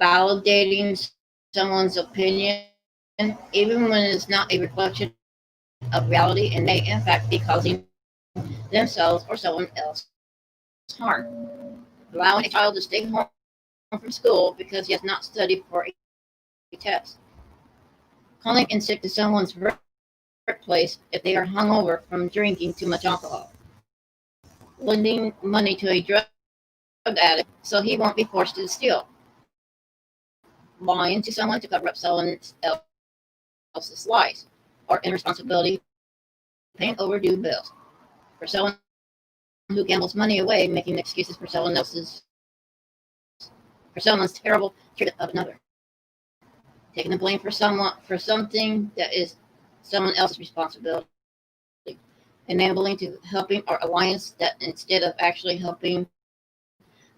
validating someone's opinion, even when it's not a reflection of reality and may in fact be causing themselves or someone else harm. Allowing a child to stay home from school because he has not studied for a test. Calling in sick to someone's workplace if they are hungover from drinking too much alcohol. Lending money to a drug addict so he won't be forced to steal. Lying to someone to cover up someone else's lies, or irresponsibility paying overdue bills. For someone who gambles money away, making excuses for someone's terrible treatment of another. Taking the blame for something that is someone else's responsibility. Enabling to helping or alliance that instead of actually helping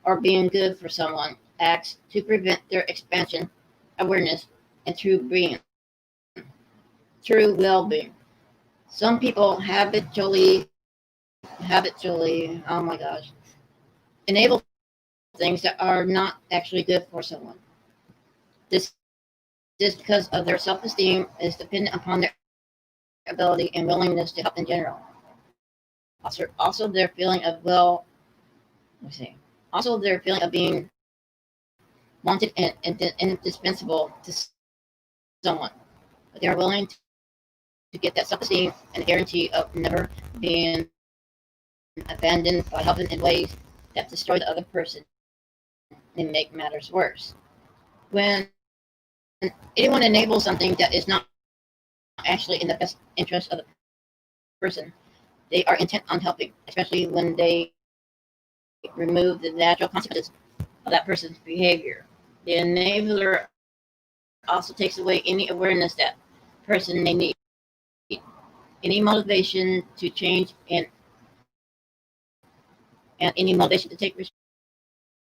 or being good for someone, acts to prevent their expansion, awareness, and true well-being. Some people habitually, oh my gosh, enable things that are not actually good for someone. This is because of their self-esteem is dependent upon their ability and willingness to help in general. Also their feeling of also their feeling of being wanted and indispensable to someone. But they are willing to get that self-esteem and the guarantee of never being abandoned by helping in ways that destroy the other person and make matters worse. When anyone enables something that is not actually in the best interest of the person, they are intent on helping, especially when they remove the natural consequences of that person's behavior. The enabler also takes away any awareness that person may need, any motivation to change, and any motivation to take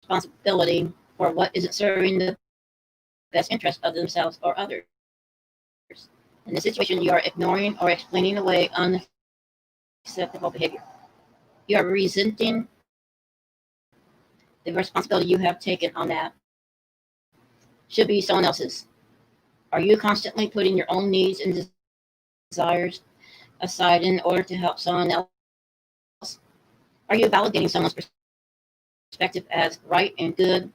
responsibility for what isn't serving the best interest of themselves or others. In this situation, you are ignoring or explaining away unacceptable behavior. You are resenting the responsibility you have taken on that should be someone else's. Are you constantly putting your own needs and desires aside in order to help someone else? Are you validating someone's perspective as right and good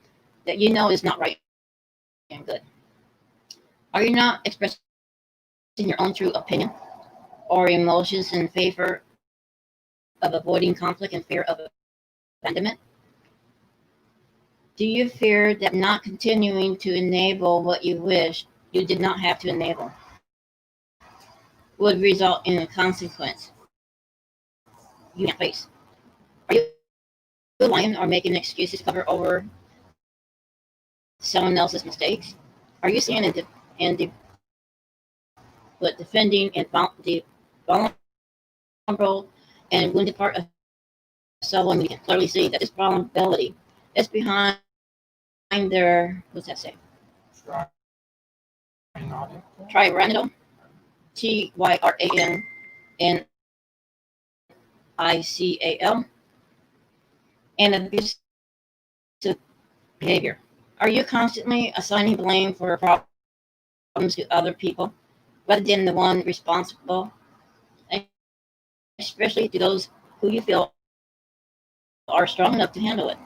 that you know is not right and good? Are you not expressing your own true opinion or emotions in favor of avoiding conflict and fear of abandonment? Do you fear that not continuing to enable what you wish you did not have to enable would result in a consequence you can't face? Are you lying or making excuses to cover over someone else's mistakes? Are you seeing but defending the vulnerable and wounded part of someone? We can clearly see that this vulnerability is behind their, what's that say? Tyrannical, TYRANNICAL, and abusive behavior. Are you constantly assigning blame for problems to other people rather than the one responsible, especially to those who you feel are strong enough to handle it?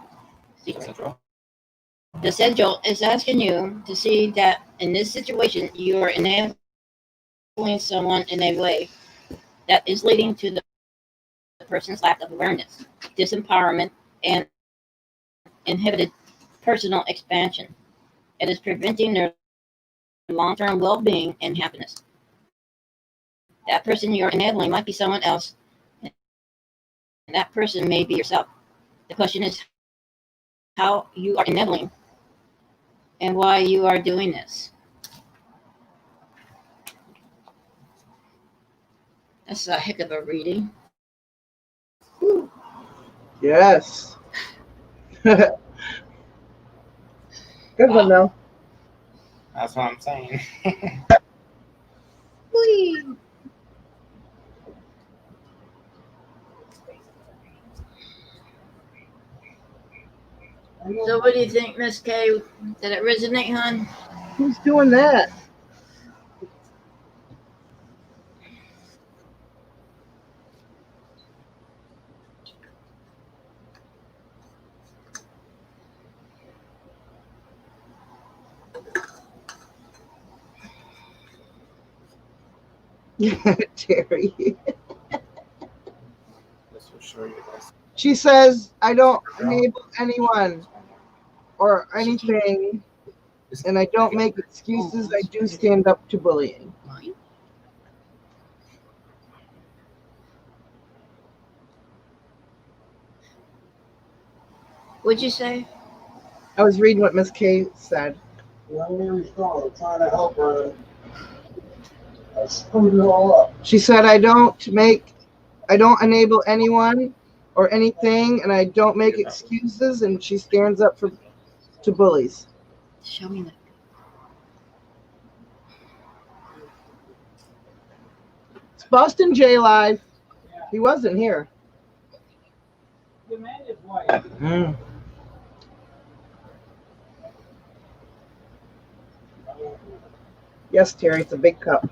The Central is asking you to see that in this situation, you are enabling someone in a way that is leading to the person's lack of awareness, disempowerment, and inhibited personal expansion. It is preventing their long-term well-being and happiness. That person you're enabling might be someone else, and that person may be yourself. The question is how you are enabling and why you are doing this. That's a heck of a reading. Yes. Good one, though. That's what I'm saying. Whee! So what do you think, Miss Kay? Did it resonate, hon? Who's doing that? Terry. This will show you this. She says, I don't enable anyone or anything, and I don't make excuses. I do stand up to bullying. What'd you say? I was reading what Miss Kay said. Young Mary Strong, I'm trying to help her. I screwed it all up. She said, I don't enable anyone or anything, and I don't make excuses, and she stands up to bullies. Show me that. It's Boston J Live. He wasn't here. The man is white. Yes, Terry, it's a big cup.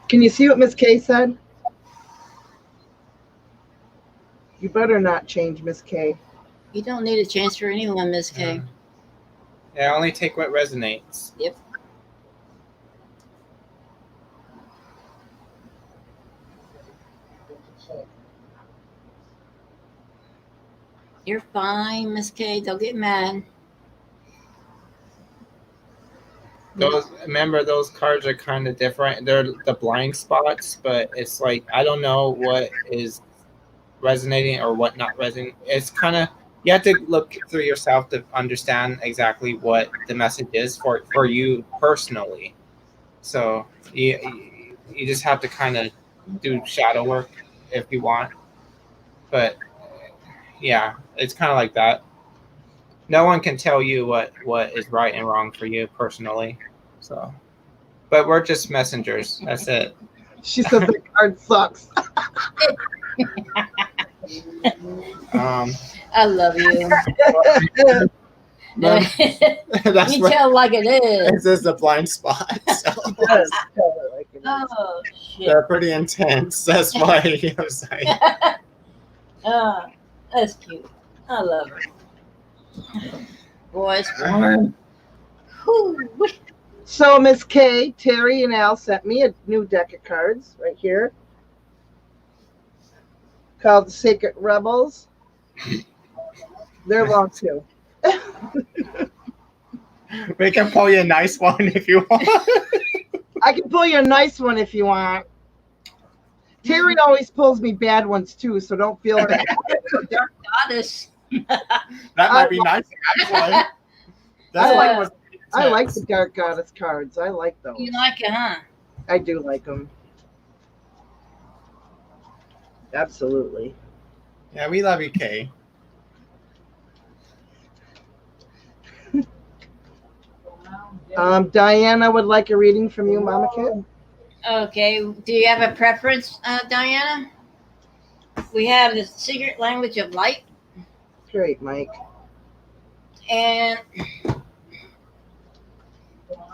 Can you see what Miss Kay said? You better not change, Miss Kay. You don't need a chance for anyone, Miss Kay. Yeah, only take what resonates. Yep. You're fine, Miss Kay. Don't get mad. Remember, those cards are kind of different. They're the blind spots, but it's like I don't know what is resonating or what not resonating. It's kind of, you have to look through yourself to understand exactly what the message is for you personally. So you just have to kind of do shadow work if you want. But yeah, it's kind of like that. No one can tell you what is right and wrong for you personally. So, but we're just messengers. That's it. She says the card sucks. I love you. That's You what tell like it is. this is a blind spot. So Yes, tell her like it is. Oh shit. they're pretty intense. That's why he was like, That's cute. I love her. Boy, it's warm. Whew. So Miss K, Terry, and Al sent me a new deck of cards right here called the Sacred Rebels. They're long too. we can pull you a nice one if you want. I can pull you a nice one if you want. Terry always pulls me bad ones too, so don't feel bad. Goddess. That might be nice actually. That's like- was I like the Dark Goddess cards. I like those. You like it, huh? I do like them. Absolutely. Yeah, we love you, Kay. Diana would like a reading from you, Mama Kit. Okay. Do you have a preference, Diana? We have the secret language of light Great, Mike. and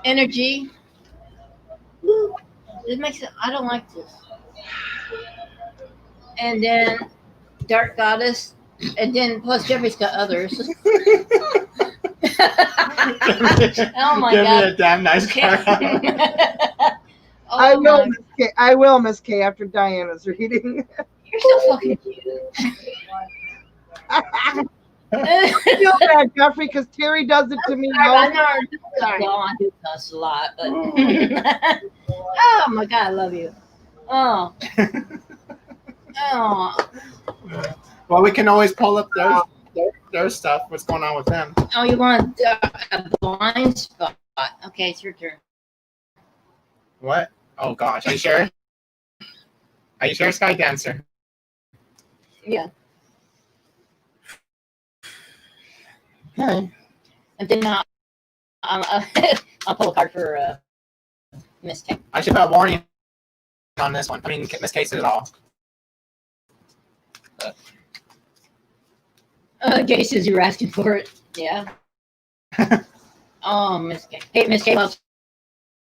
energy. Ooh, it makes it. I don't like this. And then dark goddess, and then plus Jeffrey's got others. Oh my Give God. me a damn nice card. Oh I will, my- Miss K. I will, Miss K. After Diana's reading. You're so fucking cute. I feel bad, Jeffrey, because Terry does it to me. I all know. Sorry. Well, I do cuss a lot, but oh my God, I love you. Oh, oh, Well, we can always pull up their stuff. What's going on with them? oh! You want a blind spot? Okay, it's your turn. What? Oh gosh, are you sure? Are you sure, Sky Dancer? Yeah, Okay. and then I'll pull a card for Miss K. I should put a warning on this one. I mean, Miss Case it all. Cases, you're asking for it. Yeah. Oh, Miss K. Hey, Miss K. While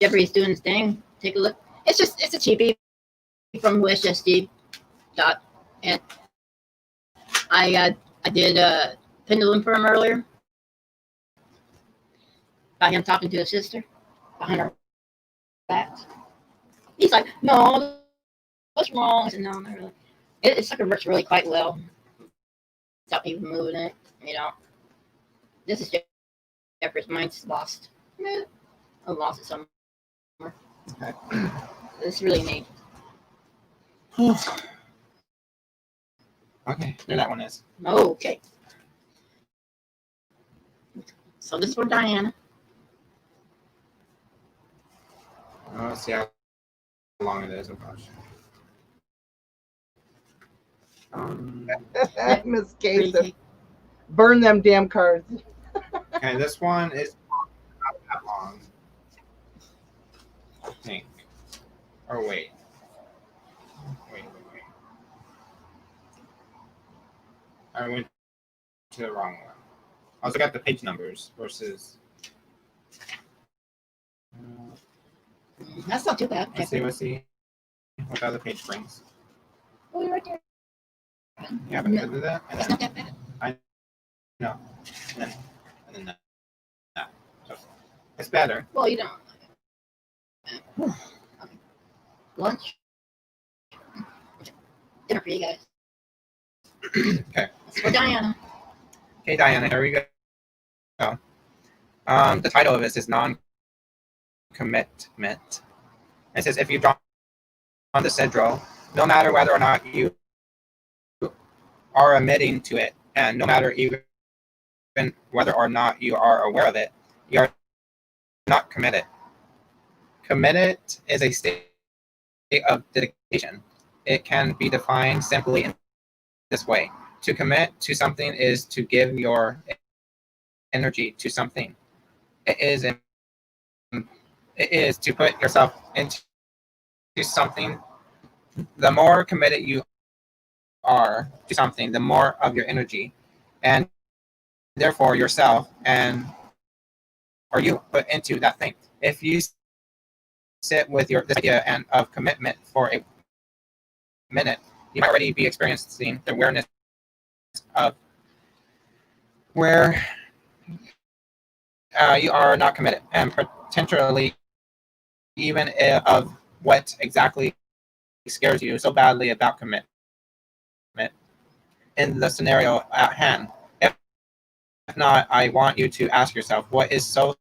Jeffrey's doing his thing, take a look. It's a cheapie from WishSD. And I did a pendulum for him earlier. By him talking to his sister behind her back. He's like, no, what's wrong? I said, no, not really. It sucker works really quite well. Without even moving it, you know. This is Jeffrey's mind's lost. I lost it somewhere. Okay. It's really neat. Okay, there that one is. Okay. So this is for Diana. Let's see how long it is. Oh gosh. Miss K says, burn them damn cards. Okay, this one is not that long. I think. Or wait. Wait. I went to the wrong one. I also got the page numbers versus. That's not too bad. Let's see what the other page brings. Oh, you're right there. Yeah, but do that. And It's then, not that bad. no. And then that. So it's better. Well, you don't. Okay. Lunch. Dinner for you guys. Okay. That's for Diana. Okay, Diana, here we go. The title of this is non-commitment. It says, if you draw on the Cedro, no matter whether or not you are admitting to it, and no matter even whether or not you are aware of it, you are not committed. Committed is a state of dedication. It can be defined simply in this way. To commit to something is to give your energy to something. It is to put yourself into something. The more committed you are to something, the more of your energy and therefore yourself and or you put into that thing. If you sit with this idea and of commitment for a minute, you might already be experiencing the awareness of where you are not committed and potentially even of what exactly scares you so badly about commitment in the scenario at hand. If not, I want you to ask yourself, what is so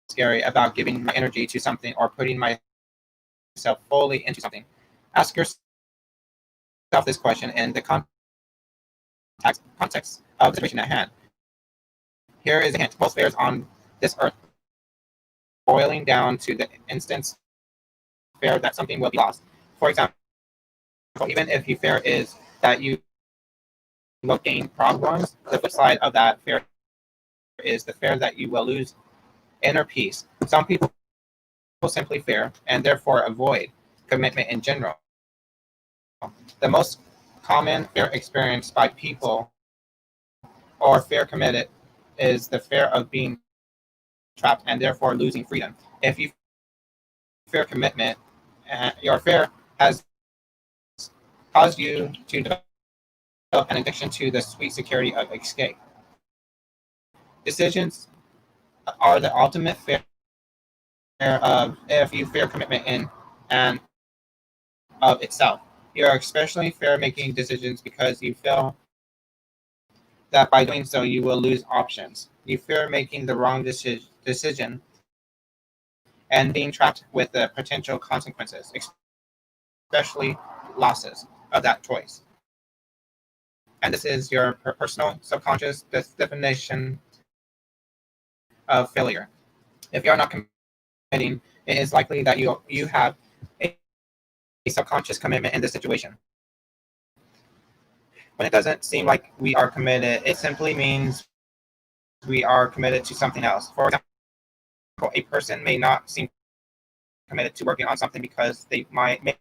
scary about giving my energy to something or putting myself fully into something? Ask yourself this question in the context of the situation at hand. Here is a hint. Most fears on this earth, boiling down to the instance fear that something will be lost. For example, even if your fear is that you will gain problems, the flip side of that fear is the fear that you will lose inner peace. Some people simply fear and therefore avoid commitment in general. The most common fear experienced by people or fear committed is the fear of being trapped and therefore losing freedom. If you fear commitment, your fear has caused you to develop an addiction to the sweet security of escape. Decisions are the ultimate fear of if you fear commitment in and of itself. You are especially fear making decisions because you feel that by doing so you will lose options. You fear making the wrong decision and being trapped with the potential consequences, especially losses of that choice. And this is your personal subconscious definition of failure. If you are not committing, it is likely that you have a subconscious commitment in this situation. When it doesn't seem like we are committed, it simply means we are committed to something else. For example, a person may not seem committed to working on something because they may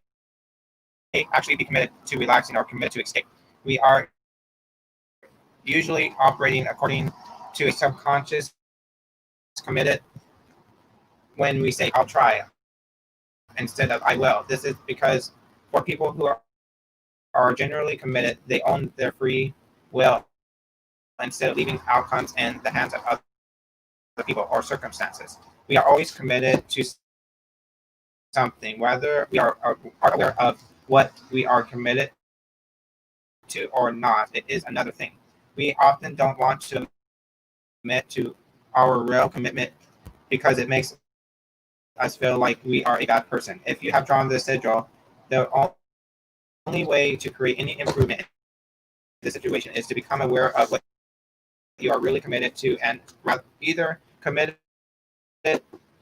actually be committed to relaxing or committed to escape. We are usually operating according to a subconscious committed when we say I'll try instead of I will. This is because for people who are generally committed, they own their free will instead of leaving outcomes in the hands of other people or circumstances. We are always committed to something, whether we are aware of what we are committed to or not. It is another thing. We often don't want to admit to our real commitment because it makes us feel like we are a bad person. If you have drawn this sigil, the only way to create any improvement in the situation is to become aware of what you are really committed to and either committed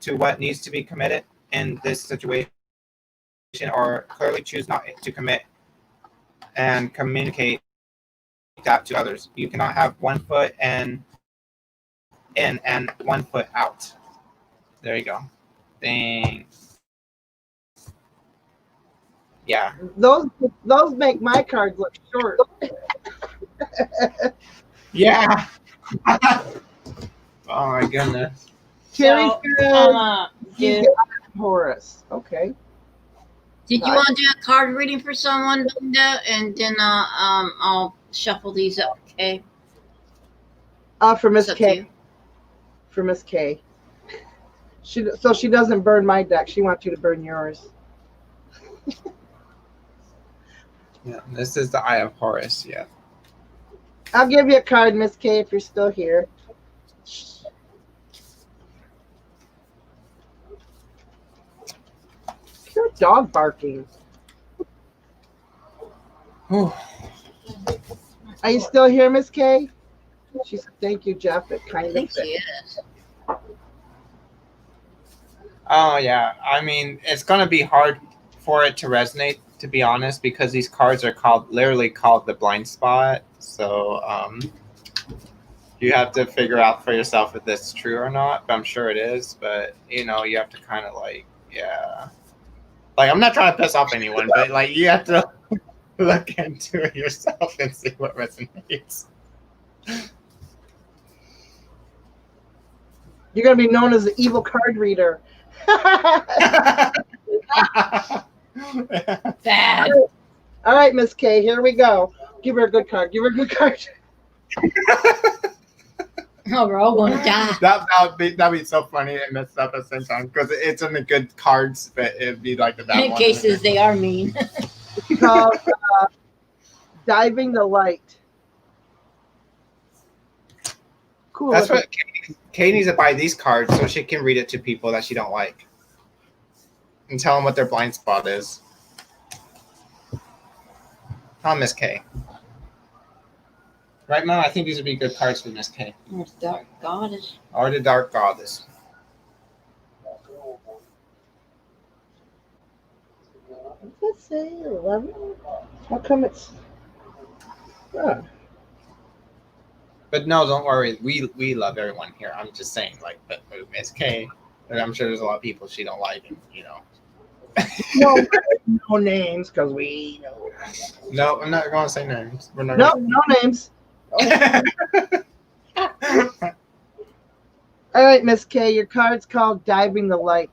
to what needs to be committed in this situation or clearly choose not to commit and communicate that to others. You cannot have one foot in and 1 foot out. There you go. Dang. Yeah. Those make my cards look short. Yeah. Oh my goodness. Terry So, says did, he's Horus. Okay. did you want to do a card reading for someone, Linda? And then I'll shuffle these up, okay? For Miss It's up to K. you. For Miss K. So she doesn't burn my deck. She wants you to burn yours. Yeah, this is the Eye of Horus. Yeah. I'll give you a card, Miss K, if you're still here. Pure dog barking. Whew. Are you still here, Miss K? She said, "Thank you, Jeff. It I kind of think fit." she is. Oh yeah. I mean, it's gonna be hard for it to resonate, to be honest, because these cards are literally called the blind spot. So you have to figure out for yourself if this is true or not. But I'm sure it is. But you have to kind of I'm not trying to piss off anyone, but you have to look into it yourself and see what resonates. You're going to be known as the evil card reader. Bad. All right, Miss K, here we go. Give her a good card. Give her a good card. Oh, we're all going to die. That'd be so funny and messed up at the same time because it's in the good cards, but it'd be like the bad In one. cases they are mean. It's called Diving the Light. Cool. That's what Kay needs to buy these cards so she can read it to people that she don't like and tell them what their blind spot is. Huh, Miss K? Right, Mom? I think these would be good cards for Miss K. It's Dark Goddess. Or the Dark Goddess. Let's say 11. How come it's... But no, don't worry. We love everyone here. I'm just saying, but Miss K, I'm sure there's a lot of people she don't like, and No names, because we know. No, I'm not going to say names. We're not. No names. All right, Miss K, your card's called Diving the Light.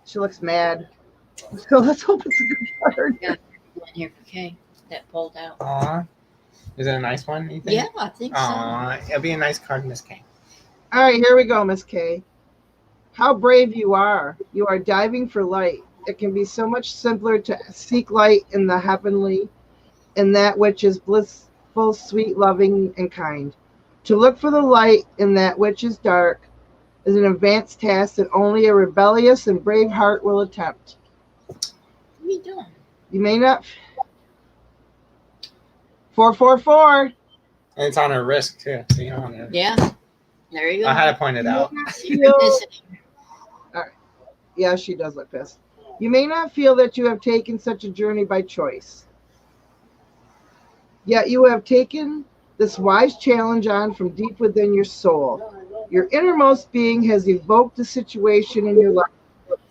She looks mad. So let's hope it's a good card. Got one here for Kay that pulled out. Aw. Is it a nice one, you think? Yeah, I think so. Aw, it'll be a nice card, Miss K. All right, here we go, Miss K. How brave you are. You are diving for light. It can be so much simpler to seek light in the heavenly, in that which is blissful, sweet, loving, and kind. To look for the light in that which is dark is an advanced task that only a rebellious and brave heart will attempt. What are you doing? You may not... 444. And it's on her wrist, too. So you know, Yeah. There you go. I had to point it out. Yeah, she does look pissed. You may not feel that you have taken such a journey by choice. Yet you have taken this wise challenge on from deep within your soul. Your innermost being has evoked the situation in your life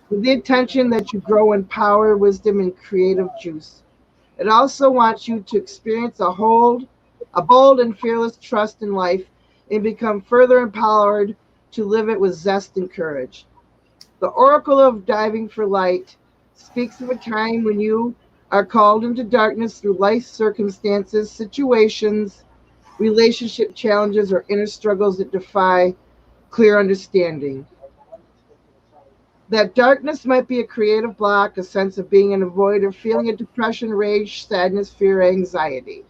with the intention that you grow in power, wisdom, and creative juice. It also wants you to experience a bold and fearless trust in life and become further empowered to live it with zest and courage. The Oracle of Diving for Light speaks of a time when you are called into darkness through life circumstances, situations, relationship challenges, or inner struggles that defy clear understanding. That darkness might be a creative block, a sense of being in a void, or feeling of depression, rage, sadness, fear, anxiety.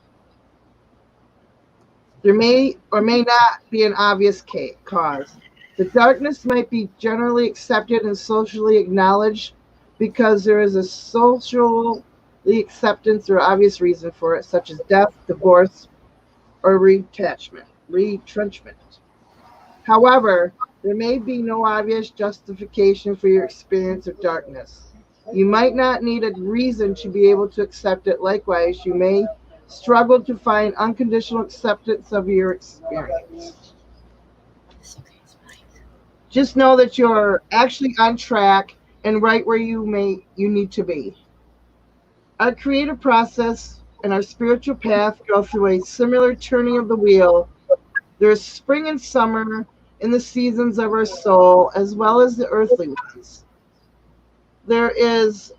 There may or may not be an obvious cause. The darkness might be generally accepted and socially acknowledged because there is a socially acceptance or obvious reason for it, such as death, divorce, or retrenchment. However, there may be no obvious justification for your experience of darkness. You might not need a reason to be able to accept it. Likewise, you may struggle to find unconditional acceptance of your experience. Just know that you're actually on track and right where you need to be. Our creative process and our spiritual path go through a similar turning of the wheel. There's spring and summer in the seasons of our soul, as well as the earthly ones. There is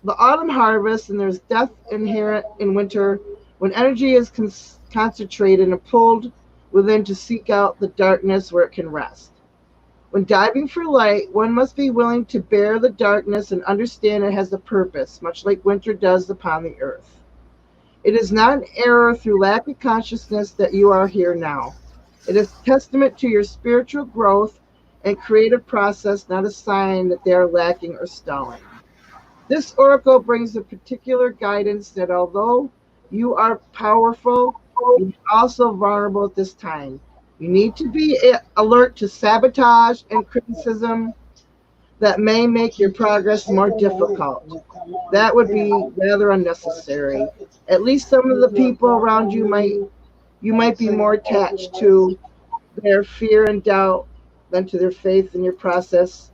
the autumn harvest, and there's death inherent in winter, when energy is concentrated and pulled within to seek out the darkness where it can rest. When diving for light, one must be willing to bear the darkness and understand it has a purpose, much like winter does upon the earth. It is not an error through lack of consciousness that you are here now. It is a testament to your spiritual growth and creative process, not a sign that they are lacking or stalling. This oracle brings a particular guidance that although you are powerful, you are also vulnerable at this time. You need to be alert to sabotage and criticism. that may make your progress more difficult. That would be rather unnecessary. At least some of the people around you might be more attached to their fear and doubt than to their faith in your process,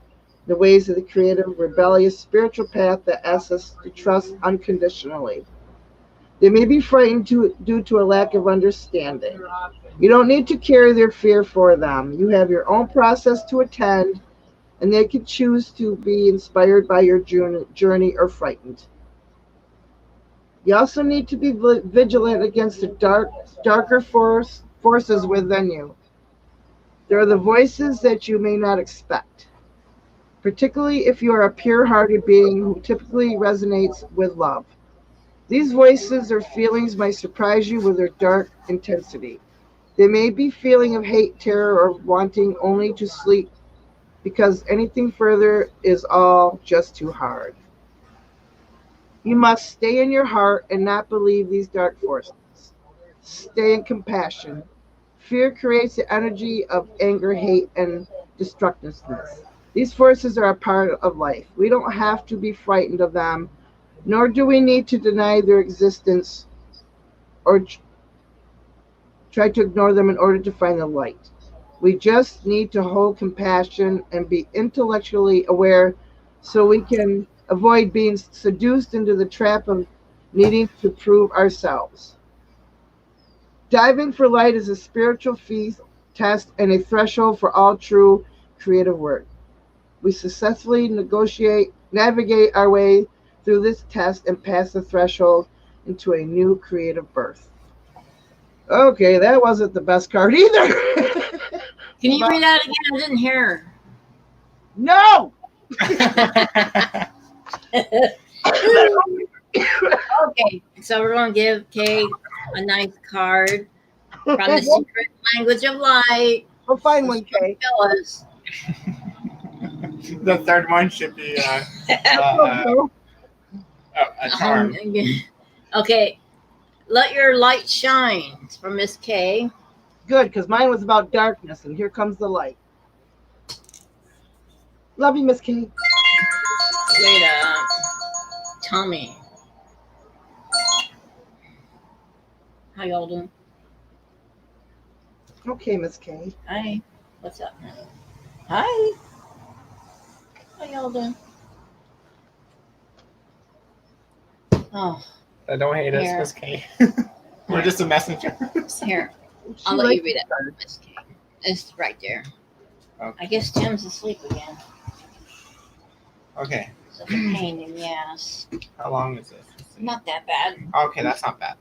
the ways of the creative, rebellious, spiritual path that asks us to trust unconditionally. They may be frightened due to a lack of understanding. You don't need to carry their fear for them. You have your own process to attend, and they can choose to be inspired by your journey or frightened. You also need to be vigilant against the darker forces within you. There are the voices that you may not expect, particularly if you are a pure-hearted being who typically resonates with love. These voices or feelings might surprise you with their dark intensity. They may be feeling of hate, terror, or wanting only to sleep because anything further is all just too hard. You must stay in your heart and not believe these dark forces. Stay in compassion. Fear creates the energy of anger, hate, and destructiveness. These forces are a part of life. We don't have to be frightened of them, nor do we need to deny their existence or try to ignore them in order to find the light. We just need to hold compassion and be intellectually aware so we can avoid being seduced into the trap of needing to prove ourselves. Diving for light is a spiritual feast, test, and a threshold for all true creative work. We successfully navigate our way through this test and pass the threshold into a new creative birth. Okay, that wasn't the best card either. Can you read that again? I didn't hear. No! Okay, so we're going to give Kay a nice card from the secret language of light. We'll find one, Kay. Phyllis. The third one should be a charm. Okay, let your light shine. It's from Miss Kay. Good, because mine was about darkness, and here comes the light. Love you, Miss Kay. Wait up. Tommy. How y'all doing? Okay, Miss Kay. Hi. What's up, honey? Hi. How y'all doing? Oh, Don't hate us, Here. Miss K. We're just a messenger. here. She I'll let likes you read it. the card. Miss Kay. It's right there. Okay. I guess Tim's asleep again. Okay. Such a pain in the ass. How long is this? Let's see. Not that bad. Okay, that's not bad.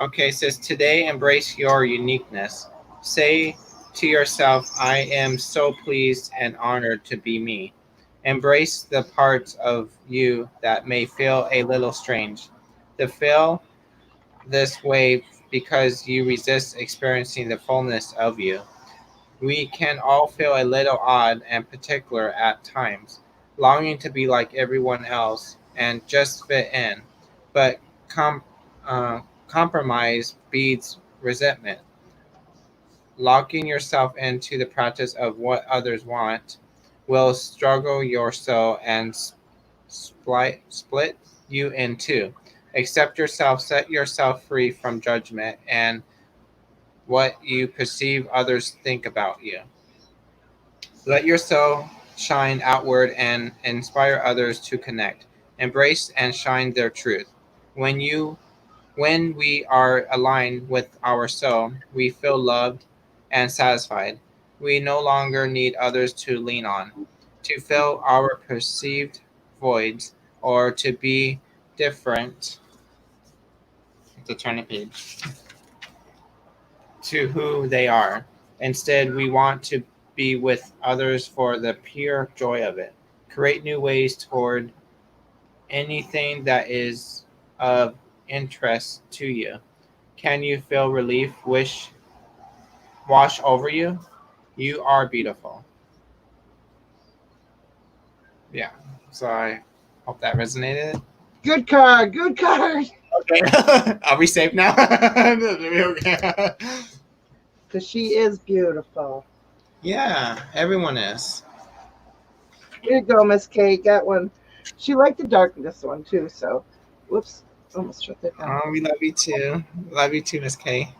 Okay, it says today embrace your uniqueness. Say to yourself, I am so pleased and honored to be me. Embrace the parts of you that may feel a little strange. To feel this way because you resist experiencing the fullness of you. We can all feel a little odd and particular at times, longing to be like everyone else and just fit in. But compromise breeds resentment. Locking yourself into the practice of what others want will struggle your soul and split you in two. Accept yourself, set yourself free from judgment and what you perceive others think about you. Let your soul shine outward and inspire others to connect. Embrace and shine their truth. When we are aligned with our soul, we feel loved and satisfied. We no longer need others to lean on, to fill our perceived voids, or to be different. To turn the page. To who they are. Instead, we want to be with others for the pure joy of it. Create new ways toward anything that is of interest to you. Can you feel relief wash over you? You are beautiful. Yeah. So I hope that resonated. Good card. Good card. Okay. Are we safe now? Because she is beautiful. Yeah, everyone is. Here you go, Miss K. Got one. She liked the darkness one too. So, whoops, almost shut that down. Oh, we love you too. Love you too, Miss K.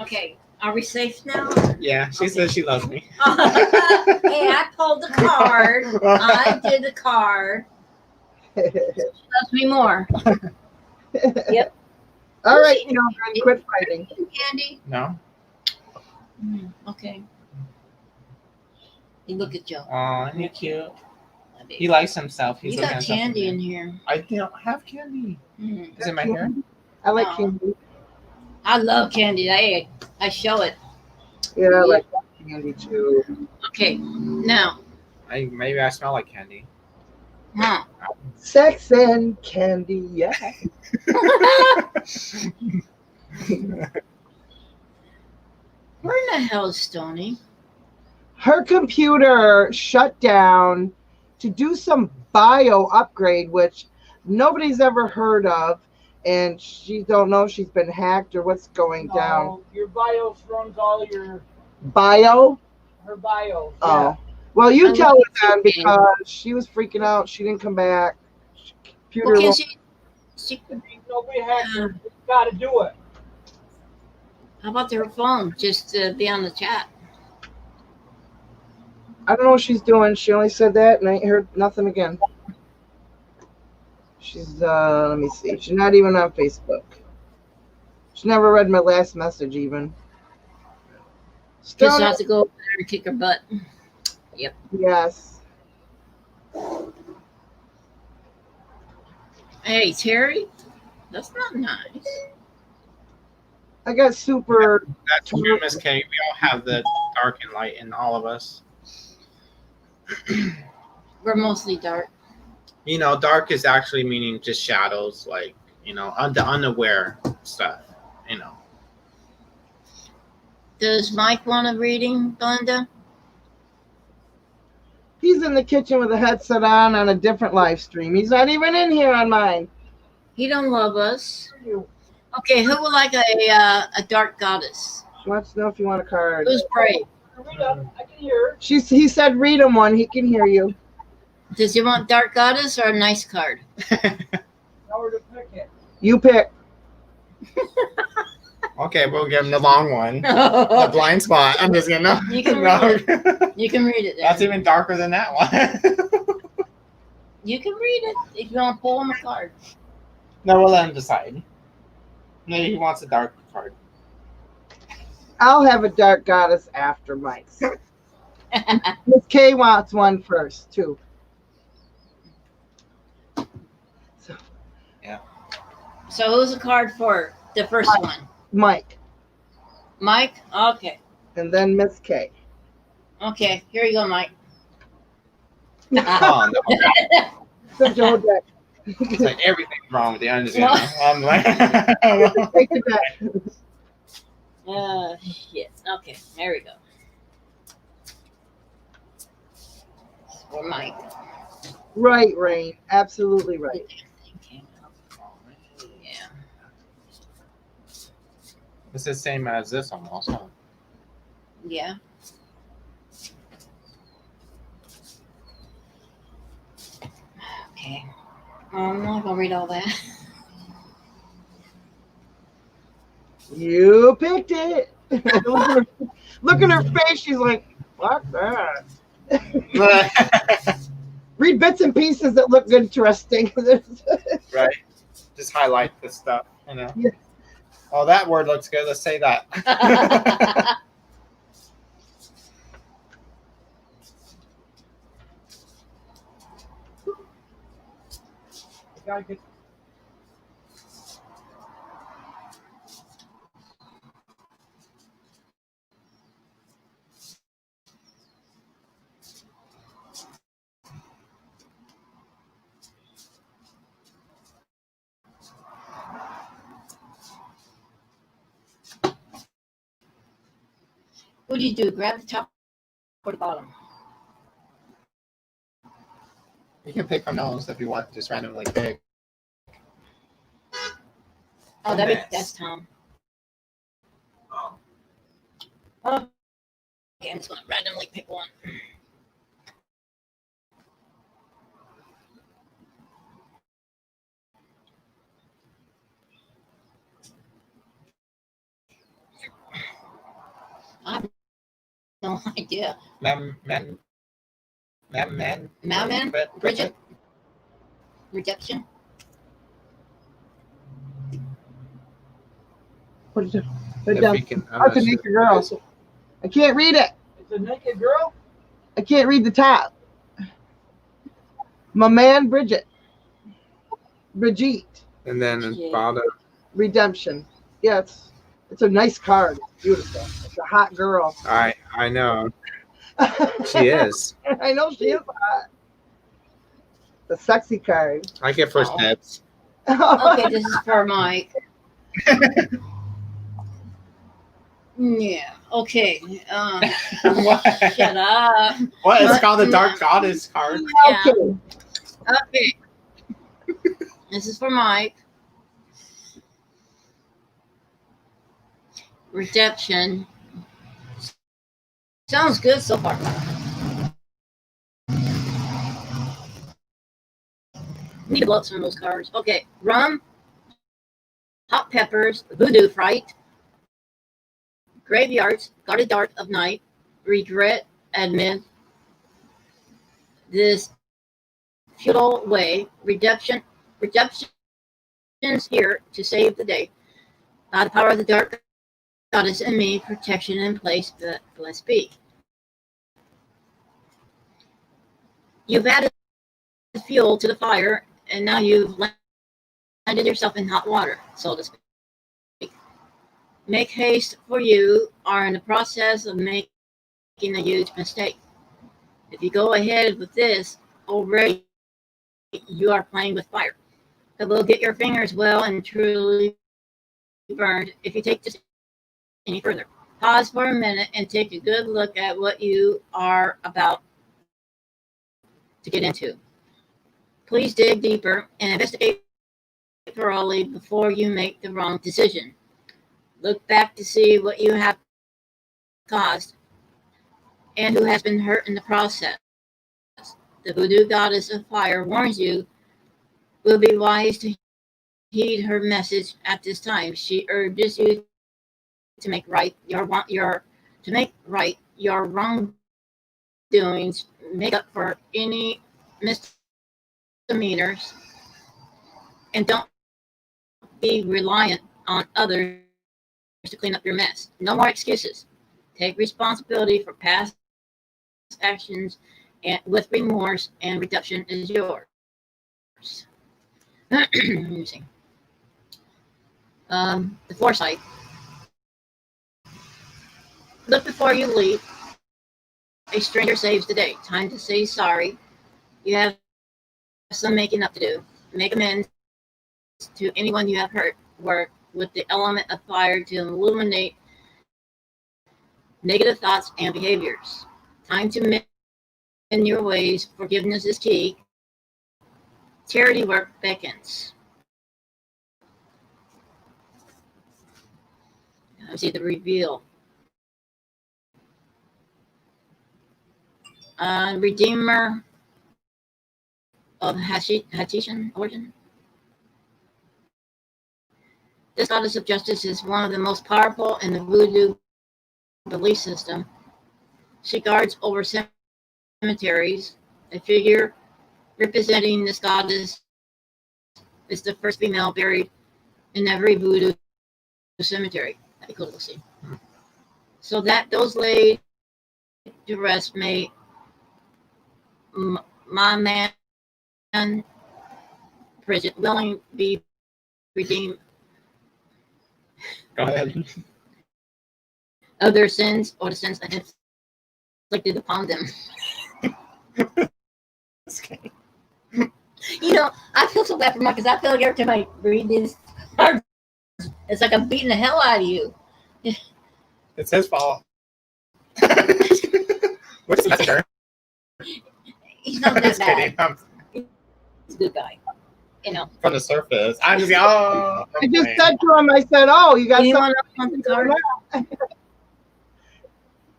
Okay, are we safe now? Yeah, she says she loves me. Hey, I pulled the card. I did the card. Loves me more. Yep. All right, children, quit fighting. Candy. No. Okay. You look at Joe. Oh, isn't he cute? He likes himself. He's You looking got at something candy there. in here. I don't have candy. Mm. Is it my hair? I like No. candy. I love candy. I show it. Yeah, I like candy too. Okay, now, Maybe I smell like candy. huh? Sex and candy, yeah. Where in the hell is Stony? Her computer shut down to do some bio upgrade, which nobody's ever heard of, and she don't know if she's been hacked or what's going down. No, your BIOS runs all your Bio? her BIOS. Oh. Well, you I tell love her then, because she was freaking out. She didn't come back. Computer Well, can won't- she? Yeah. Nobody hacks her. You got to do it. How about her phone? Just to be on the chat. I don't know what she's doing. She only said that, and I ain't heard nothing again. She's let me see. She's not even on Facebook. She never read my last message even. Just Stone, have to go over there and kick her butt. yes. Hey, Terry, that's not nice. I got super. That's true, Miss K. We all have the dark and light in all of us. We're mostly dark. You know, dark is actually meaning just shadows, like, you know, the unaware stuff, you know. Does Mike want a reading, Glenda? He's in the kitchen with a headset on a different live stream. He's not even in here on mine. He don't love us. You. Okay, who would like a dark goddess? She wants to know if you want a card. Who's brave? Read up. I can hear. He said read him one. He can hear you. Does he want dark goddess or a nice card? Tell her to pick it. You pick. Okay, we'll give him the long one. The You blind spot. I'm just gonna can no. read it. Can read it. Then. That's even darker than that one. You can read it if you want to pull him a card. No, we'll let him decide. Maybe he wants a dark card. I'll have a dark goddess after Mike's. Miss K wants one first, too. So who's the card for the first one? Mike. Mike? Okay. And then Miss K. Okay, here you go, Mike. Oh no, So Joe deck. it's like everything's wrong with the understanding. I'm like, Take the deck. Shit. Okay, there we go. For Mike. Right, Rain. Absolutely right. Yeah. it's the same as this almost. Huh? Yeah. Okay. I'm not gonna read all that. You picked it. Look at her face. She's like, fuck that. Read bits and pieces that look interesting. Right. Just highlight this stuff, you know. Yeah. Oh, that word looks good. Let's say that. Gotta get. What do you do? Grab the top or the bottom? You can pick from those if you want, just randomly pick. Oh, that's Tom. Oh. Okay, I'm just gonna randomly pick one. No idea. Man. Mailman? Bridget? Rejection? What is it? If Down. you can, I'm That's not a sure. naked girl. I can't read it. It's a naked girl. I can't read the top. My man, Brigitte. And then at the bottom, Redemption. Yeah, it's a nice card. It's beautiful. It's a hot girl. I know she is. I know she is hot. The sexy card. I get first dibs. Okay, this is for Mike. Yeah, okay. What? Shut up. What? It's called the Dark Goddess card. Yeah. Okay. Okay. This is for Mike. Redemption. Sounds good so far. Need to blow up some of those cards. Okay. Rum, hot peppers, voodoo fright, graveyards, guarded dark of night, regret, admit, this futile way, redemption's here to save the day. By the power of the dark goddess in me, protection in place, blessed be. You've added fuel to the fire, and now you've landed yourself in hot water, so to speak. Make haste, for you are in the process of making a huge mistake. If you go ahead with this, already you are playing with fire. It will get your fingers well and truly burned if you take this any further. Pause for a minute and take a good look at what you are about to get into. Please dig deeper and investigate thoroughly before you make the wrong decision. Look back to see what you have caused and who has been hurt in the process. The voodoo goddess of fire warns you will be wise to heed her message at this time. She urges you to make right your wrongdoings, make up for any misdemeanors, and don't be reliant on others to clean up your mess. No more excuses. Take responsibility for past actions and with remorse, and redemption is yours. Let me see. The foresight. Look before you leave. A stranger saves the day. Time to say sorry. You have some making up to do. Make amends to anyone you have hurt. Work with the element of fire to illuminate negative thoughts and behaviors. Time to mend your ways. Forgiveness is key. Charity work beckons. I see the reveal. Redeemer of Haitian origin. This goddess of justice is one of the most powerful in the voodoo belief system. She guards over cemeteries. A figure representing this goddess is the first female buried in every voodoo cemetery. That'd be cool to see. So that those laid to rest may my man Bridget willing be redeemed Go ahead. of their sins or the sins that inflicted upon them. You know, I feel so bad for Mike because I feel like every time I read these cards, it's like I'm beating the hell out of you. It's his fault. What's the matter? He's not that Just bad. kidding. He's a good guy. You know. From the surface. I'm just I just said to him, I said, "Oh, you got Anyone something." else want the card?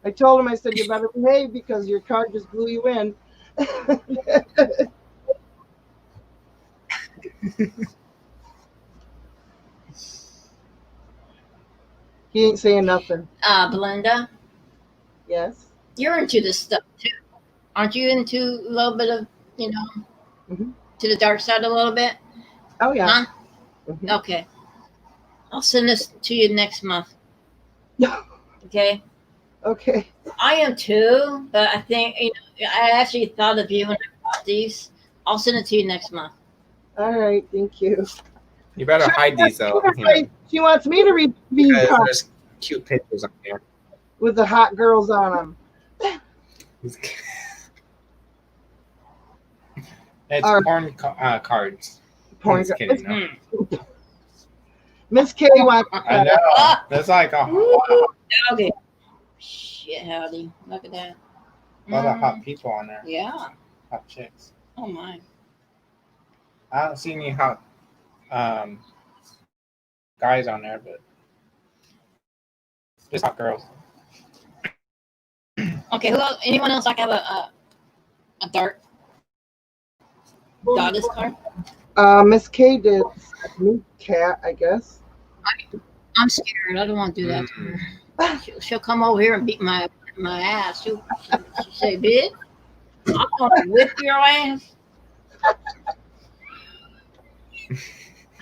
I told him, I said, "You better behave because your card just blew you in." He ain't saying nothing. Belinda, Yes. You're into this stuff too, aren't you? Into a little bit of, you know, Mhm. to the dark side a little bit, Oh yeah. huh? Mhm. Okay, I'll send this to you next month. Okay, Okay. I am too, but I think I actually thought of you when I bought these. I'll send it to you next month. All right. Thank you. You better hide these though, She wants me to review because cards there's cute pictures on here. with the hot girls on them. It's All right. porn cards. Porn. Just kidding. No. Miss K wants. I know. There's like a Okay. Shit, howdy. Look at that. lot of hot people on there. Yeah. Hot chicks. Oh my. I don't see any hot guys on there, but just hot girls. Okay. Who else? Anyone else like have a dark goddess card? Miss K did new cat, I guess. I'm scared. I don't want to do that to her. She'll come over here and beat my ass. She'll say, "Bitch, I'm gonna whip your ass."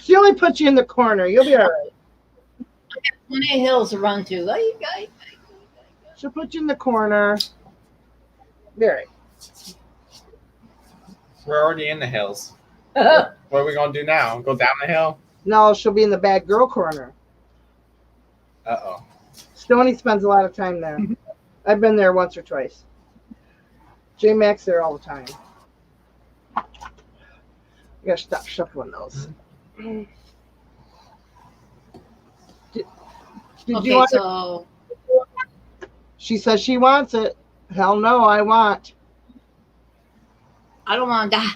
She only put you in the corner. You'll be all right. Plenty of hills to run to. There you go. She'll put you in the corner. Be all right. We're already in the hills. What are we gonna do now? Go down the hill? No, she'll be in the bad girl corner. Uh-oh. Stoney spends a lot of time there. I've been there once or twice. J Mac's there all the time. I gotta stop shuffling those. Did Okay, you want so She says she wants it. Hell no, I want. I don't want to die.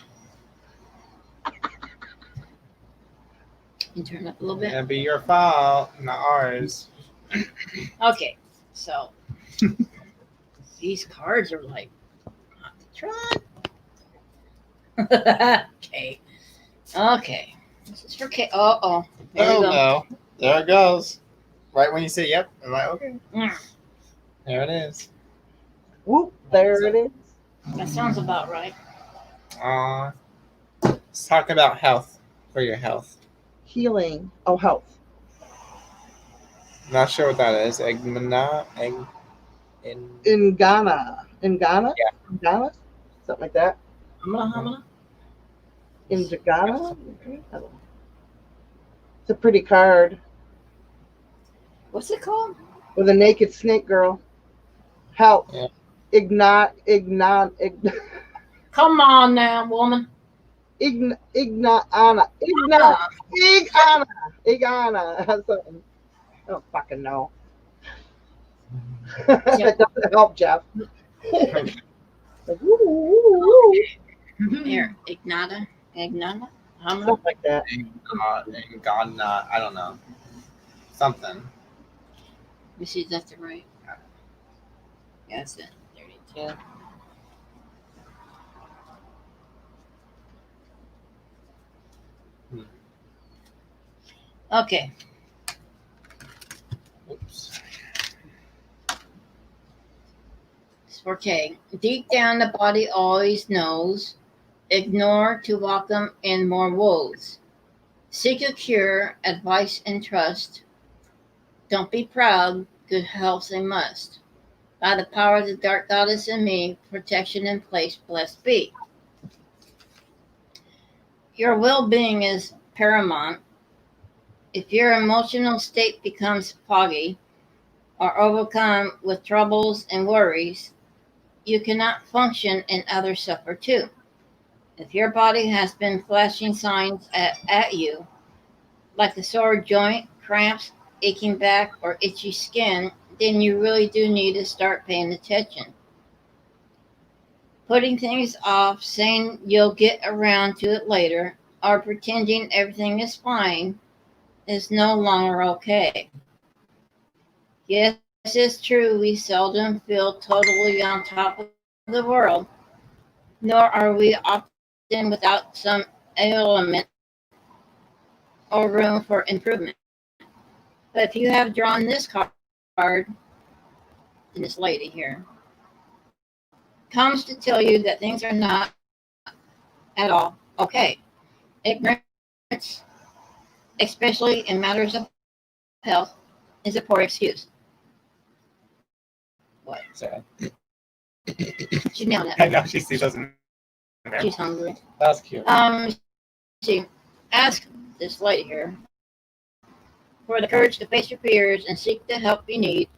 You turn up a little bit. It'll be your fault, not ours. Okay, so these cards are like not to try. Okay. This is for K. Oh, there we Oh go. no. There it goes. Right when you say yep, I'm like, okay. Mm, There it is. Whoop, there it is. that sounds about right. Let's talk about health for your health. Healing. Oh, health. Not sure what that is. In In Ghana. In Ghana? Yeah. In Ghana? Something like that. Hamana. In Ghana? I don't know. It's a pretty card What's it called? with a naked snake girl. Health. Yeah. Igna. Come on now, woman. Igana. Something. I don't fucking know. That doesn't help, Jeff. Like, woo, woo, woo. Here, Ignata. Hamana. Something like that. Ghana, I don't know. Something. Let me see if that's the right. Yeah, that's it. 32. Okay. Oops. It's for K. Deep down, the body always knows. Ignore to welcome in more woes. Seek a cure, advice and trust. Don't be proud, good health a must. By the power of the dark goddess in me, protection in place, blessed be. Your well-being is paramount. If your emotional state becomes foggy or overcome with troubles and worries, you cannot function and others suffer too. If your body has been flashing signs at you, like a sore joint, cramps, aching back, or itchy skin, then you really do need to start paying attention. Putting things off, saying you'll get around to it later, or pretending everything is fine is no longer okay. Yes, it's true we seldom feel totally on top of the world, nor are we often without some ailment or room for improvement. But if you have drawn this card, and this lady here, comes to tell you that things are not at all okay. Ignorance, especially in matters of health, is a poor excuse. What? So, She's down I it. know she sees us in there. She's hungry. That's cute. She ask this lady here for the courage to face your fears and seek the help you need.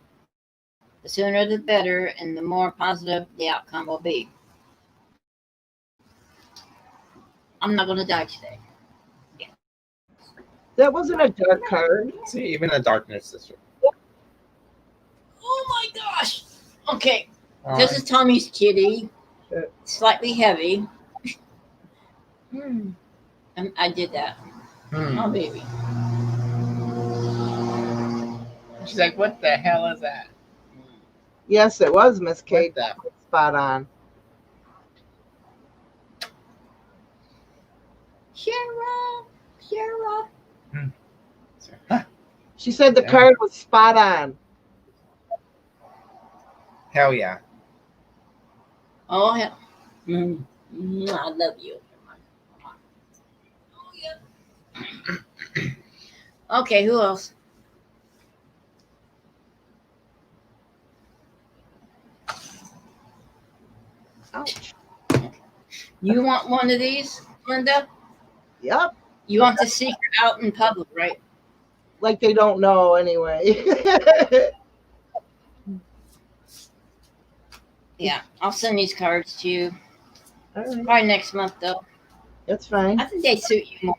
The sooner the better, and the more positive the outcome will be. I'm not going to die today. That wasn't a dark card. See, even the darkness is. Oh my gosh! Okay, All this right. is Tommy's kitty. Shit. Slightly heavy. I did that. Hmm. Oh, baby. She's like, what the hell is that? Yes, it was Miss Kate. What Spot on. Shara. the- She said the Yeah. card was spot on. Hell yeah. Oh, hell. I love you. Oh, yeah. Okay, who else? Ouch. You want one of these, Linda? Yep. You want the secret out in public, right? Like they don't know anyway. Yeah, I'll send these cards to you. All right. Probably next month, though. That's fine. I think they suit you more.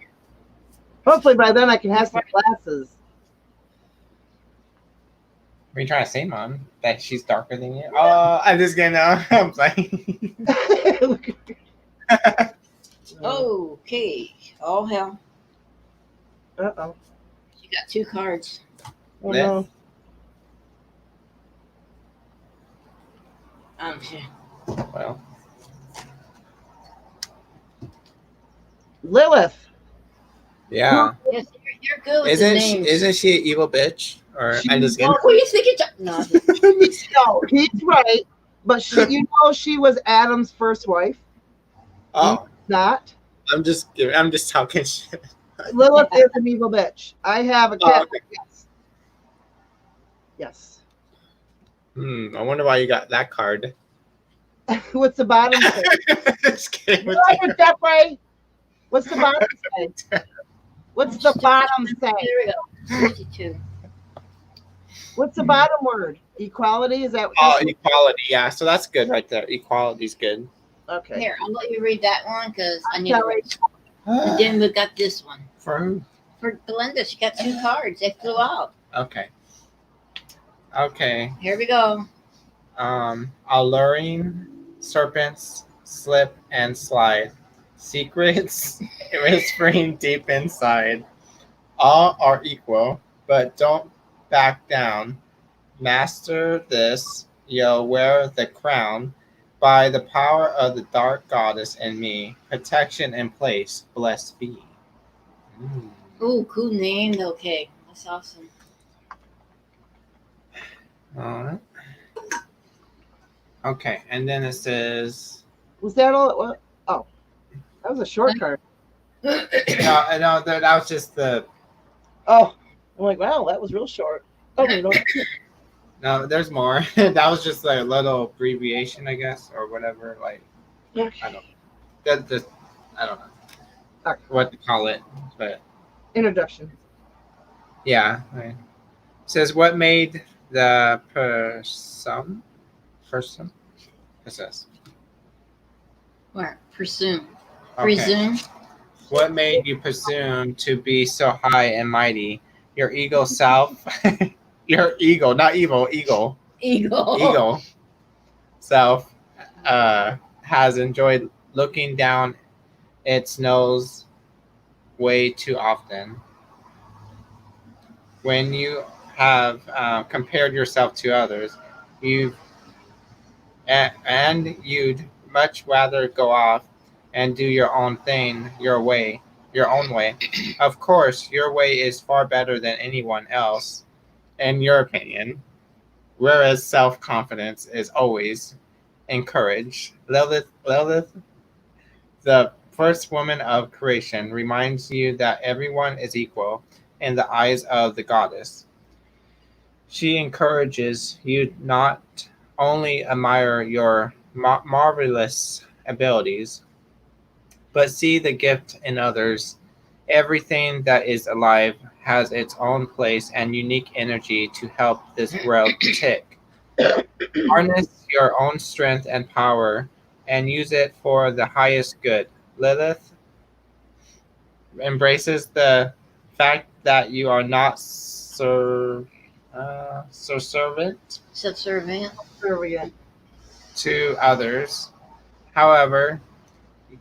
Hopefully by then I can have some glasses. What are you trying to say, Mom? That she's darker than you? Oh, I'm just gonna. I'm like. Okay. Oh, hell. Uh-oh. You got 2 cards. Oh, Yeah. no. Sure. Well, Lilith. yeah. Yes, you're good with the names. Isn't she an evil bitch? Or I'm just Oh, kidding. who you think you're No. No, he's right. But she was Adam's first wife. Oh, Not. I'm just talking shit. Lilith is an evil bitch. I have a cat. okay. Yes. Yes. I wonder why you got that card. What's the bottom say? Just kidding with Why you. would that way? What's the bottom say? What's the bottom say? Here we go. 52. What's the bottom word? Equality? Is that what Oh, you're equality. Yeah, so that's good right there. Equality's good. Okay. Here, I'll let you read that one because I need Sorry. to. And then we got this one. For who? For Belinda, she got 2 cards. They flew out. Okay. Okay. Here we go. Alluring serpents slip and slide. Secrets whispering deep inside. All are equal, but don't back down. Master this, you'll wear the crown. By the power of the dark goddess in me, protection in place, blessed be. Ooh, cool name. Okay, that's awesome. Alright. Okay, and then it says Was that all it was? Oh. That was a short card. no, that was just the Oh. I'm like, wow, that was real short. Oh, you know. no, there's more. That was just like a little abbreviation, I guess, or whatever. Like I don't I don't know Okay. what to call it, but Introduction. yeah. Right. It says what made the person? What's this? Where? Presume. Okay. Presume. What made you presume to be so high and mighty? Your ego self, your ego, not evil, ego, ego self has enjoyed looking down its nose way too often. When you have compared yourself to others, you'd much rather go off and do your own thing your own way. Of course, your way is far better than anyone else, in your opinion. Whereas self-confidence is always encourage. Lilith, the first woman of creation, reminds you that everyone is equal in the eyes of the goddess. She encourages you not only admire your marvelous abilities, but see the gift in others. Everything that is alive has its own place and unique energy to help this world tick. Harness your own strength and power and use it for the highest good. Lilith embraces the fact that you are not servant Subservient. Subservient. to others. However,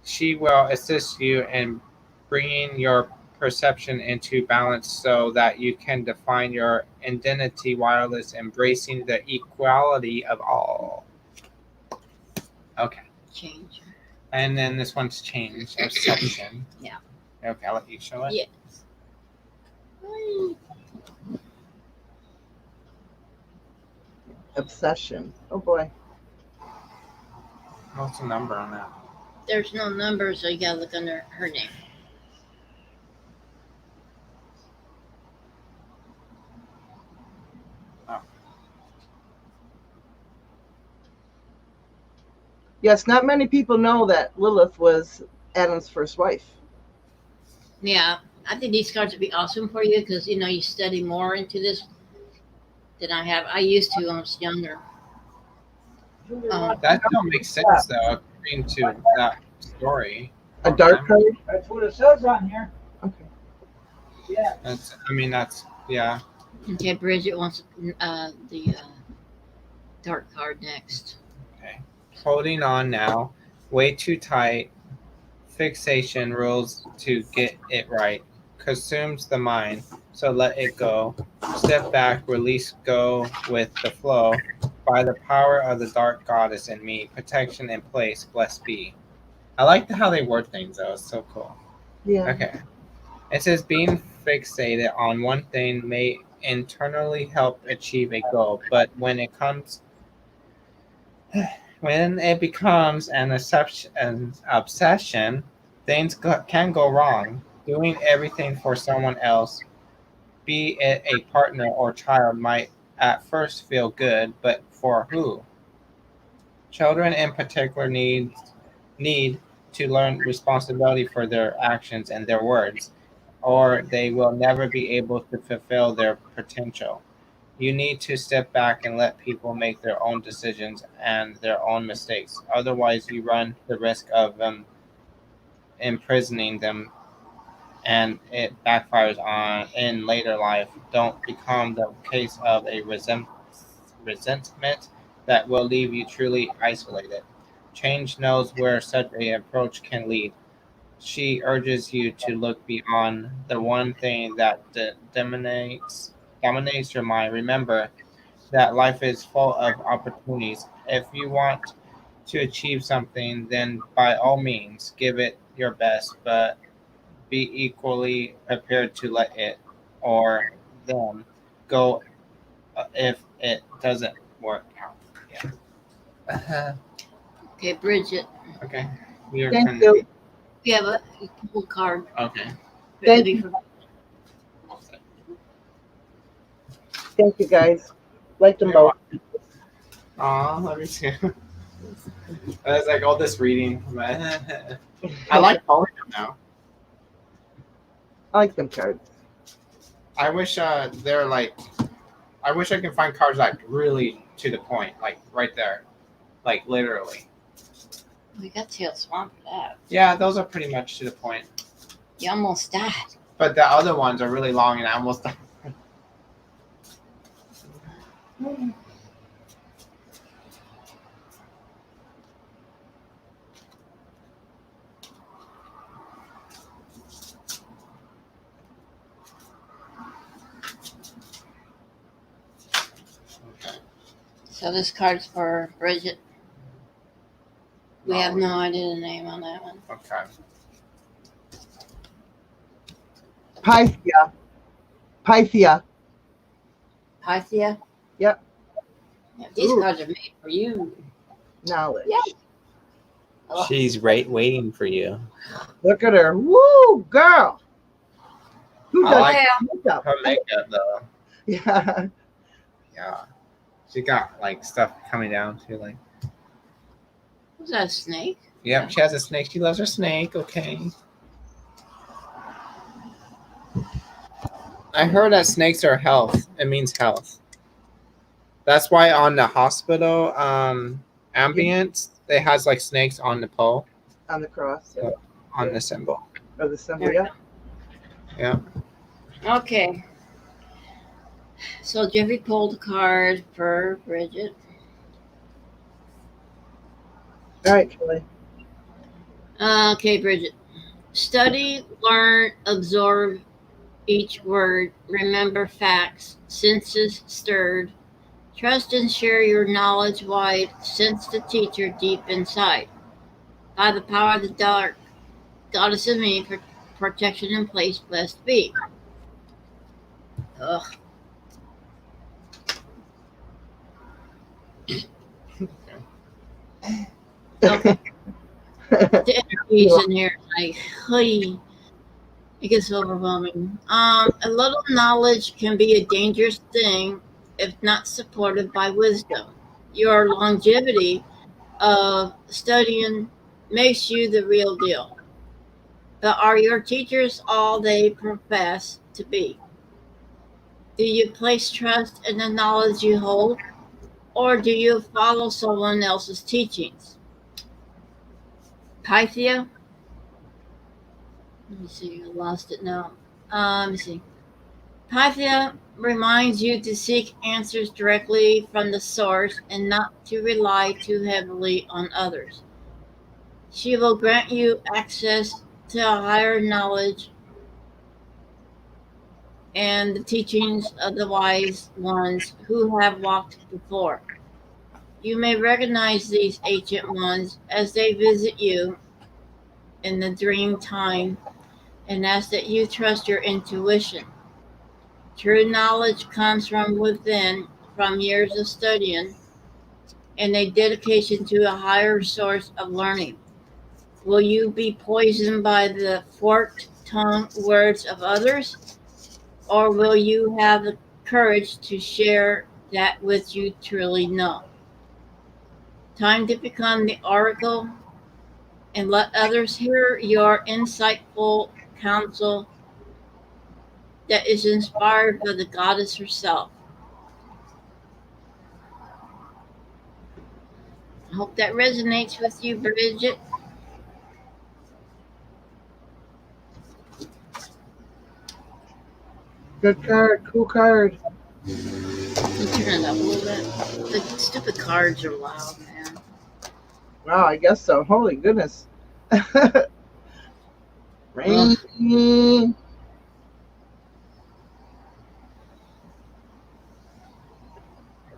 she will assist you in bringing your perception into balance so that you can define your identity while embracing the equality of all. Okay. Change. And then this one's change, perception. Yeah. Okay, I'll let you show it. Yeah. Obsession. Oh boy. What's the number on that? There's no number, so you gotta look under her name. Yes, not many people know that Lilith was Adam's first wife. Yeah, I think these cards would be awesome for you because you study more into this than I have. I used to when I was younger. That don't make sense though, according to that story. A dark card? That's what it says on here. Okay. Yeah. That's yeah. Okay, Bridget wants the dark card next. Okay. Holding on now, way too tight. Fixation rules to get it right. Consumes the mind, so let it go. Step back, release, go with the flow. By the power of the dark goddess in me, protection in place, blessed be. I like how they word things though, it's so cool. Yeah. Okay. It says being fixated on one thing may internally help achieve a goal, but when it becomes an obsession, things can go wrong. Doing everything for someone else, be it a partner or child, might at first feel good, but for who? Children in particular need to learn responsibility for their actions and their words, or they will never be able to fulfill their potential. You need to step back and let people make their own decisions and their own mistakes. Otherwise, you run the risk of imprisoning them, and it backfires on in later life. Don't become the case of a resentment that will leave you truly isolated. Change knows where such an approach can lead. She urges you to look beyond the one thing that dominates your mind. Remember that life is full of opportunities. If you want to achieve something, then by all means give it your best, but be equally prepared to let it or them go if it doesn't work out. Yeah. Okay, Bridget. Okay. Your Thank turn. you. You have a full card. Okay. Thank you. Thank you, guys. Like them both. Aw, let me see. It's like all this reading. I like calling them now. I like them cards. I wish they're like. I wish I can find cards like really to the point, like right there, like literally. We got Tail Swamp for that. Yeah, those are pretty much to the point. You almost died. But the other ones are really long, and I almost. Okay. So this card's for Bridget. We have no idea the name on that one. Okay. Pythia. Pythia. Pythia? Yep. Yeah, these Ooh. cards are made for you. knowledge. Yeah. Oh, She's right waiting for you. Look at her. Woo, girl. Who I does like makeup? her makeup though. Yeah. Yeah. She got like stuff coming down too. Like, was that a snake? yep, she has a snake. She loves her snake. Okay. I heard that snakes are health. It means health. That's why on the hospital ambience, it has like snakes on the pole, On the cross. Yeah. on the symbol. Or the symbol. Yeah. Yeah. Okay. So Jeffy pulled a card for Bridget. All right, Kelly. Okay, Bridget. Study, learn, absorb each word, remember facts, senses stirred. Trust and share your knowledge wide, sense the teacher deep inside. By the power of the dark, goddess of me, protection in place, blessed be. Ugh. Okay. The energies in here, like, hey, it gets overwhelming. A little knowledge can be a dangerous thing if not supported by wisdom. Your longevity of studying makes you the real deal. But are your teachers all they profess to be? Do you place trust in the knowledge you hold, or do you follow someone else's teachings? Pythia? Let me see, I lost it now. Let me see. Pythia reminds you to seek answers directly from the source and not to rely too heavily on others. She will grant you access to a higher knowledge and the teachings of the wise ones who have walked before. You may recognize these ancient ones as they visit you in the dream time and ask that you trust your intuition. True knowledge comes from within, from years of studying, and a dedication to a higher source of learning. Will you be poisoned by the forked tongue words of others, or will you have the courage to share that which you truly know? Time to become the oracle and let others hear your insightful counsel that is inspired by the goddess herself. I hope that resonates with you, Bridget. Good card. Cool card. Let me turn it up a little bit. The stupid cards are loud, man. Wow, I guess so. Holy goodness. Rain.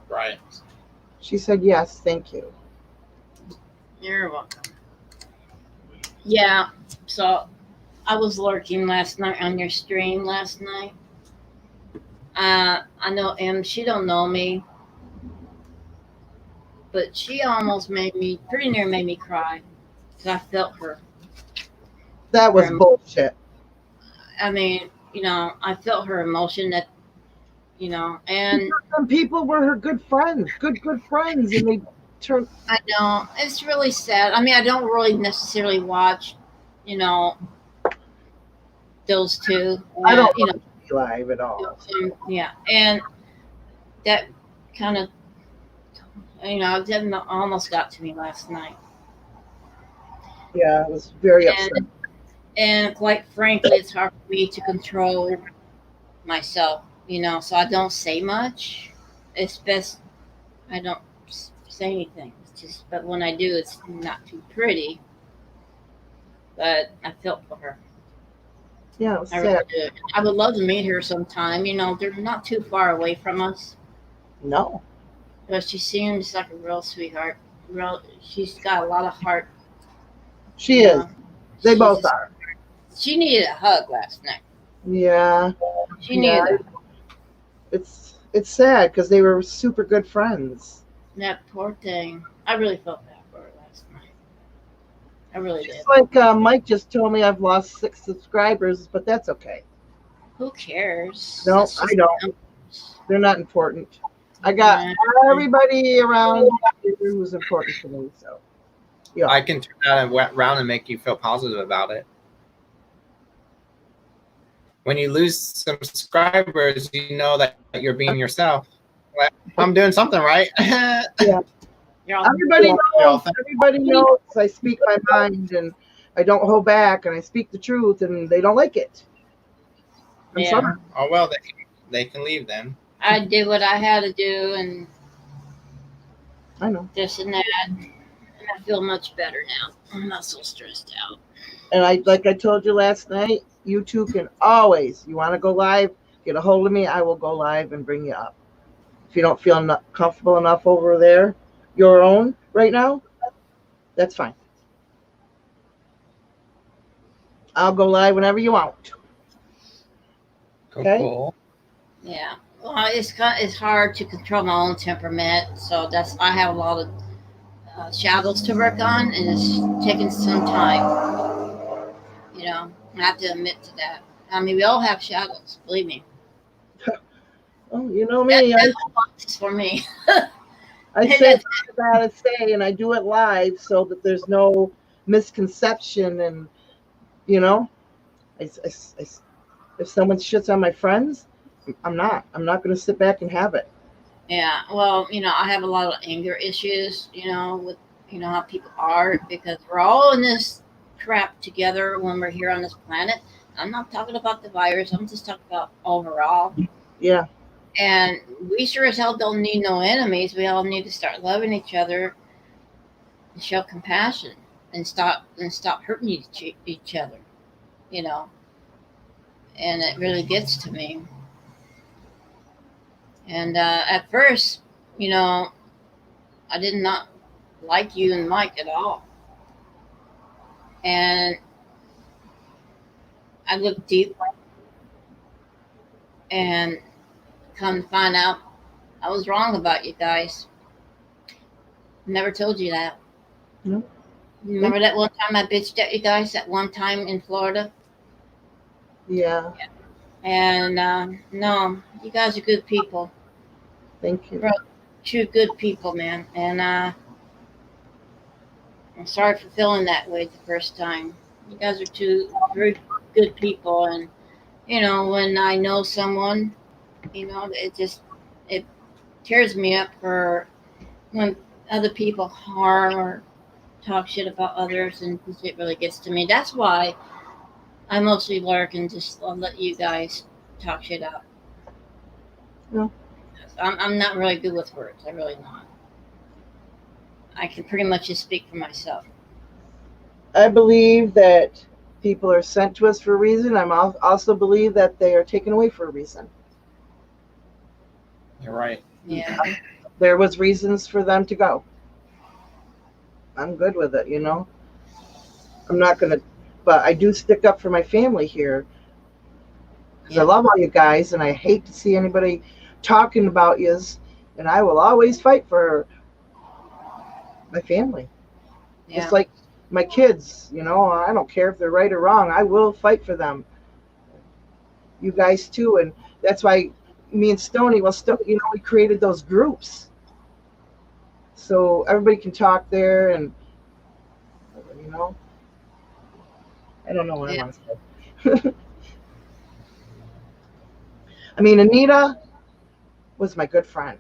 Right. She said yes, thank you. You're welcome. Yeah, so I was lurking last night on your stream last night. I know Em, she don't know me, but she almost pretty near made me cry because I felt her. That was bullshit. I mean, I felt her emotion that, and Some people were her good friends, good friends, and they turned. I know it's really sad. I mean, I don't really necessarily watch, those two. I don't know live at all. Yeah, and that kind of, that almost got to me last night. Yeah, it was very upset. And quite frankly, it's hard for me to control myself, so I don't say much. It's best I don't say anything. But when I do, it's not too pretty. But I felt for her. Yeah, it was I sad. really did. I would love to meet her sometime. They're not too far away from us. No. But she seems like a real sweetheart. She's got a lot of heart. She is. They both are. She needed a hug last night. Yeah. She needed It's sad because they were super good friends. that poor thing. I really felt that. I really did. Just like Mike just told me, I've lost 6 subscribers, but that's okay. Who cares? No, That's I just don't. numbers. They're not important. I got everybody around here who's important to me. So, yeah. I can turn that around and make you feel positive about it. When you lose subscribers, you know that you're being yourself. Like, I'm doing something right. Yeah. You're all, Everybody Yeah. knows. Everybody knows I speak my mind and I don't hold back and I speak the truth, and they don't like it. I'm Yeah. sorry. Oh well, they can leave then. I did what I had to do, and I know. this and that, and I feel much better now. I'm not so stressed out. And like I told you last night, you two can always, you want to go live, get a hold of me. I will go live and bring you up. If you don't feel comfortable enough over there, your own right now, that's fine. I'll go live whenever you want. Okay. Cool. Yeah. Well, it's hard to control my own temperament, so I have a lot of shadows to work on, and it's taking some time. You know, I have to admit to that. I mean, we all have shadows, believe me. Oh, you know me. That's for me. I say what I gotta say, and I do it live so that there's no misconception. And you know, if someone shits on my friends, I'm not going to sit back and have it. Yeah. Well, you know, I have a lot of anger issues. You know, with how people are, because we're all in this crap together when we're here on this planet. I'm not talking about the virus. I'm just talking about overall. Yeah. And we sure as hell don't need no enemies. We all need to start loving each other and show compassion and stop hurting each other, you know. And it really gets to me. And at first, you know, I did not like you and Mike at all. And I looked deep and come to find out I was wrong about you guys. Never told you that. No. Remember that one time I bitched at you guys? That one time in Florida? Yeah. And no, you guys are good people. Thank you. True good people, man. And I'm sorry for feeling that way the first time. You guys are two very good people. And, you know, when I know someone, you know, it tears me up for when other people harm or talk shit about others, and it really gets to me. That's why I mostly lurk and just let you guys talk shit out. No. I'm not really good with words. I'm really not. I can pretty much just speak for myself. I believe that people are sent to us for a reason. I also believe that they are taken away for a reason. You're right. Yeah. There was reasons for them to go. I'm good with it, you know. I'm not going to, but I do stick up for my family here. Because I love all you guys, and I hate to see anybody talking about yous, and I will always fight for my family. Yeah. Just like my kids, you know, I don't care if they're right or wrong. I will fight for them. You guys too, and that's why me and Stony, you know, we created those groups. So everybody can talk there, and, you know, I don't know what I want to say. I mean, Anita was my good friend.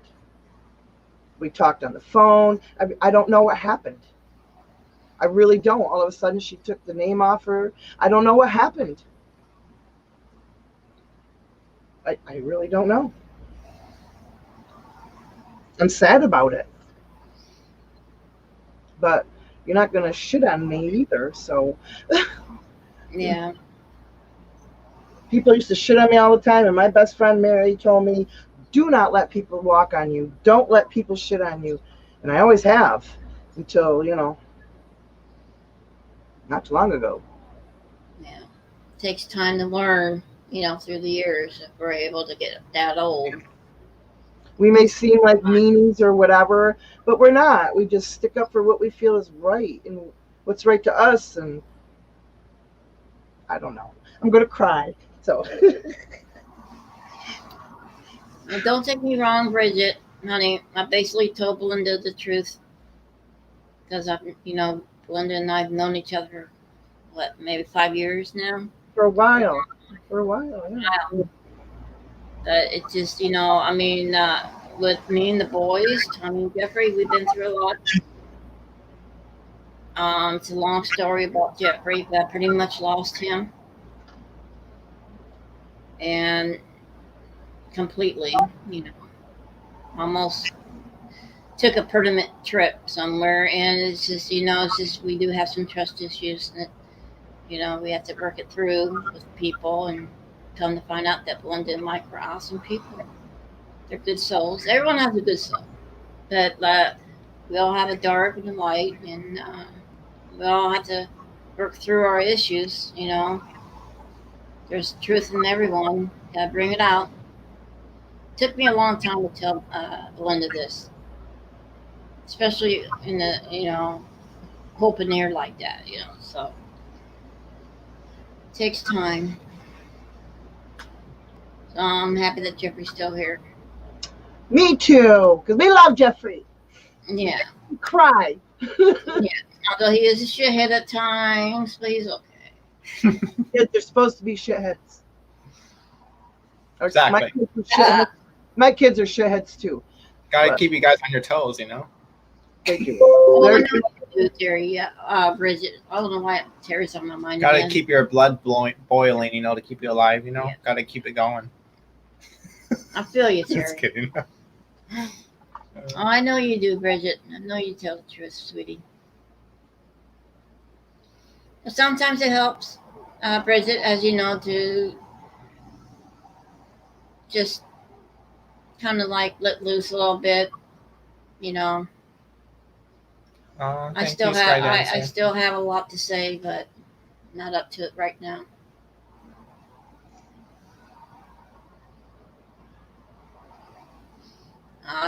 We talked on the phone. I don't know what happened. I really don't. All of a sudden, she took the name off her. I don't know what happened. I really don't know. I'm sad about it. But you're not going to shit on me either, so. Yeah. People used to shit on me all the time, and my best friend Mary told me, do not let people walk on you. Don't let people shit on you. And I always have until, you know, not too long ago. Yeah. It takes time to learn, you know, through the years if we're able to get that old. We may seem like meanies or whatever, but we're not. We just stick up for what we feel is right. And what's right to us, and I don't know. I'm gonna cry. So And don't take me wrong, Bridget, honey. I basically told Belinda the truth because Belinda and I've known each other, what, maybe 5 years now. for a while, yeah. But it's just, with me and the boys, Tommy and Jeffrey, we've been through a lot. It's a long story about Jeffrey, but I pretty much lost him. And completely, almost took a permanent trip somewhere. And it's just, we do have some trust issues that, we have to work it through with people, and come to find out that Belinda and Mike are awesome people. They're good souls. Everyone has a good soul. But we all have a dark and a light, and we all have to work through our issues, There's truth in everyone. Gotta bring it out. Took me a long time to tell Belinda this. Especially in the, open air like that, so it takes time. So I'm happy that Jeffrey's still here. Me too, because we love Jeffrey. Yeah. We cry. Although he is a shithead at times, but he's okay. Kids are supposed to be shitheads. Exactly. My kids are shitheads too. Gotta keep you guys on your toes, Thank you. Oh, I know what you do, Terry. Yeah, Bridget. I don't know why Terry's on my mind. Gotta again. keep your blood boiling, to keep you alive, Yeah. Gotta keep it going. I feel you, Terry. Just kidding. Oh, I know you do, Bridget. I know you tell the truth, sweetie. But sometimes it helps, Bridget, as you know, to just kind of like let loose a little bit, I still have a lot to say, but not up to it right now.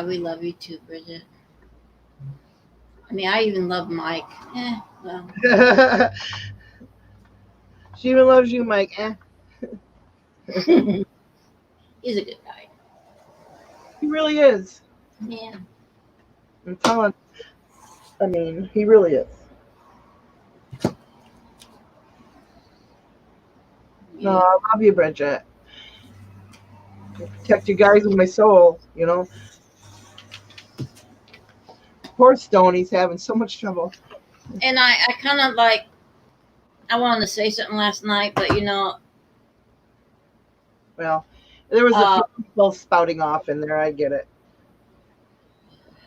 We love you too, Bridget. I mean, I even love Mike. Well. She even loves you, Mike. He's a good guy. He really is. Yeah. I'm telling. I mean, he really is. Yeah. No, I love you, Bridget. I protect you guys with my soul, Poor Stoney's having so much trouble. And I kind of I wanted to say something last night, but Well, there was a few people spouting off in there. I get it.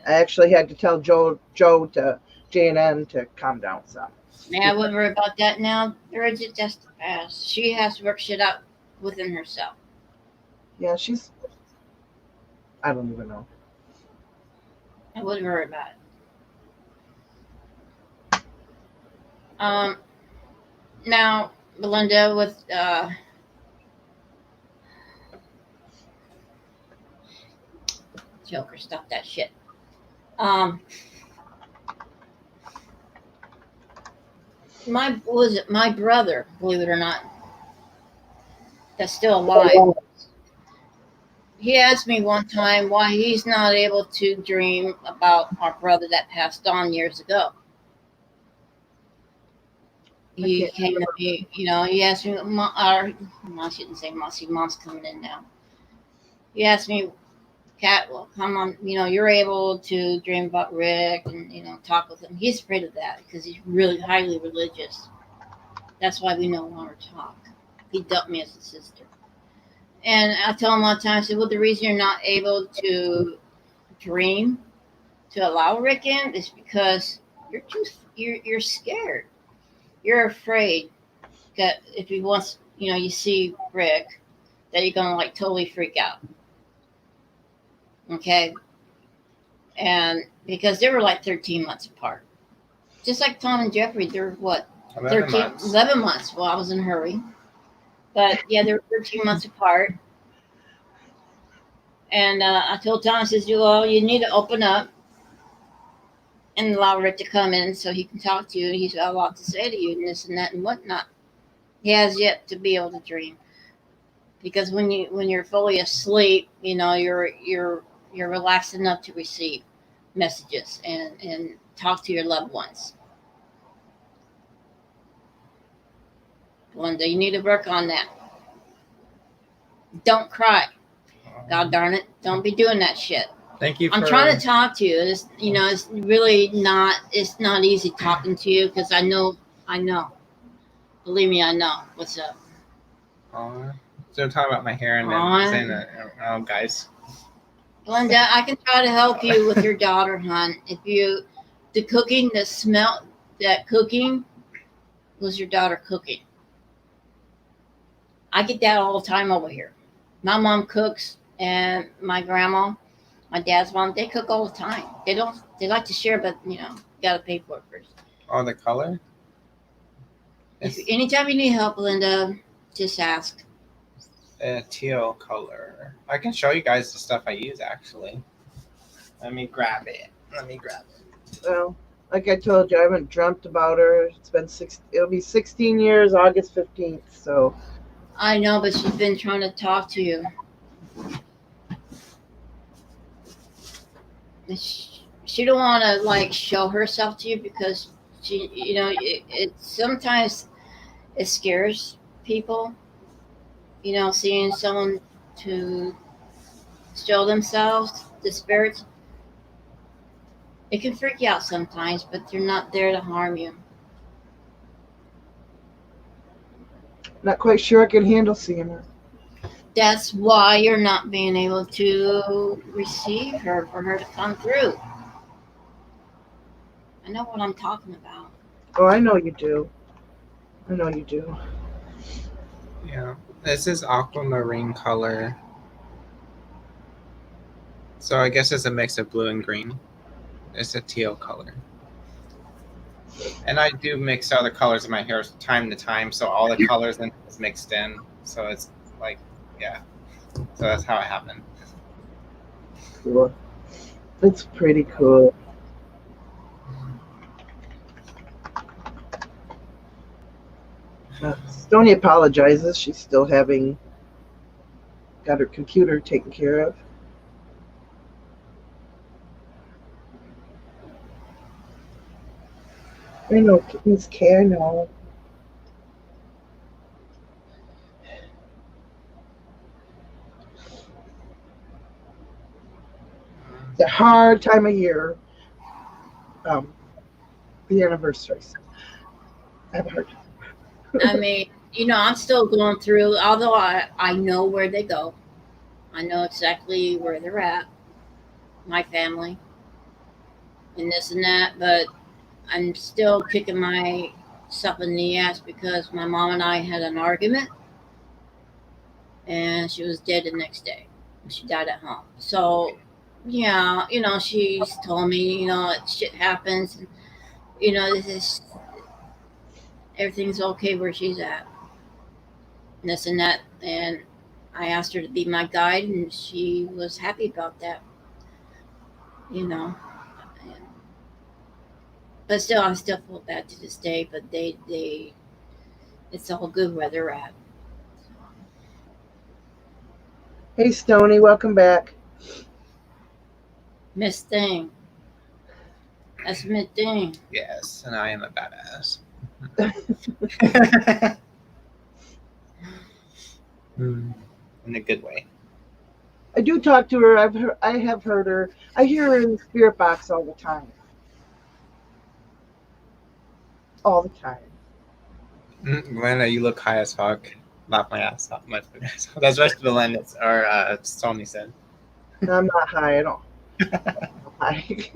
I actually had to tell Joe to J&N to calm down some. Man, I wouldn't worry about that now. Bridget just passed. She has to work shit out within herself. Yeah, I don't even know. I wouldn't worry about it. Now, Belinda, with Joker, stop that shit. My brother, believe it or not, that's still alive. He asked me one time why he's not able to dream about our brother that passed on years ago. He came to me, he asked me, I shouldn't say Mossy, Mom's coming in now. He asked me, Kat, well, come on, you're able to dream about Rick and, talk with him. He's afraid of that because he's really highly religious. That's why we no longer talk. He dumped me as a sister. And I told him one time, I said, well, the reason you're not able to dream to allow Rick in is because you're scared. You're afraid that if he wants, you see Rick, that you're going to totally freak out. Okay. And because they were 13 months apart, just like Tom and Jeffrey, they're what? 11 months. Well, I was in a hurry, but yeah, they were 13 months apart. And I told Tom, I says, well, you need to open up and allow Rick to come in so he can talk to you. He's got a lot to say to you, and this and that and whatnot. He has yet to be able to dream, because when you're fully asleep, you're relaxed enough to receive messages and talk to your loved ones. Linda, you need to work on that. Don't cry. God darn it! Don't be doing that shit. Thank you. I'm trying to talk to you. It's really not. It's not easy talking to you because I know. Believe me, I know what's up. So I'm talking about my hair and then saying that, oh, guys. Linda, I can try to help you with your daughter, hon. The cooking, the smell, that cooking was your daughter cooking. I get that all the time over here. My mom cooks, and my grandma, my dad's mom, they cook all the time. They like to share, but gotta pay for it first. Oh, the color? Anytime you need help, Linda, just ask. A teal color. I can show you guys the stuff I use, actually. Let me grab it. Well, like I told you, I haven't dreamt about her. It'll be 16 years, August 15th. So. I know, but she's been trying to talk to you. She don't want to show herself to you because she, it sometimes it scares people. Seeing someone to show themselves, the spirits. It can freak you out sometimes, but they're not there to harm you. Not quite sure I can handle seeing her. That's why you're not being able to receive her, for her to come through. I know what I'm talking about. Oh, I know you do. Yeah. This is aquamarine color. So I guess it's a mix of blue and green. It's a teal color. And I do mix other colors in my hair time to time, so all the colors is mixed in. So it's yeah. So that's how it happened. Cool. It's pretty cool. Stoney apologizes. She's still got her computer taken care of. I know, Miss K, I know. It's a hard time of year. The anniversaries. I have a hard time. I mean, I'm still going through, although I know where they go. I know exactly where they're at, my family, and this and that, but I'm still kicking myself in the ass because my mom and I had an argument, and she was dead the next day. She died at home. So, yeah, she's told me, shit happens, and, everything's okay where she's at. And this and that. And I asked her to be my guide, and she was happy about that. But still, I still feel bad to this day. But it's all good where they're at. Hey, Stoney, welcome back. Miss Thing. That's Miss Thing. Yes, and I am a badass. In a good way. I do talk to her. I have heard her. I hear her in the spirit box all the time. All the time. Glenda, you look high as fuck. Laugh my ass off. That's what Belinda or Stoney said. No, I'm not high at all. I'm high.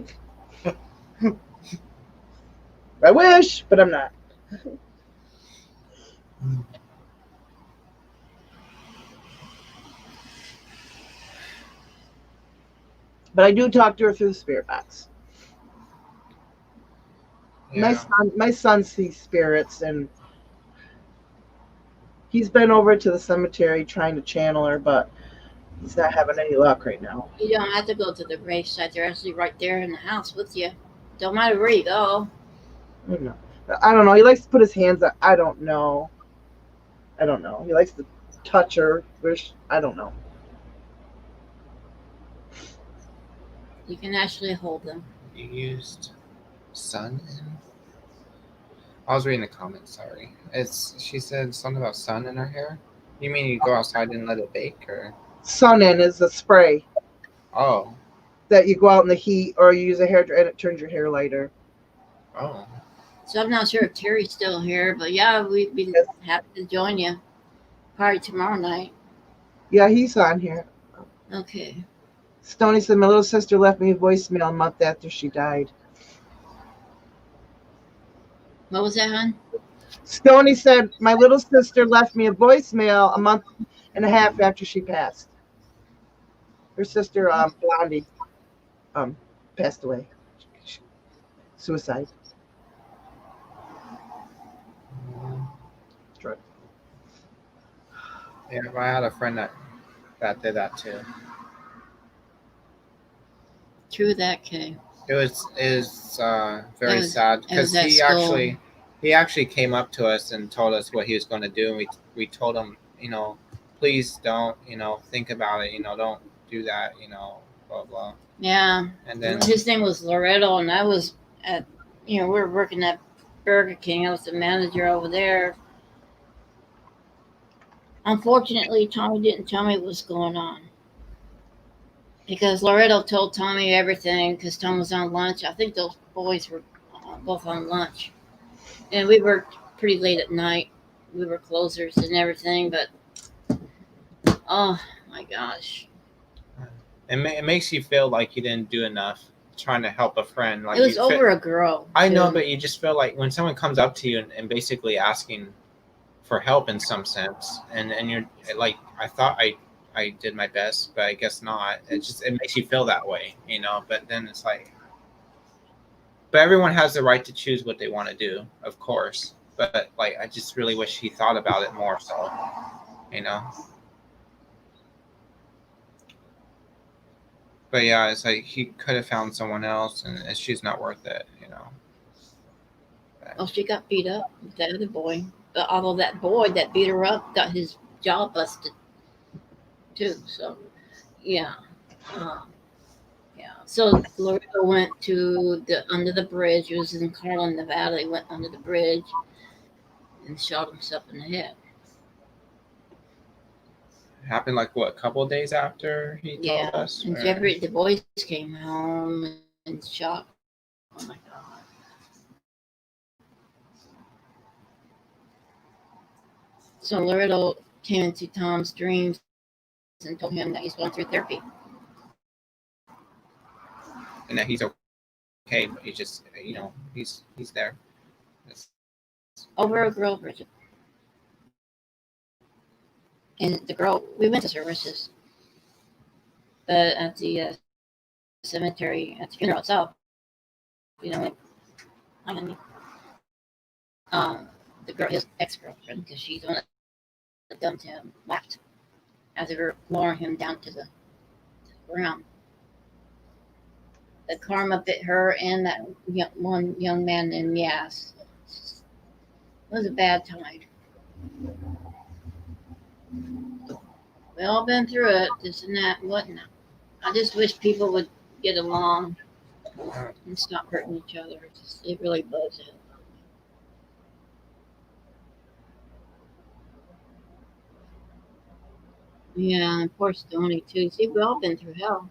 I wish, but I'm not. But I do talk to her through the spirit box. Yeah. My son sees spirits, and he's been over to the cemetery trying to channel her, but he's not having any luck right now. You don't have to go to the gravesite. They're actually right there in the house with you. Don't matter where you go. I don't know. I don't know. He likes to put his hands up. I don't know. He likes to touch her. I don't know. You can actually hold them. You used sun in. I was reading the comments. Sorry. She said something about sun in her hair. You mean you go outside and let it bake, or? Sun-In is a spray Oh. that you go out in the heat, or you use a hair dryer and it turns your hair lighter. Oh. So I'm not sure if Terry's still here, but yeah, we'd be happy to join you. Probably tomorrow night. Yeah, he's on here. Okay. Stony said, my little sister left me a voicemail a month after she died. What was that, hon? Stony said, my little sister left me a voicemail a month and a half after she passed. Her sister, Blondie, passed away. Suicide. Drug. Yeah, I had a friend that did that too. True that, Kay. It was very sad it was because at school. he actually came up to us and told us what he was going to do, and we told him, please don't, think about it, don't do that, blah blah. Yeah. And then his name was Loretto, and I was at, we were working at Burger King. I was the manager over there. Unfortunately, Tommy didn't tell me what was going on. Because Loretto told Tommy everything because Tom was on lunch. I think those boys were both on lunch. And we worked pretty late at night. We were closers and everything, but oh my gosh. it makes you feel like you didn't do enough trying to help a friend. Like it was over a girl. I know, but you just feel like when someone comes up to you and basically asking for help in some sense, and you're like, I thought I did my best, but I guess not. It makes you feel that way, but then it's like, but everyone has the right to choose what they want to do, of course. But like, I just really wish he thought about it more so, But yeah, it's like he could have found someone else and she's not worth it, Well, she got beat up with that other boy. But although that boy that beat her up got his jaw busted too. So, yeah. Yeah. So Loretto went to under the bridge. He was in Carlin, Nevada. He went under the bridge and shot himself in the head. Happened like what, a couple of days after he told us? And the boys came home and shot. Oh my God. So Loretto came into Tom's dreams and told him that he's going through therapy. And that he's okay, but he's just, he's there. Over a girl, Bridget. And the girl, we went to services. But at the cemetery, at the funeral itself, the girl, his ex-girlfriend, because she's the one that dumped him, left as they were lowering him down to the ground. The karma bit her and that one young man named Yas. It was a bad time. We all been through it, this and that, whatnot. I just wish people would get along and stop hurting each other. It really bugs it. Yeah, and poor Stony too. See, we all been through hell.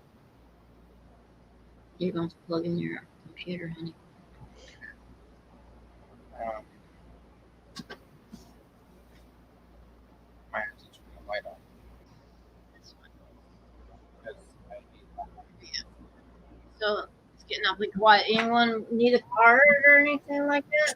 You're going to plug in your computer, honey. I have to turn the light on. Yeah. So it's getting awfully quiet. Anyone need a card or anything like that?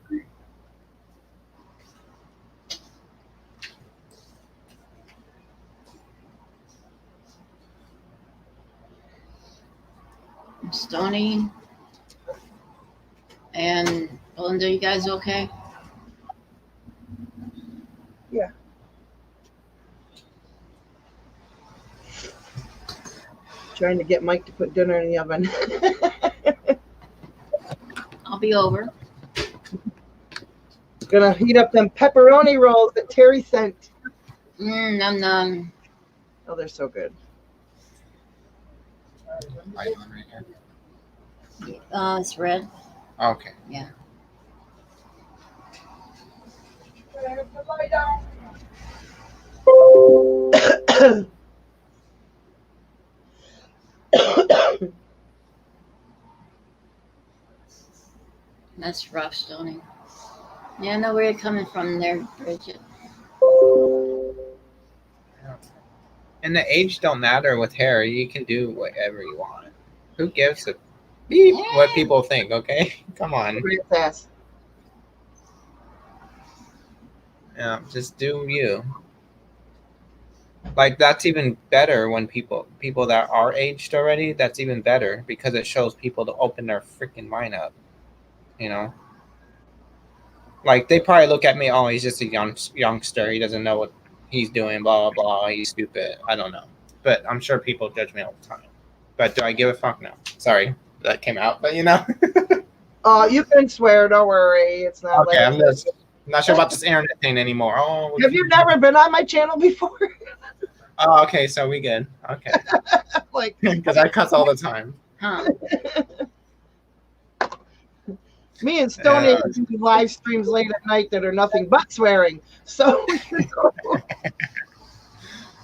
Stony and Belinda, you guys okay? Yeah. Trying to get Mike to put dinner in the oven. I'll be over. Gonna heat up them pepperoni rolls that Terry sent. Num num. Oh, they're so good. Right on right here. It's red. Okay. Yeah. That's rough, Stony. Yeah, I know where you're coming from there, Bridget. And the age don't matter with hair. You can do whatever you want. Who gives a beep what people think? Okay, come on. Great ass. Yeah, just do you. Like that's even better when people that are aged already. That's even better because it shows people to open their freaking mind up. You know, like they probably look at me. Oh, he's just a youngster. He doesn't know what he's doing. Blah blah blah. He's stupid. I don't know, but I'm sure people judge me all the time. But do I give a fuck? No. Sorry, that came out. But you know. You can swear. Don't worry. It's not Okay, like. I'm not sure about this internet thing anymore. Oh, Have you never been on my channel before? Oh, okay, so we good. Okay, Like, because I cuss all the time. Huh. me and Stoney do live streams late at night that are nothing but swearing. So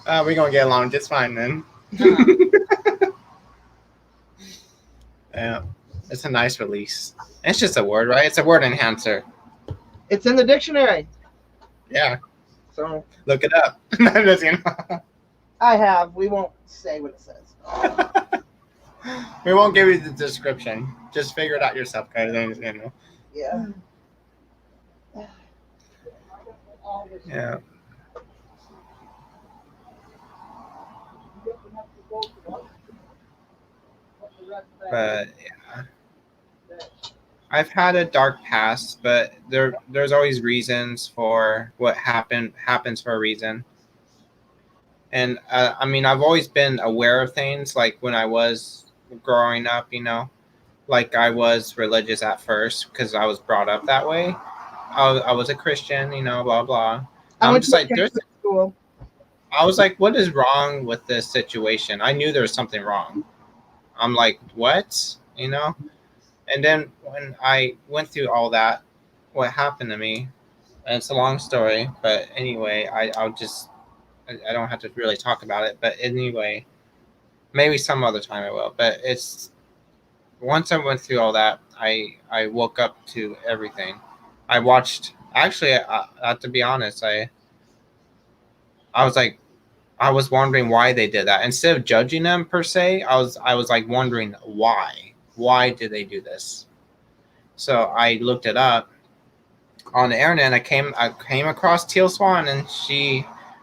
We're gonna get along just fine then. Huh. Yeah, it's a nice release. It's just a word, right? It's a word enhancer. it's in the dictionary. Yeah, So look it up. Just, you know. I have. We won't say what it says. We won't give you the description. Just figure it out yourself, guys. You know. Yeah. Yeah. But yeah, I've had a dark past, but there's always reasons for what happens for a reason. And I mean, I've always been aware of things. Like when I was growing up, you know, like I was religious at first because I was brought up that way. I was a Christian, you know, blah blah. I I'm went just to like, there's. Catholic school. I was like, what is wrong with this situation? I knew there was something wrong. I'm like, what? You know? And then when I went through all that, what happened to me, and it's a long story, but anyway, I don't have to really talk about it. But anyway, maybe some other time I will. But it's once I went through all that, I woke up to everything. I watched. Actually, to be honest, I was like, I was wondering why they did that. Instead of judging them per se, I was like wondering why. Why did they do this? So I looked it up on the internet. And I came across Teal Swan, and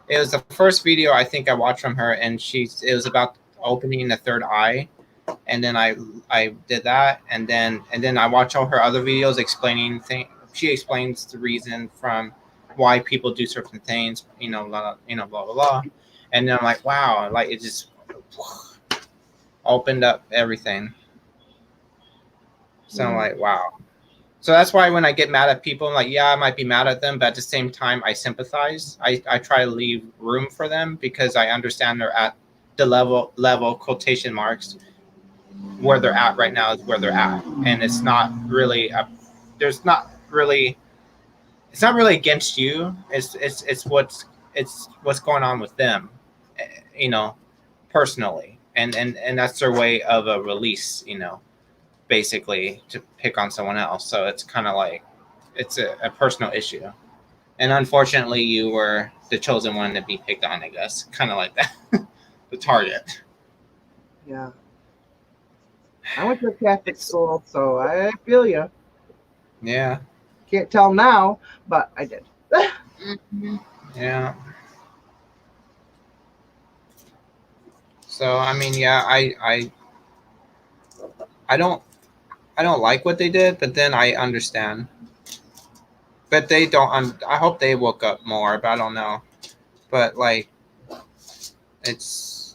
it was the first video I think I watched from her, and it was about opening the third eye. And then I did that, and then I watched all her other videos explaining things. She explains the reason from why people do certain things, blah blah blah. And then I'm like, wow, like it just opened up everything. So I'm like, wow. So that's why when I get mad at people, I'm like, yeah, I might be mad at them, but at the same time, I sympathize. I try to leave room for them because I understand they're at the level quotation marks where they're at right now is where they're at, and it's not really it's not really against you. It's what's going on with them, personally, and that's their way of a release, basically to pick on someone else. So it's kind of like it's a personal issue, and unfortunately, you were the chosen one to be picked on. I guess kind of like that, the target. Yeah. I went to a Catholic school, so I feel you. Yeah. Can't tell now, but I did. Mm-hmm. Yeah. So I mean, yeah, I don't like what they did, but then I understand. But they don't. I hope they woke up more, but I don't know. But like,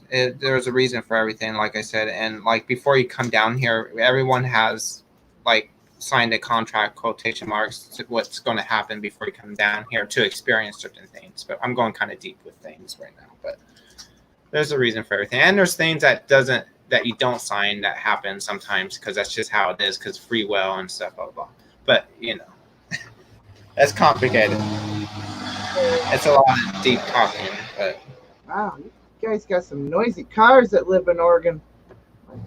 there's a reason for everything, like I said, and like before you come down here, everyone has like signed a contract, quotation marks, to what's going to happen before you come down here to experience certain things. But I'm going kind of deep with things right now. But there's a reason for everything, and there's things that you don't sign that happen sometimes because that's just how it is, because free will and stuff, blah, blah, blah. But that's complicated. It's a lot of deep talking, but Wow, you guys got some noisy cars that live in Oregon.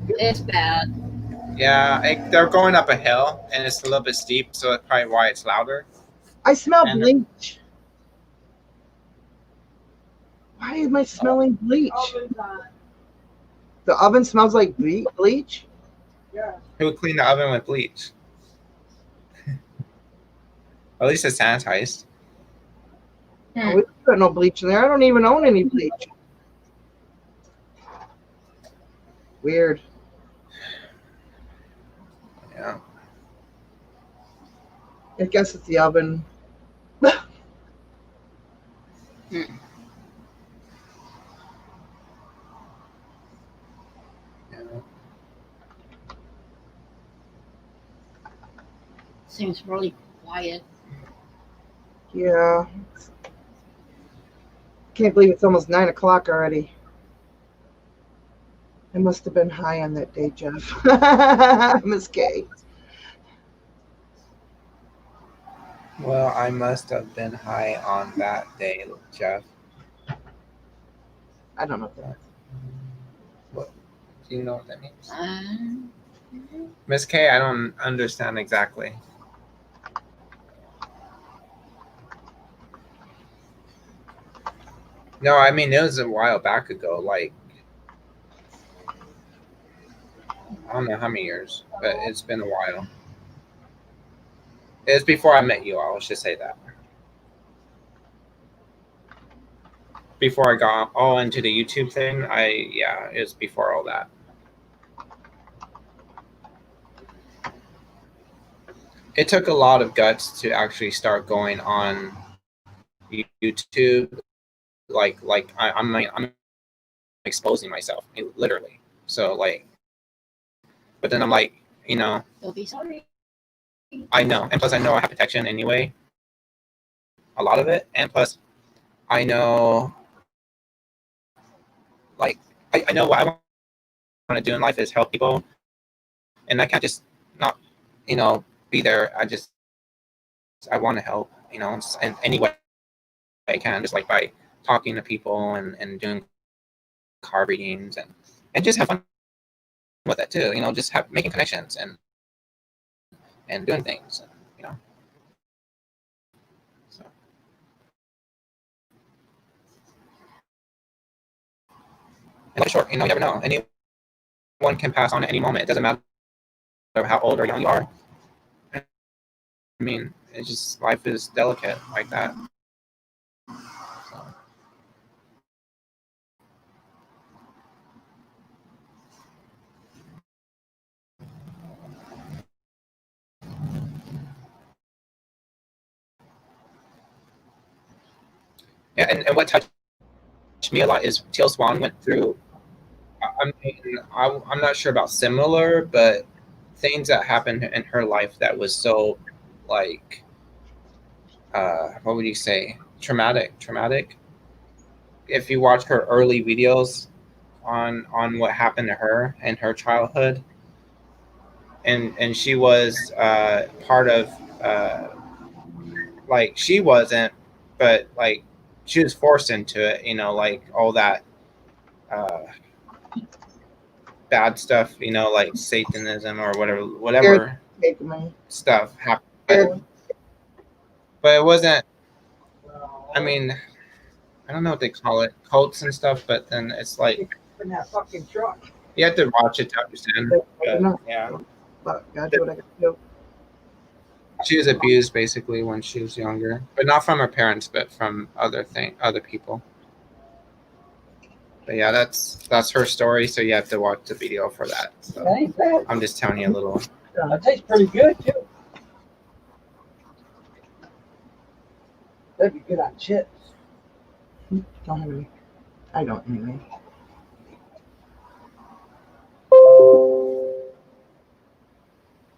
It's bad. yeah, they're going up a hill and it's a little bit steep, so that's probably why it's louder. I smell And- bleach. Why am I smelling bleach? The oven smells like bleach? Who would clean the oven with bleach? At least it's sanitized. Oh, we don't put no bleach in there. I don't even own any bleach. Weird. Yeah. I guess it's the oven. Seems really quiet. Yeah. Can't believe it's almost 9 o'clock already. I must have been high on that day, Jeff. Miss Kay. Well, I must have been high on that day, Jeff. I don't know if that. What? Do you know what that means? Um, Miss K, I don't understand exactly. No, I mean, it was a while back ago, like, I don't know how many years, but it's been a while. It's before I met you, I'll just say that. Before I got all into the YouTube thing, it was before all that. It took a lot of guts to actually start going on YouTube. Like I'm exposing myself, literally. So like, but then I'm like, you'll be sorry. I know, and plus I know I have protection anyway. A lot of it, and plus I know, like, I know what I want to do in life is help people, and I can't just not, be there. I want to help, in any way I can, just like by talking to people and doing card readings and just have fun with it too. Just making connections and doing things. So. And life short, you never know. Anyone can pass on at any moment. It doesn't matter how old or young you are. I mean, it's just life is delicate like that. So. Yeah, and what touched me a lot is Teal Swan went through. I mean, I'm not sure about similar, but things that happened in her life that was so, like, what would you say, traumatic. If you watch her early videos on what happened to her and her childhood, and she was part of, like, she wasn't, but like she was forced into it, like all that bad stuff, like Satanism or whatever Take me. stuff happened. But it wasn't, I mean, I don't know what they call it, cults and stuff, but then it's like In that fucking truck. you have to watch it to understand. But, yeah. But God, what I got to do. She was abused basically when she was younger, but not from her parents, but from other people. But yeah, that's her story. So you have to watch the video for that. So That ain't bad. I'm just telling you a little. That tastes pretty good too. That'd be good on chips. Don't have any. I don't anyway.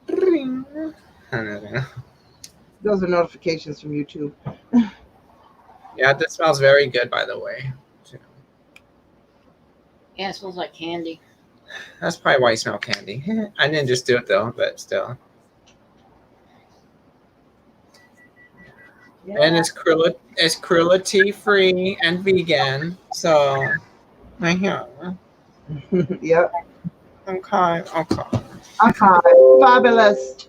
Ring. Those are notifications from YouTube. Yeah, this smells very good, by the way. Yeah, it smells like candy. That's probably why you smell candy. I didn't just do it though, but still. And it's cruelty free and vegan. So, right here. Yep. Okay. Fabulous.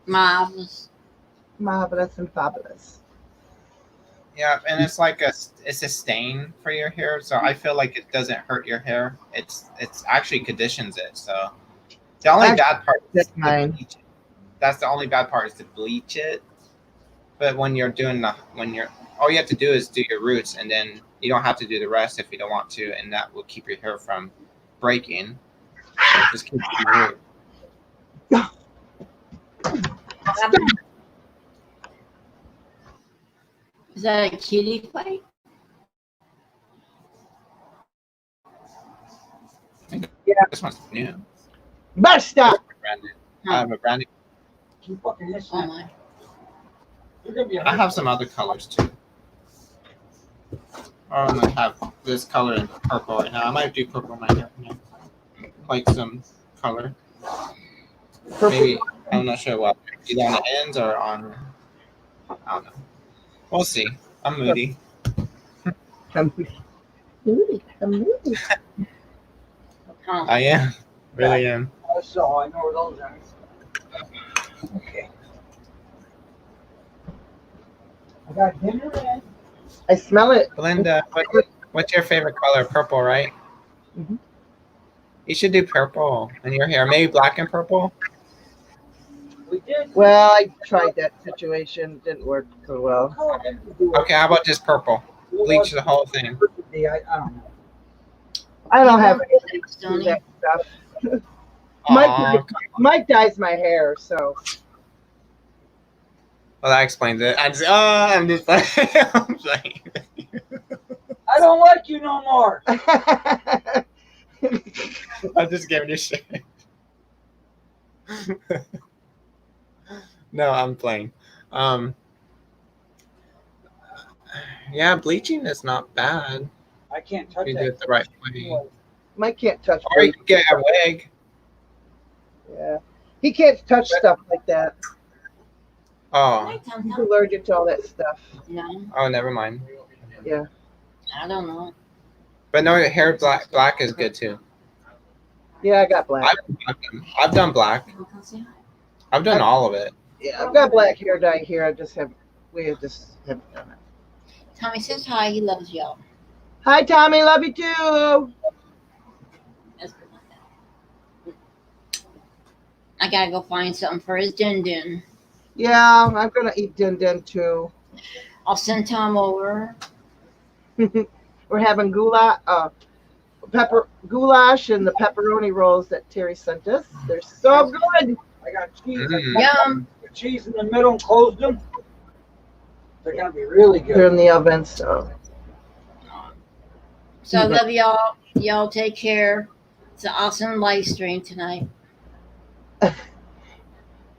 Marvelous. Marvelous and fabulous. Yeah, and it's like it's a stain for your hair, so I feel like it doesn't hurt your hair. It's actually conditions it. So the only bad part is to bleach it. That's the only bad part is to bleach it. But when you're all you have to do is do your roots, and then you don't have to do the rest if you don't want to, and that will keep your hair from breaking. So just keep your root. Is that a kitty fight? Yeah. This one's new. Basta! I have a brand new. Oh my. I have some other colors too. I'm gonna have this color in purple right now. I might do purple in my hair. Like some color. Purple. Maybe I'm not sure what. Either on the ends or on. I don't know. We'll see. I'm moody. Moody. I am. Really am. So I know where those are. Okay. I got dinner in. I smell it. Belinda, what's your favorite color? Purple, right? Mhm. You should do purple in your hair. Maybe black and purple. We did. Well, I tried that situation. Didn't work so well. How did we do it? Okay, how about just purple? Bleach the whole thing. I don't know. I don't have anything to do Stoney. with that stuff. Aw, Mike dyes my hair, so well, that explains it. I'm just playing. I'm playing. I don't like you no more. I'm just giving you shit. No, I'm playing. Yeah, bleaching is not bad. I can't touch You that. do it the right way. Mike can't touch Or you me. can get a wig. Yeah, he can't touch stuff like that. Oh, He's allergic to all that stuff. No, oh, never mind. Yeah. I don't know. But no, hair black is good too. Yeah, I got black. I've done black. I've done all of it. Yeah, I've got black hair dye here. We just haven't done it. Tommy says hi. He loves y'all. Hi, Tommy. Love you too. That's good like that. I gotta go find something for his din. Yeah, I'm gonna eat din din too. I'll send Tom over. We're having goulash and the pepperoni rolls that Terry sent us. They're so good. I got cheese. Mm. Yum. I put cheese in the middle and closed them. They're gonna be really They're good. in the oven, so So I love y'all. Y'all take care. It's an awesome live stream tonight.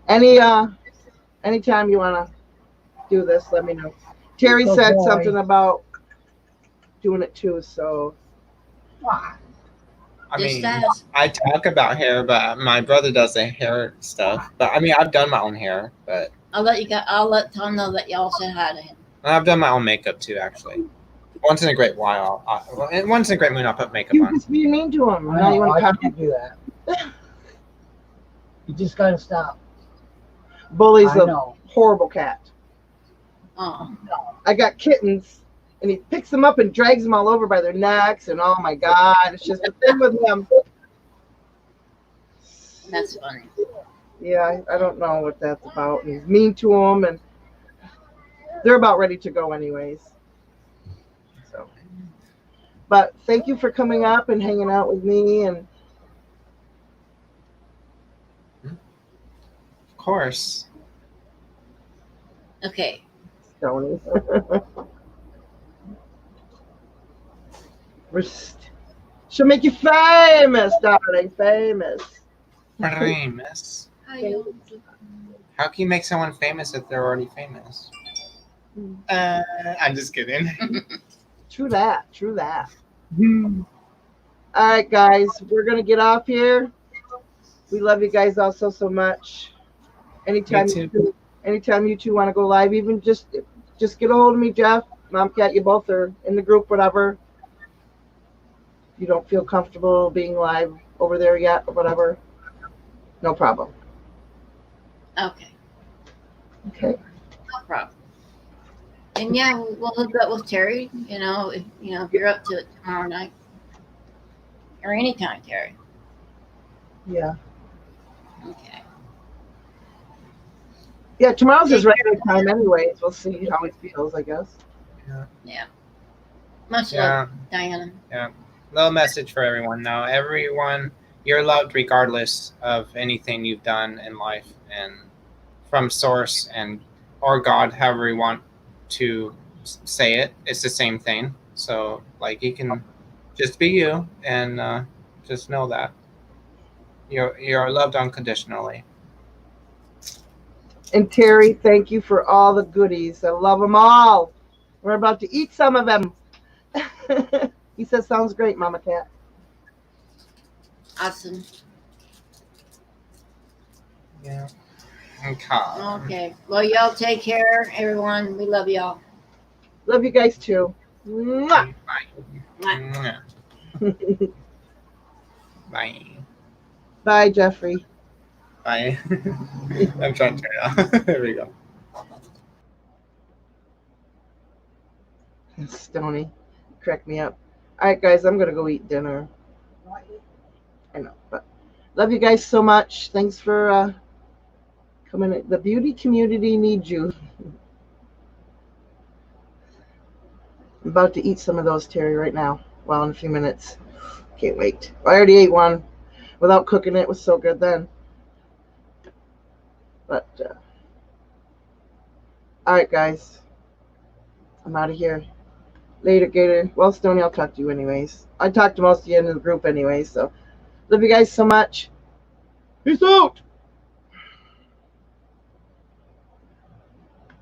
anytime you wanna do this, let me know. Terry said something about doing it too, so I Just mean, ask. I talk about hair, but my brother does the hair stuff. But I mean, I've done my own hair, but I'll let Tom know that y'all said hi to him. I've done my own makeup too, actually. Once in a great while, once in a great moon, I'll put makeup you on. just be mean to him. I Now you know, want I to can't do that. You just gotta stop. bullies I a know. horrible cat. Oh, I got kittens, and he picks them up and drags them all over by their necks, and oh my god, it's just a thing with him. that's funny. Yeah, I don't know what that's about. And he's mean to them, and they're about ready to go anyways. So, but thank you for coming up and hanging out with me. And Of course. Okay. Stoney. She'll make you famous, darling, famous. Famous. How can you make someone famous if they're already famous? I'm just kidding. True that. True that. All right, guys, we're gonna get off here. We love you guys all so much. Anytime, Me too. anytime you two want to go live, even just get a hold of me, Jeff, Mom Cat. You both are in the group, whatever. If you don't feel comfortable being live over there yet, or whatever, no problem. Okay, Okay. no problem. And yeah, we'll hook up with Terry. If you're up to it tomorrow night or anytime, Terry. Yeah. Okay. Yeah. Tomorrow's his regular time, anyways. We'll see how he feels, I guess. Yeah. Much Yeah. love, Diana. Little message for everyone now. Everyone, you're loved regardless of anything you've done in life, and from Source or God, however you want to say it, it's the same thing. So, like, you can just be you, and just know that you're loved unconditionally. And Terry, thank you for all the goodies. I love them all. We're about to eat some of them. He says, sounds great, Mama Cat. Awesome. Yeah. Okay. Okay. Well, y'all take care, everyone. We love y'all. Love you guys too. Mwah. Bye. Bye. Bye, Jeffrey. Bye. I'm trying to turn it off. There we go. Stony. Crack me up. All right, guys, I'm going to go eat dinner. I know, but love you guys so much. Thanks for coming in. The beauty community needs you. I'm about to eat some of those, Terry, right now. Well, in a few minutes. Can't wait. I already ate one without cooking it. It was so good then. But, all right, guys. I'm out of here. Later, Gator. Well, Stony, I'll talk to you anyways. I talked to most of you in the group anyways, so love you guys so much. Peace out.